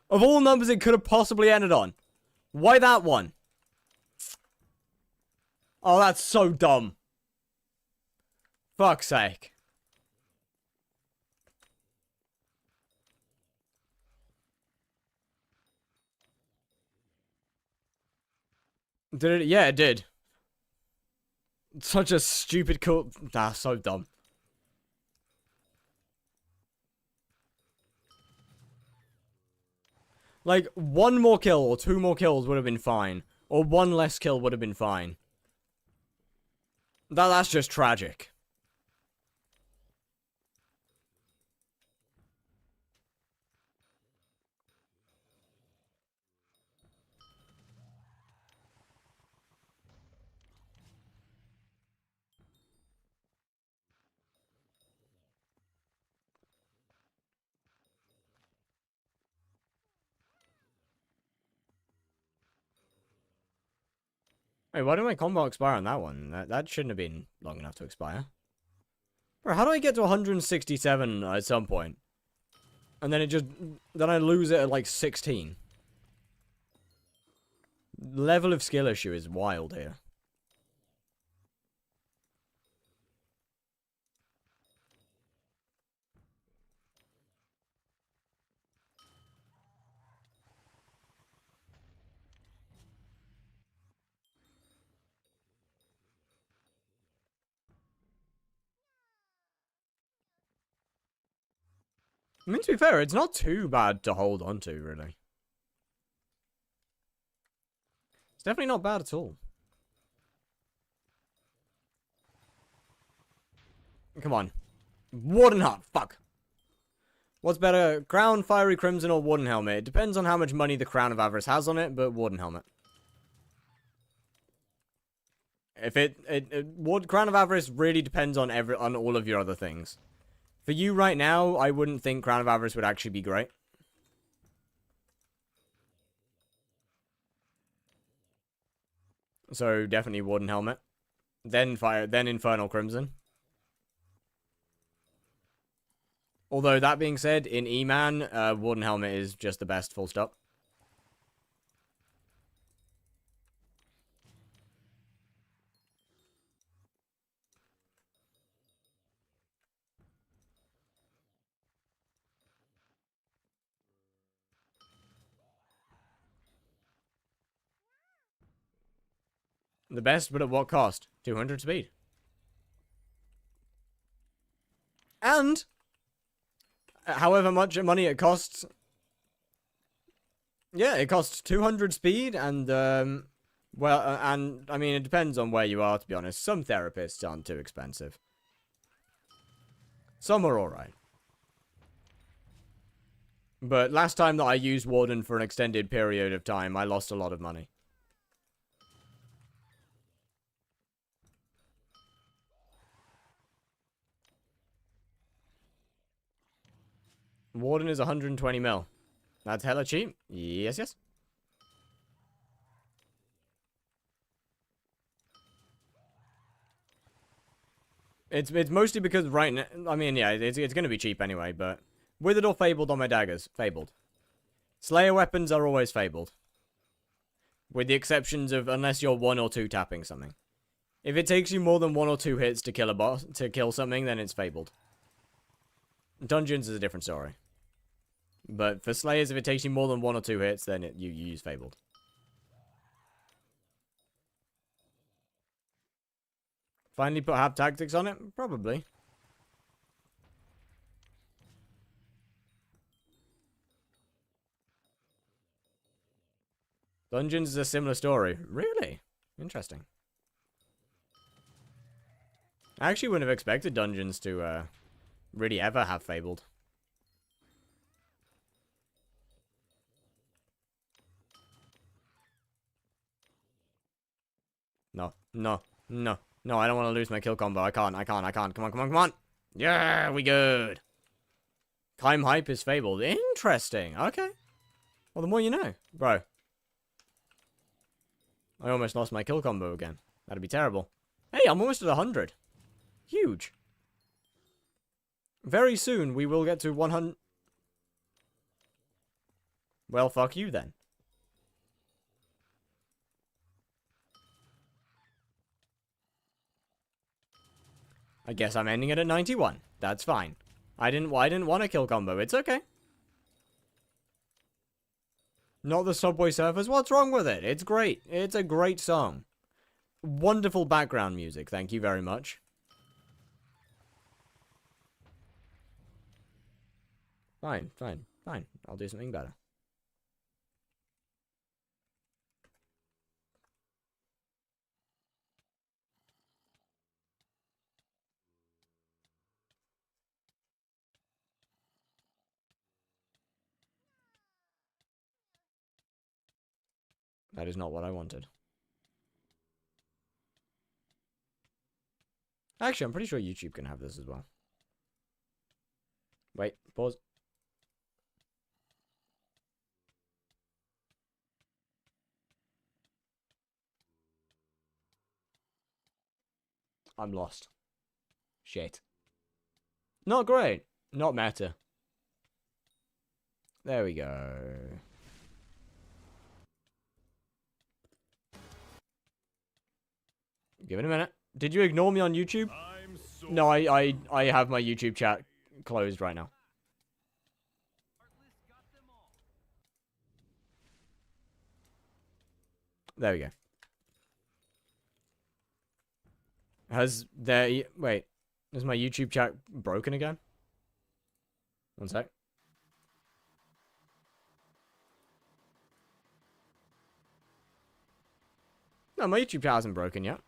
Of all numbers it could have possibly ended on. Why that one? Oh, that's so dumb. Fuck's sake. Did it? Yeah, it did. Such a stupid call. Nah, so dumb. Like, one more kill or two more kills would have been fine. Or one less kill would have been fine. That's just tragic. Wait, why did my combo expire on that one? That shouldn't have been long enough to expire. Bro, how do I get to 167 at some point? And then then I lose it at like 16. Level of skill issue is wild here. I mean, to be fair, it's not too bad to hold on to, really. It's definitely not bad at all. Come on. Warden Heart, fuck. What's better, Crown, Fiery Crimson, or Warden Helmet? It depends on how much money the Crown of Avarice has on it, but Warden Helmet. If Crown of Avarice really depends on all of your other things. For you right now, I wouldn't think Crown of Avarice would actually be great. So definitely Warden Helmet. Then Infernal Crimson. Although that being said, in E-Man, Warden Helmet is just the best, full stop. The best, but at what cost? 200 speed. And however much money it costs. Yeah, it costs 200 speed and, well, and, I mean, it depends on where you are, to be honest. Some therapists aren't too expensive. Some are alright. But last time that I used Warden for an extended period of time, I lost a lot of money. Warden is 120 mil. That's hella cheap. Yes, yes. It's mostly because right now, I mean, yeah, it's going to be cheap anyway, but Withered or Fabled on my daggers? Fabled. Slayer weapons are always Fabled. With the exceptions of unless you're 1 or 2 tapping something. If it takes you more than 1 or 2 hits to kill a boss, to kill something, then it's Fabled. Dungeons is a different story. But for Slayers, if it takes you more than 1 or 2 hits, then you use Fabled. Finally put Hab Tactics on it? Probably. Dungeons is a similar story. Really? Interesting. I actually wouldn't have expected Dungeons to really ever have Fabled. No, no, no, no, I don't want to lose my kill combo. I can't. Come on, come on. Yeah, we good. Climb Hype is Fabled. Interesting. Okay. Well, the more you know. Bro. I almost lost my kill combo again. That'd be terrible. Hey, I'm almost at 100. Huge. Very soon, we will get to 100. Well, fuck you then. I guess I'm ending it at 91. That's fine. I didn't want a kill combo. It's okay. Not the Subway Surfers. What's wrong with it? It's great. It's a great song. Wonderful background music. Thank you very much. Fine. I'll do something better. That is not what I wanted. Actually, I'm pretty sure YouTube can have this as well. Wait, pause. I'm lost. Shit. Not great. Not meta. There we go. Give it a minute. Did you ignore me on YouTube? No, I have my YouTube chat closed right now. There we go. Wait. Is my YouTube chat broken again? One sec. No, my YouTube chat hasn't broken yet.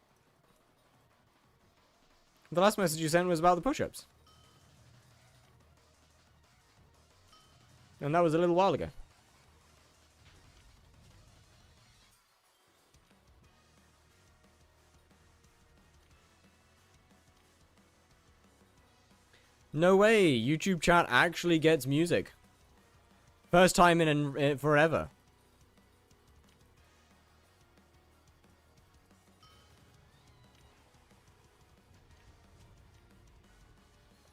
The last message you sent was about the push-ups. And that was a little while ago. No way, YouTube chat actually gets music. First time in forever.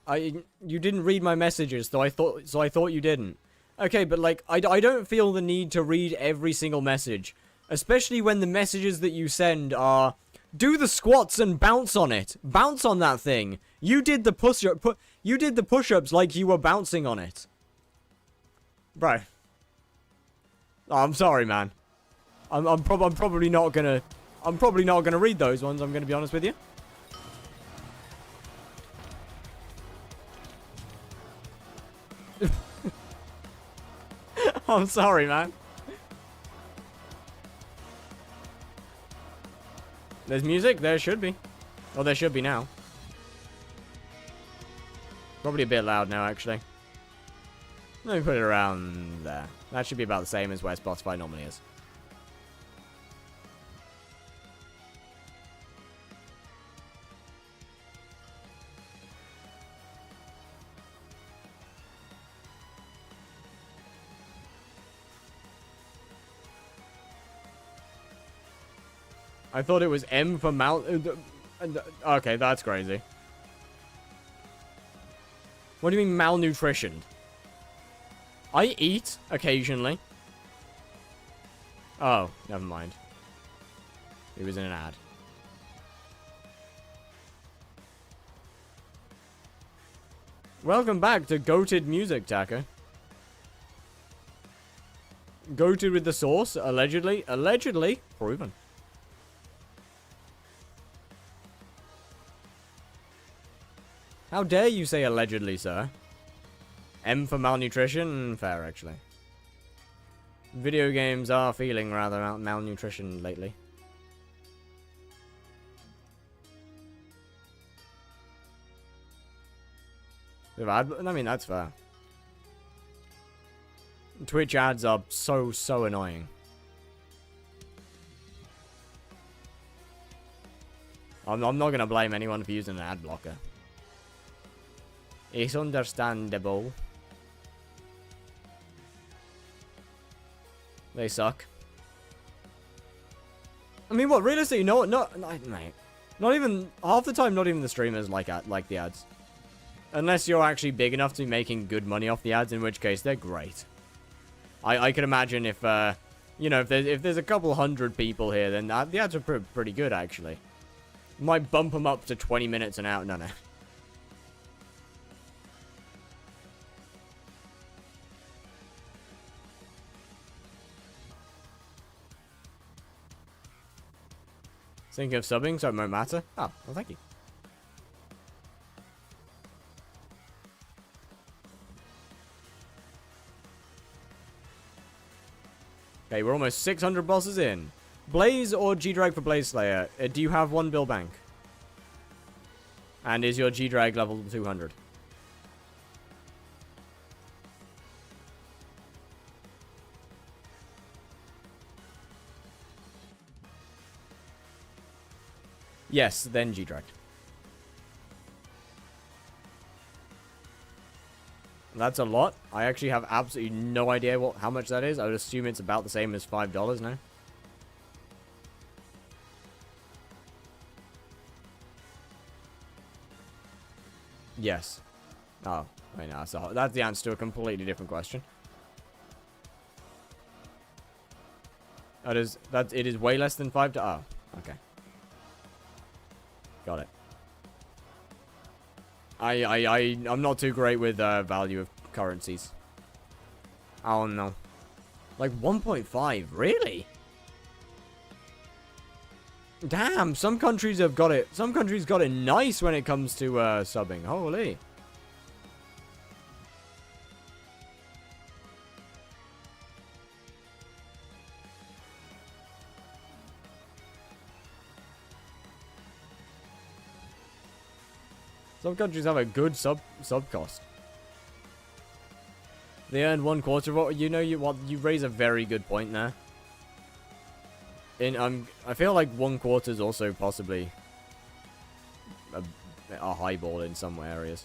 You didn't read my messages, so I thought you didn't. Okay, but like I don't feel the need to read every single message, especially when the messages that you send are do the squats and bounce on it. Bounce on that thing. You did the push-ups like you were bouncing on it. Bro. Oh, I'm sorry, man. I'm probably not gonna read those ones, I'm gonna be honest with you. I'm sorry, man. There's music? There should be. Well, there should be now. Probably a bit loud now, actually. Let me put it around there. That should be about the same as where Spotify normally is. I thought it was M for okay, that's crazy. What do you mean malnutrition? I eat occasionally. Oh, never mind. He was in an ad. Welcome back to Goated Music, Taka. Goated with the sauce, allegedly. Allegedly proven. How dare you say allegedly, sir? M for malnutrition? Fair, actually. Video games are feeling rather malnutrition lately. I mean, that's fair. Twitch ads are so annoying. I'm not gonna blame anyone for using an ad blocker. It's understandable. They suck. I mean, what, realistically, mate. Not even, half the time, not even the streamers like the ads. Unless you're actually big enough to be making good money off the ads, in which case, they're great. I can imagine if, you know, if there's a couple hundred people here, then the ads are pretty good, actually. Might bump them up to 20 minutes an hour. No. Thinking of subbing, so it won't matter. Oh, well, thank you. Okay, we're almost 600 bosses in. Blaze or G-Drag for Blaze Slayer? Do you have one bill bank? And is your G-Drag level 200? Yes, then G-Direct. That's a lot. I actually have absolutely no idea how much that is. I would assume it's about the same as $5 now. Yes. Oh, wait, no, so that's the answer to a completely different question. It is way less than $5. Oh, okay. Got it. I'm not too great with value of currencies. Oh no. Like 1.5, really? Damn, some countries have got it. Some countries got it nice when it comes to subbing. Holy. Some countries have a good sub cost. They earned 1/4 of what you raise a very good point there. I feel like 1/4 is also possibly a highball in some areas.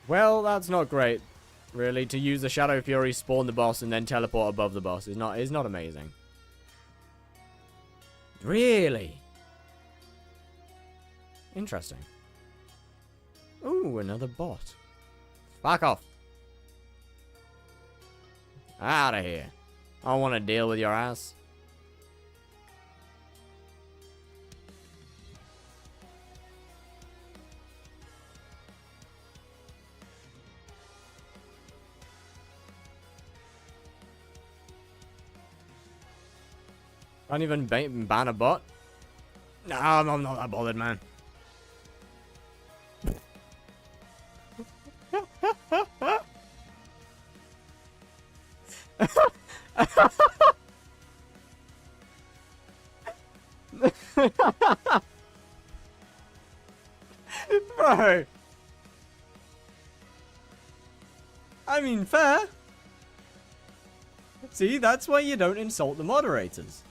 Well, that's not great, really. To use the Shadow Fury, spawn the boss, and then teleport above the boss is not amazing. Really? Interesting. Ooh, another bot. Fuck off. Out of here. I don't want to deal with your ass. Can't even ban a bot? No, I'm not that bothered, man. Bro. I mean, fair. See, that's why you don't insult the moderators.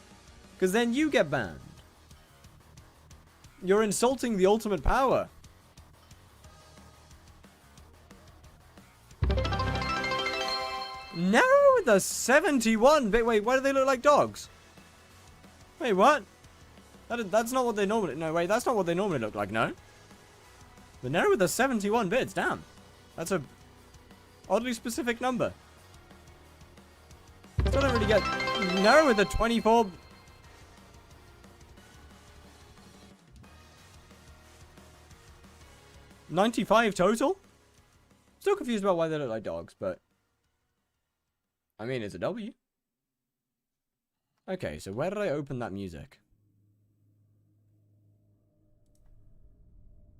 Because then you get banned. You're insulting the ultimate power. No, the 71 bit. Wait, why do they look like dogs? Wait, what? That's not what they normally. No, wait, that's not what they normally look like. No. The Nero with the 71 bits. Damn, that's a oddly specific number. I don't really get Nero with the 24. 95 total? Still confused about why they look like dogs, but I mean, it's a W. Okay, so where did I open that music?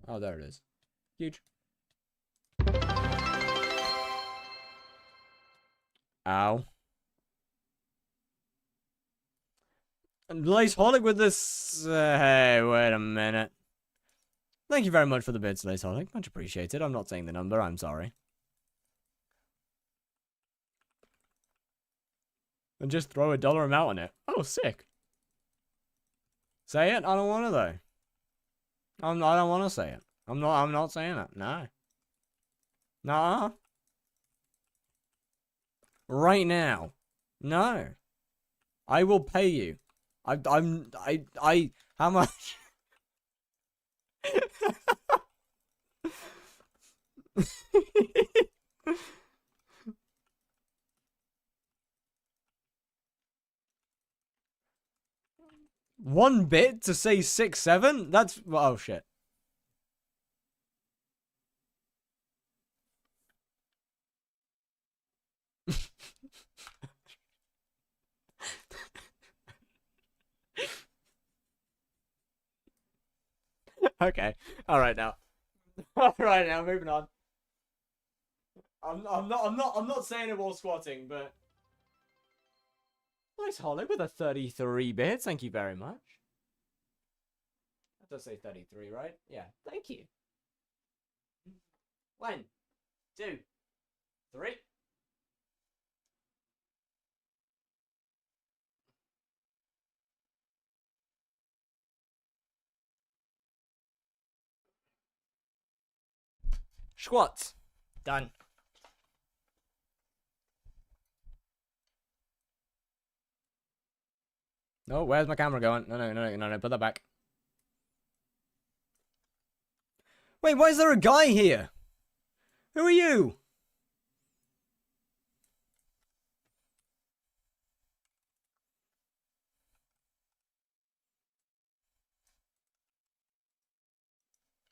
Oh, there it is. Huge. Ow. And Laceholic with this. Hey, wait a minute. Thank you very much for the bits, Laceholic. Much appreciated. I'm not saying the number. I'm sorry. And just throw $1 amount on it. Oh, sick. Say it? I don't want to, though. I don't want to say it. I'm not saying it. No. Nah. Right now. No. I will pay you. How much? One bit to say 6-7? That's, oh shit. Okay. All right now. All right now, moving on. I'm not saying it while squatting, but nice Hollow with a 33 bits. Thank you very much. That does say 33, right? Yeah, thank you. 1, 2, 3. Squats. Done. No, where's my camera going? No, put that back. Wait, why is there a guy here? Who are you?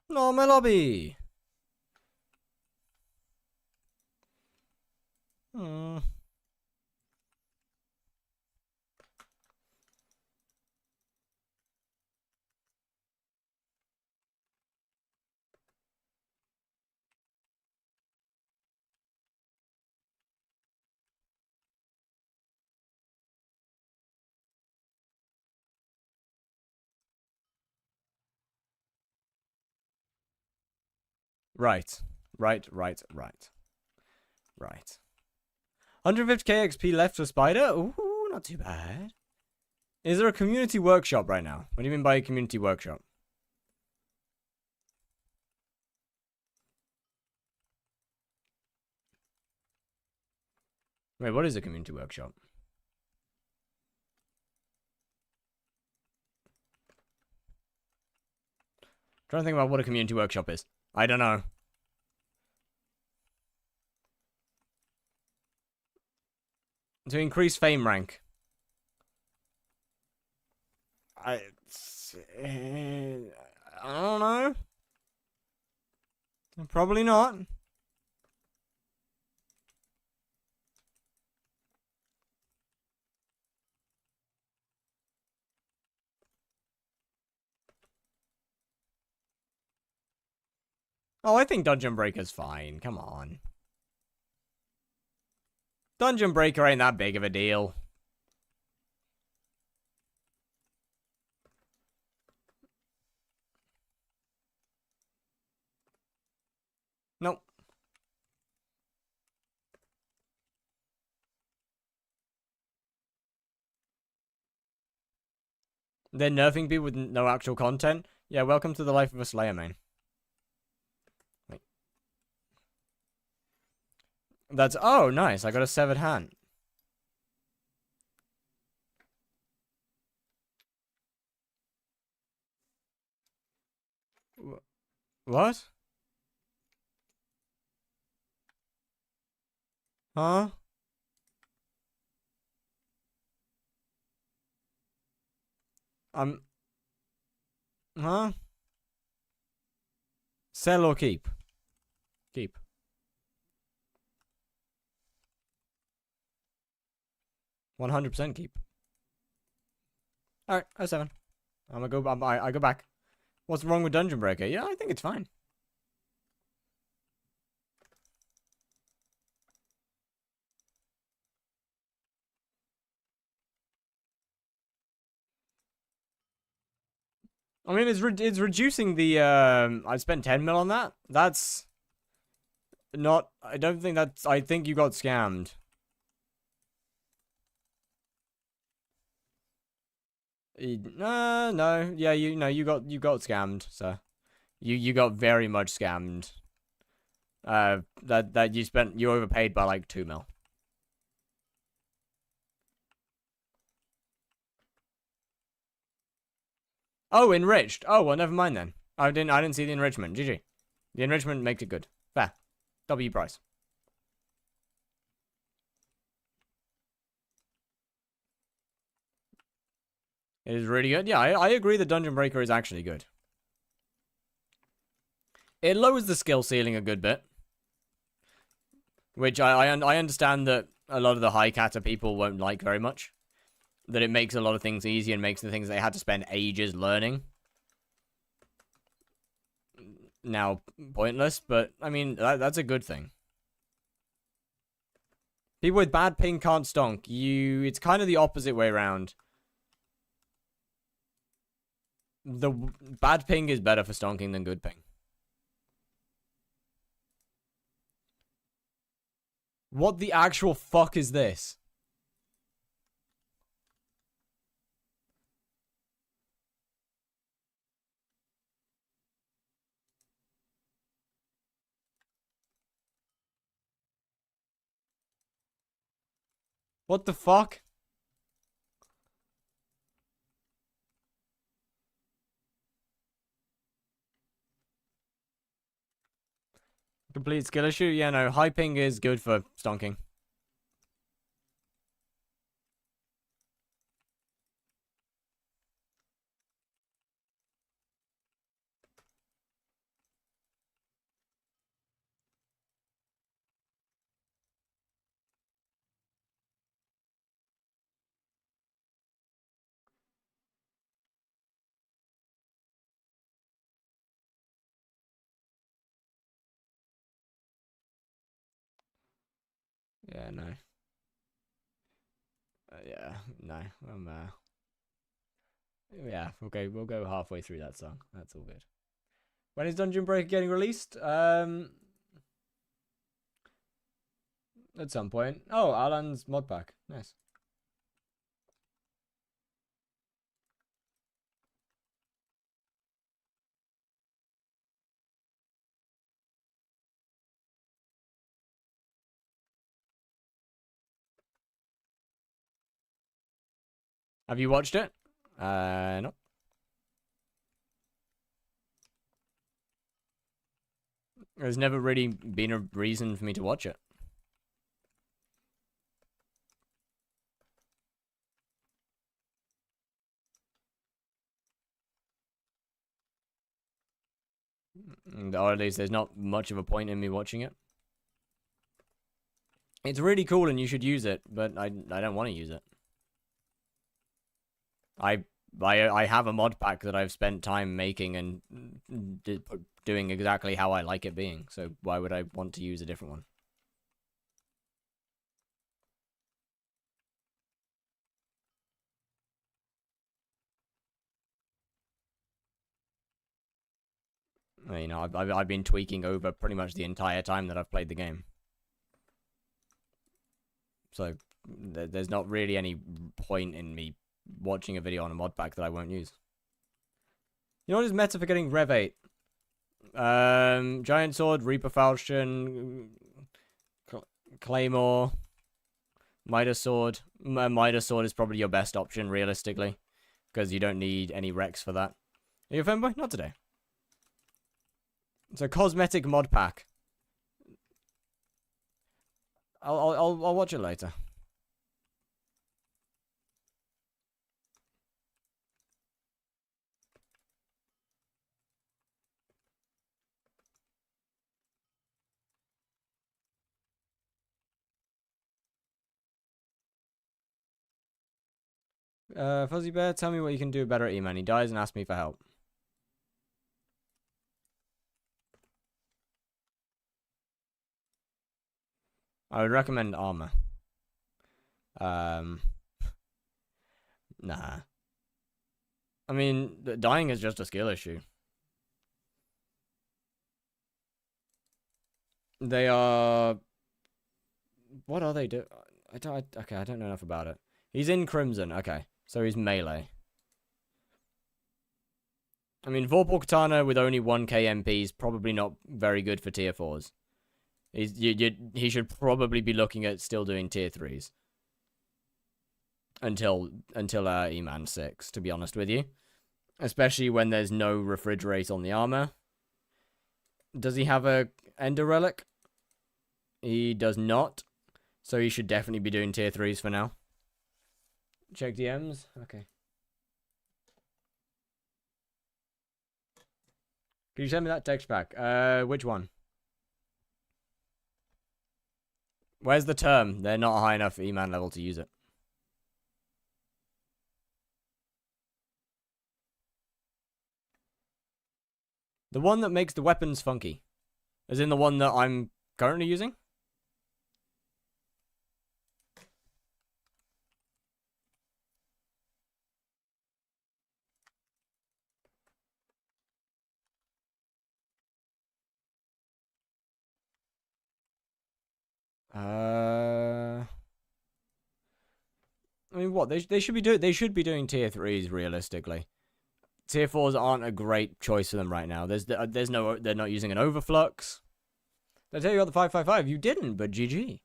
No, my lobby. Hmm. Right. 150k XP left for Spider? Ooh, not too bad. Is there a community workshop right now? What do you mean by a community workshop? Wait, what is a community workshop? Trying to think about what a community workshop is. I don't know. To increase fame rank. I don't know. Probably not. Oh, I think Dungeon Breaker's fine. Come on. Dungeon Breaker ain't that big of a deal. Nope. They're nerfing people with no actual content? Yeah, welcome to the life of a Slayer main. Wait. That's... Oh, nice. I got a severed hand. What? Huh? Huh? Sell or keep? Keep. %100% keep. Alright, I7. I go back. What's wrong with Dungeon Breaker? Yeah, I think it's fine. I mean, it's reducing the, I spent 10 mil on that. That's not, I don't think that's, I think you got scammed. No, yeah, you got scammed, sir. You got very much scammed. That you overpaid by like 2 mil. Oh, enriched. Oh, well, never mind then. I didn't see the enrichment. GG. The enrichment makes it good. Fair. W price. It is really good. Yeah, I agree the Dungeon Breaker is actually good. It lowers the skill ceiling a good bit. Which I understand that a lot of the high kata people won't like very much. That it makes a lot of things easy and makes the things they had to spend ages learning now pointless, but I mean, that's a good thing. People with bad ping can't stonk. It's kind of the opposite way around. The bad ping is better for stonking than good ping. What the actual fuck is this? What the fuck? Complete skill issue? Yeah, no. High ping is good for stonking. Yeah, no. Yeah, no. Yeah, we'll go halfway through that song. That's all good. When is Dungeon Breaker getting released? At some point. Oh, Alan's mod pack. Nice. Have you watched it? No. There's never really been a reason for me to watch it. Or at least there's not much of a point in me watching it. It's really cool and you should use it, but I don't want to use it. I have a mod pack that I've spent time making and doing exactly how I like it being. So why would I want to use a different one? You know, I've been tweaking over pretty much the entire time that I've played the game. So there's not really any point in me watching a video on a mod pack that I won't use. You know what is meta for getting Rev 8? Giant Sword, Reaper Falchion, Claymore, Midas Sword. Midas Sword is probably your best option, realistically. Because you don't need any Rex for that. Are you a fanboy? Not today. It's a cosmetic mod pack. I'll watch it later. Fuzzy Bear, tell me what you can do better at E-Man. He dies and asks me for help. I would recommend armor. Nah. I mean, dying is just a skill issue. They are... What are they do? Okay, I don't know enough about it. He's in Crimson. Okay, so he's melee. I mean, Vorpal Katana with only 1k MP is probably not very good for tier 4s. He should probably be looking at still doing tier 3s. Until E-Man 6, to be honest with you. Especially when there's no refrigerate on the armor. Does he have a Ender Relic? He does not. So he should definitely be doing tier 3s for now. Check DMs? Okay. Can you send me that text back? Which one? Where's the term? They're not high enough E-Man level to use it. The one that makes the weapons funky. As in the one that I'm currently using? I mean, what they should be doing? They should be doing tier 3s realistically. Tier 4s aren't a great choice for them right now. There's no, they're not using an overflux. Did I tell you about the 555? You didn't, but GG.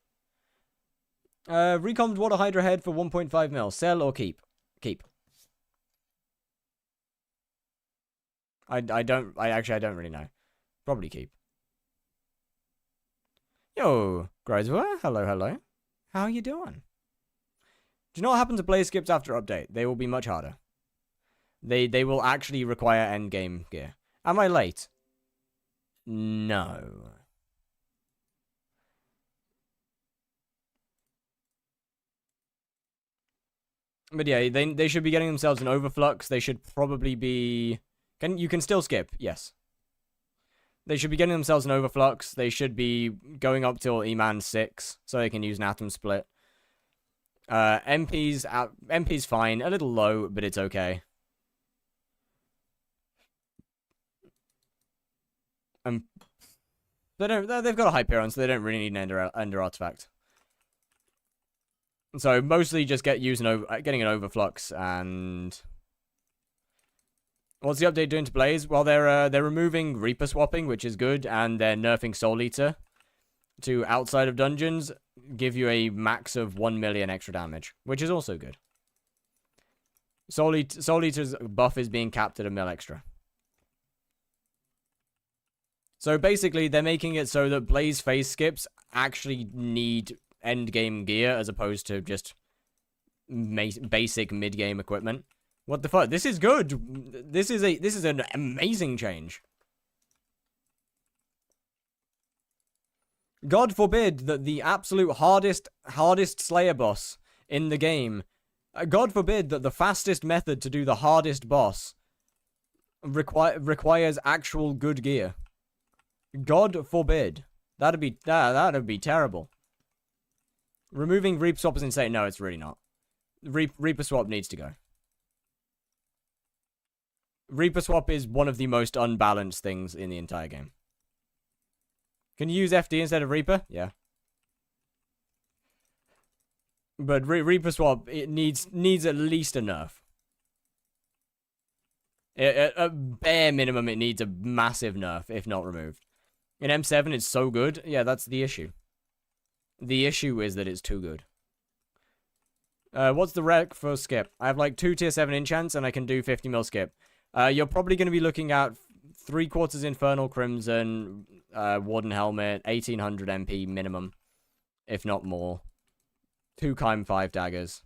Recommed Water Hydra head for 1.5 mil. Sell or keep? Keep. I don't really know. Probably keep. Yo, Grozer, hello. How you doing? Do you know what happens to blaze skips after update? They will be much harder. They will actually require endgame gear. Am I late? No. But yeah, they should be getting themselves an overflux. They should probably be... You can still skip, yes. They should be getting themselves an overflux. They should be going up till E-Man 6, so they can use an atom split. MP's fine. A little low, but it's okay. They've got a Hyperion, so they don't really need an Ender Artifact. So mostly just getting an overflux. And what's the update doing to Blaze? Well, they're removing Reaper swapping, which is good, and they're nerfing Soul Eater to outside of dungeons, give you a max of 1 million extra damage, which is also good. Soul Eater's buff is being capped at 1 mil extra. So basically, they're making it so that Blaze phase skips actually need endgame gear as opposed to just basic mid-game equipment. What the fuck? This is good. This is an amazing change. God forbid that the absolute hardest Slayer boss in the game, God forbid that the fastest method to do the hardest boss requires actual good gear. God forbid. That'd be terrible. Removing Reaper Swap is insane. No, it's really not. Reaper Swap needs to go. Reaper Swap is one of the most unbalanced things in the entire game. Can you use FD instead of Reaper? Yeah. But Reaper Swap, it needs at least a nerf. At bare minimum, it needs a massive nerf, if not removed. In M7, it's so good. Yeah, that's the issue. The issue is that it's too good. What's the rec for skip? I have like 2 tier 7 enchants, and I can do 50 mil skip. You're probably going to be looking at 3/4 Infernal Crimson, Warden Helmet, 1800 MP minimum, if not more. 2 Kime 5 daggers.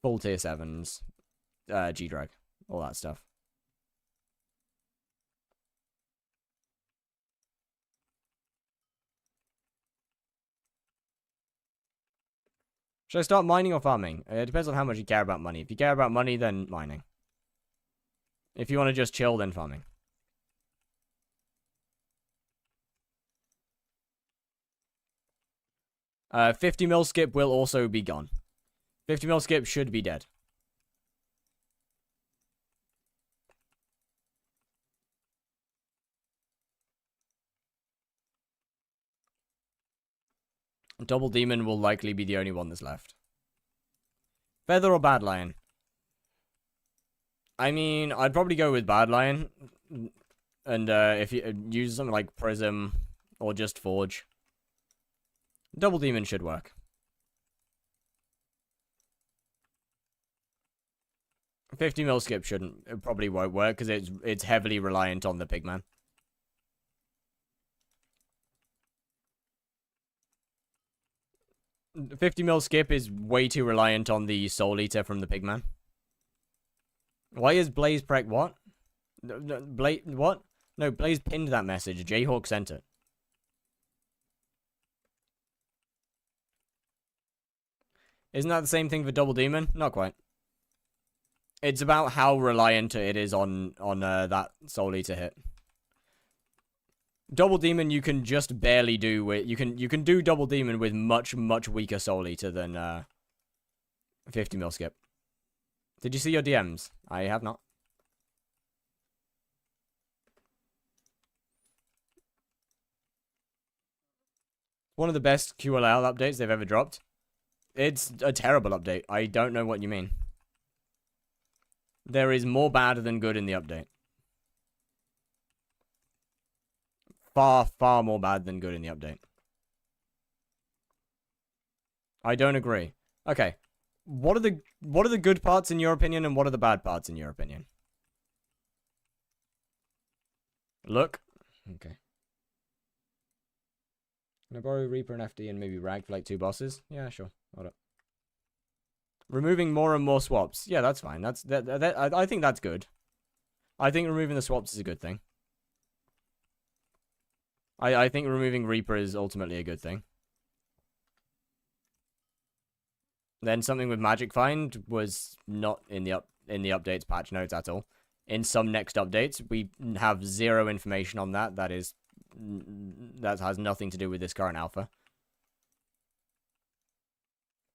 Full tier 7s. G-Drag. All that stuff. Should I start mining or farming? It depends on how much you care about money. If you care about money, then mining. If you want to just chill, then farming. Uh, 50 mil skip will also be gone. 50 mil skip should be dead. Double Demon will likely be the only one that's left. Feather or Bad Lion? I mean, I'd probably go with Bad Lion. And if you use something like Prism or just Forge. Double Demon should work. $50 mil skip shouldn't. It probably won't work because it's heavily reliant on the Pigman. $50 mil skip is way too reliant on the Soul Eater from the Pigman. Why is Blaze Prec what? Blaze what? No, Blaze pinned that message. Jayhawk sent it. Isn't that the same thing for Double Demon? Not quite. It's about how reliant it is on that Soul Eater hit. Double Demon you can just barely do with you can do Double Demon with much weaker Soul Eater than 50 mil skip. Did you see your DMs? I have not. One of the best QLL updates they've ever dropped. It's a terrible update. I don't know what you mean. There is more bad than good in the update. Far, far more bad than good in the update. I don't agree. Okay. What are the good parts in your opinion, and what are the bad parts in your opinion? Look. Okay. Can I borrow Reaper and FD and maybe Rag for like 2 bosses? Yeah, sure. Hold up. Removing more and more swaps. Yeah, that's fine. I think that's good. I think removing the swaps is a good thing. I think removing Reaper is ultimately a good thing. Then something with Magic Find was not in the updates patch notes at all. In some next updates, we have 0 information on that. That has nothing to do with this current alpha.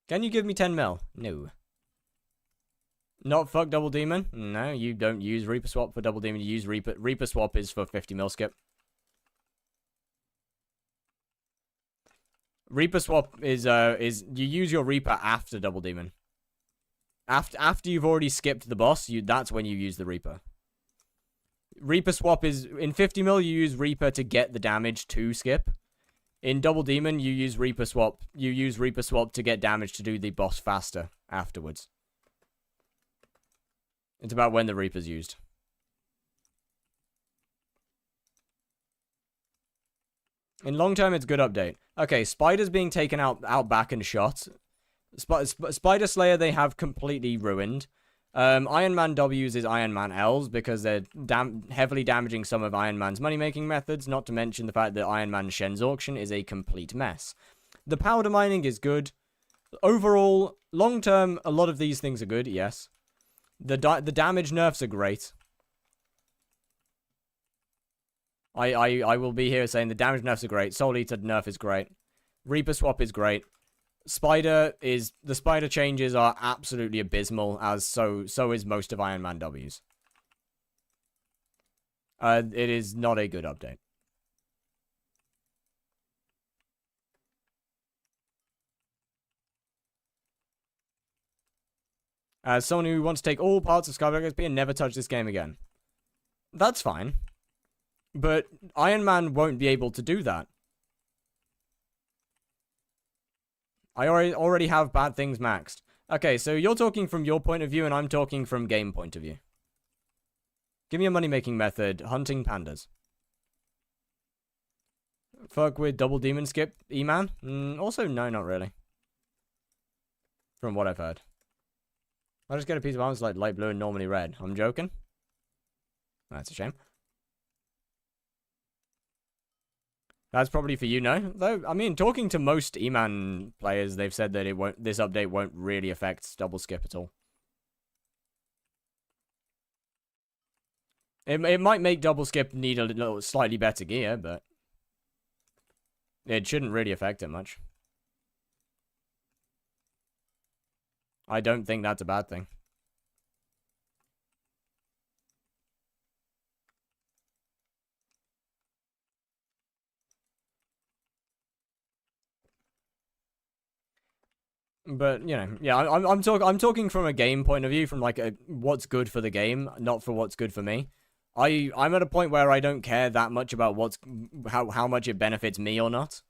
Can you give me 10 mil? No. Not fuck Double Demon? No, you don't use Reaper Swap for Double Demon. You use Reaper. Reaper Swap is for 50 mil skip. Reaper Swap is you use your Reaper after Double Demon. After you've already skipped the boss, that's when you use the Reaper. Reaper Swap is in 50 mil. You use Reaper to get the damage to skip. In Double Demon, you use Reaper Swap. You use Reaper Swap to get damage to do the boss faster afterwards. It's about when the Reaper's used. In long term, it's good update. Okay, Spider's being taken out back and shot. Spider Slayer they have completely ruined. Iron Man W's is Iron Man L's because they're heavily damaging some of Iron Man's money-making methods, not to mention the fact that Iron Man Shen's auction is a complete mess. The powder mining is good. Overall, long-term, a lot of these things are good, yes. The damage nerfs are great. I will be here saying the damage nerfs are great. Soul Eater nerf is great. Reaper Swap is great. The Spider changes are absolutely abysmal, as so is most of Iron Man W's. It is not a good update. As someone who wants to take all parts of skyblock XP and never touch this game again. That's fine. But Iron Man won't be able to do that. I already have bad things maxed. Okay, so you're talking from your point of view, and I'm talking from game point of view. Give me a money-making method. Hunting pandas. Fuck with Double Demon skip E-Man? Also, no, not really. From what I've heard. I'll just get a piece of armor that's like light blue and normally red. I'm joking. That's a shame. That's probably for you, no? Though, I mean, talking to most E-Man players, they've said that this update won't really affect double skip at all. It might make double skip need a little slightly better gear, but it shouldn't really affect it much. I don't think that's a bad thing. But you know, yeah, I'm talking from a game point of view, from like what's good for the game, not for what's good for me. I'm at a point where I don't care that much about how much it benefits me or not.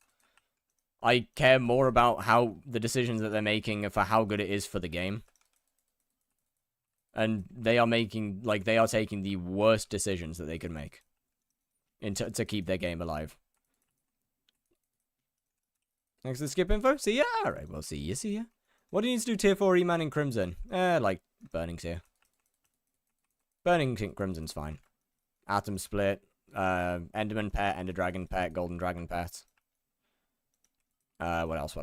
I care more about how the decisions that they're making for how good it is for the game. And they are taking the worst decisions that they could make to keep their game alive. Thanks for the skip info. See ya. Alright, well, see ya. What do you need to do tier 4 E-Man in Crimson? Like Burning's here. Burning Crimson's fine. Atom Split, Enderman Pet, Ender Dragon Pet, Golden Dragon Pet. What else?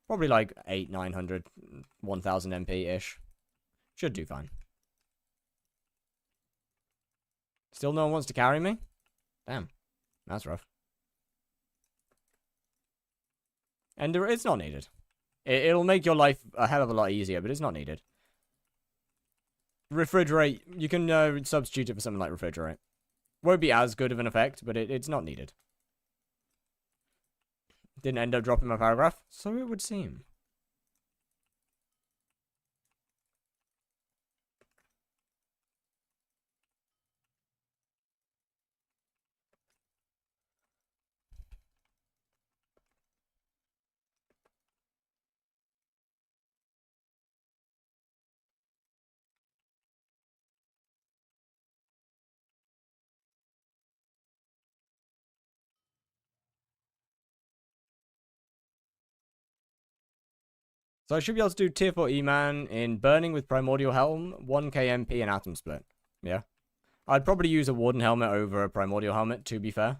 Probably like 800, 900, 1000 MP-ish. Should do fine. Still no one wants to carry me? Damn. That's rough. And it's not needed. It'll make your life a hell of a lot easier, but it's not needed. Refrigerate. You can substitute it for something like refrigerate. Won't be as good of an effect, but it's not needed. Didn't end up dropping my paragraph, so it would seem. So I should be able to do tier 4 E-Man in Burning with Primordial Helm, 1k MP, and Atom Split. Yeah. I'd probably use a Warden Helmet over a Primordial Helmet, to be fair.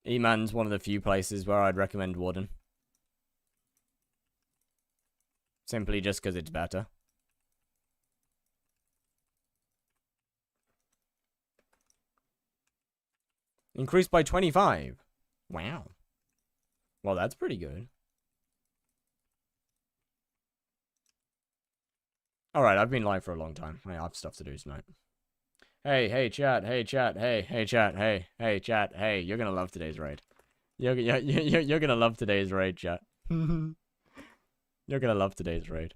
E-Man's one of the few places where I'd recommend Warden. Simply just because it's better. Increased by 25. Wow. Well, that's pretty good. Alright, I've been live for a long time. I have stuff to do tonight. Hey, chat, hey, chat, hey, chat, hey, chat, hey. You're gonna love today's raid. You're gonna love today's raid, chat. You're gonna love today's raid.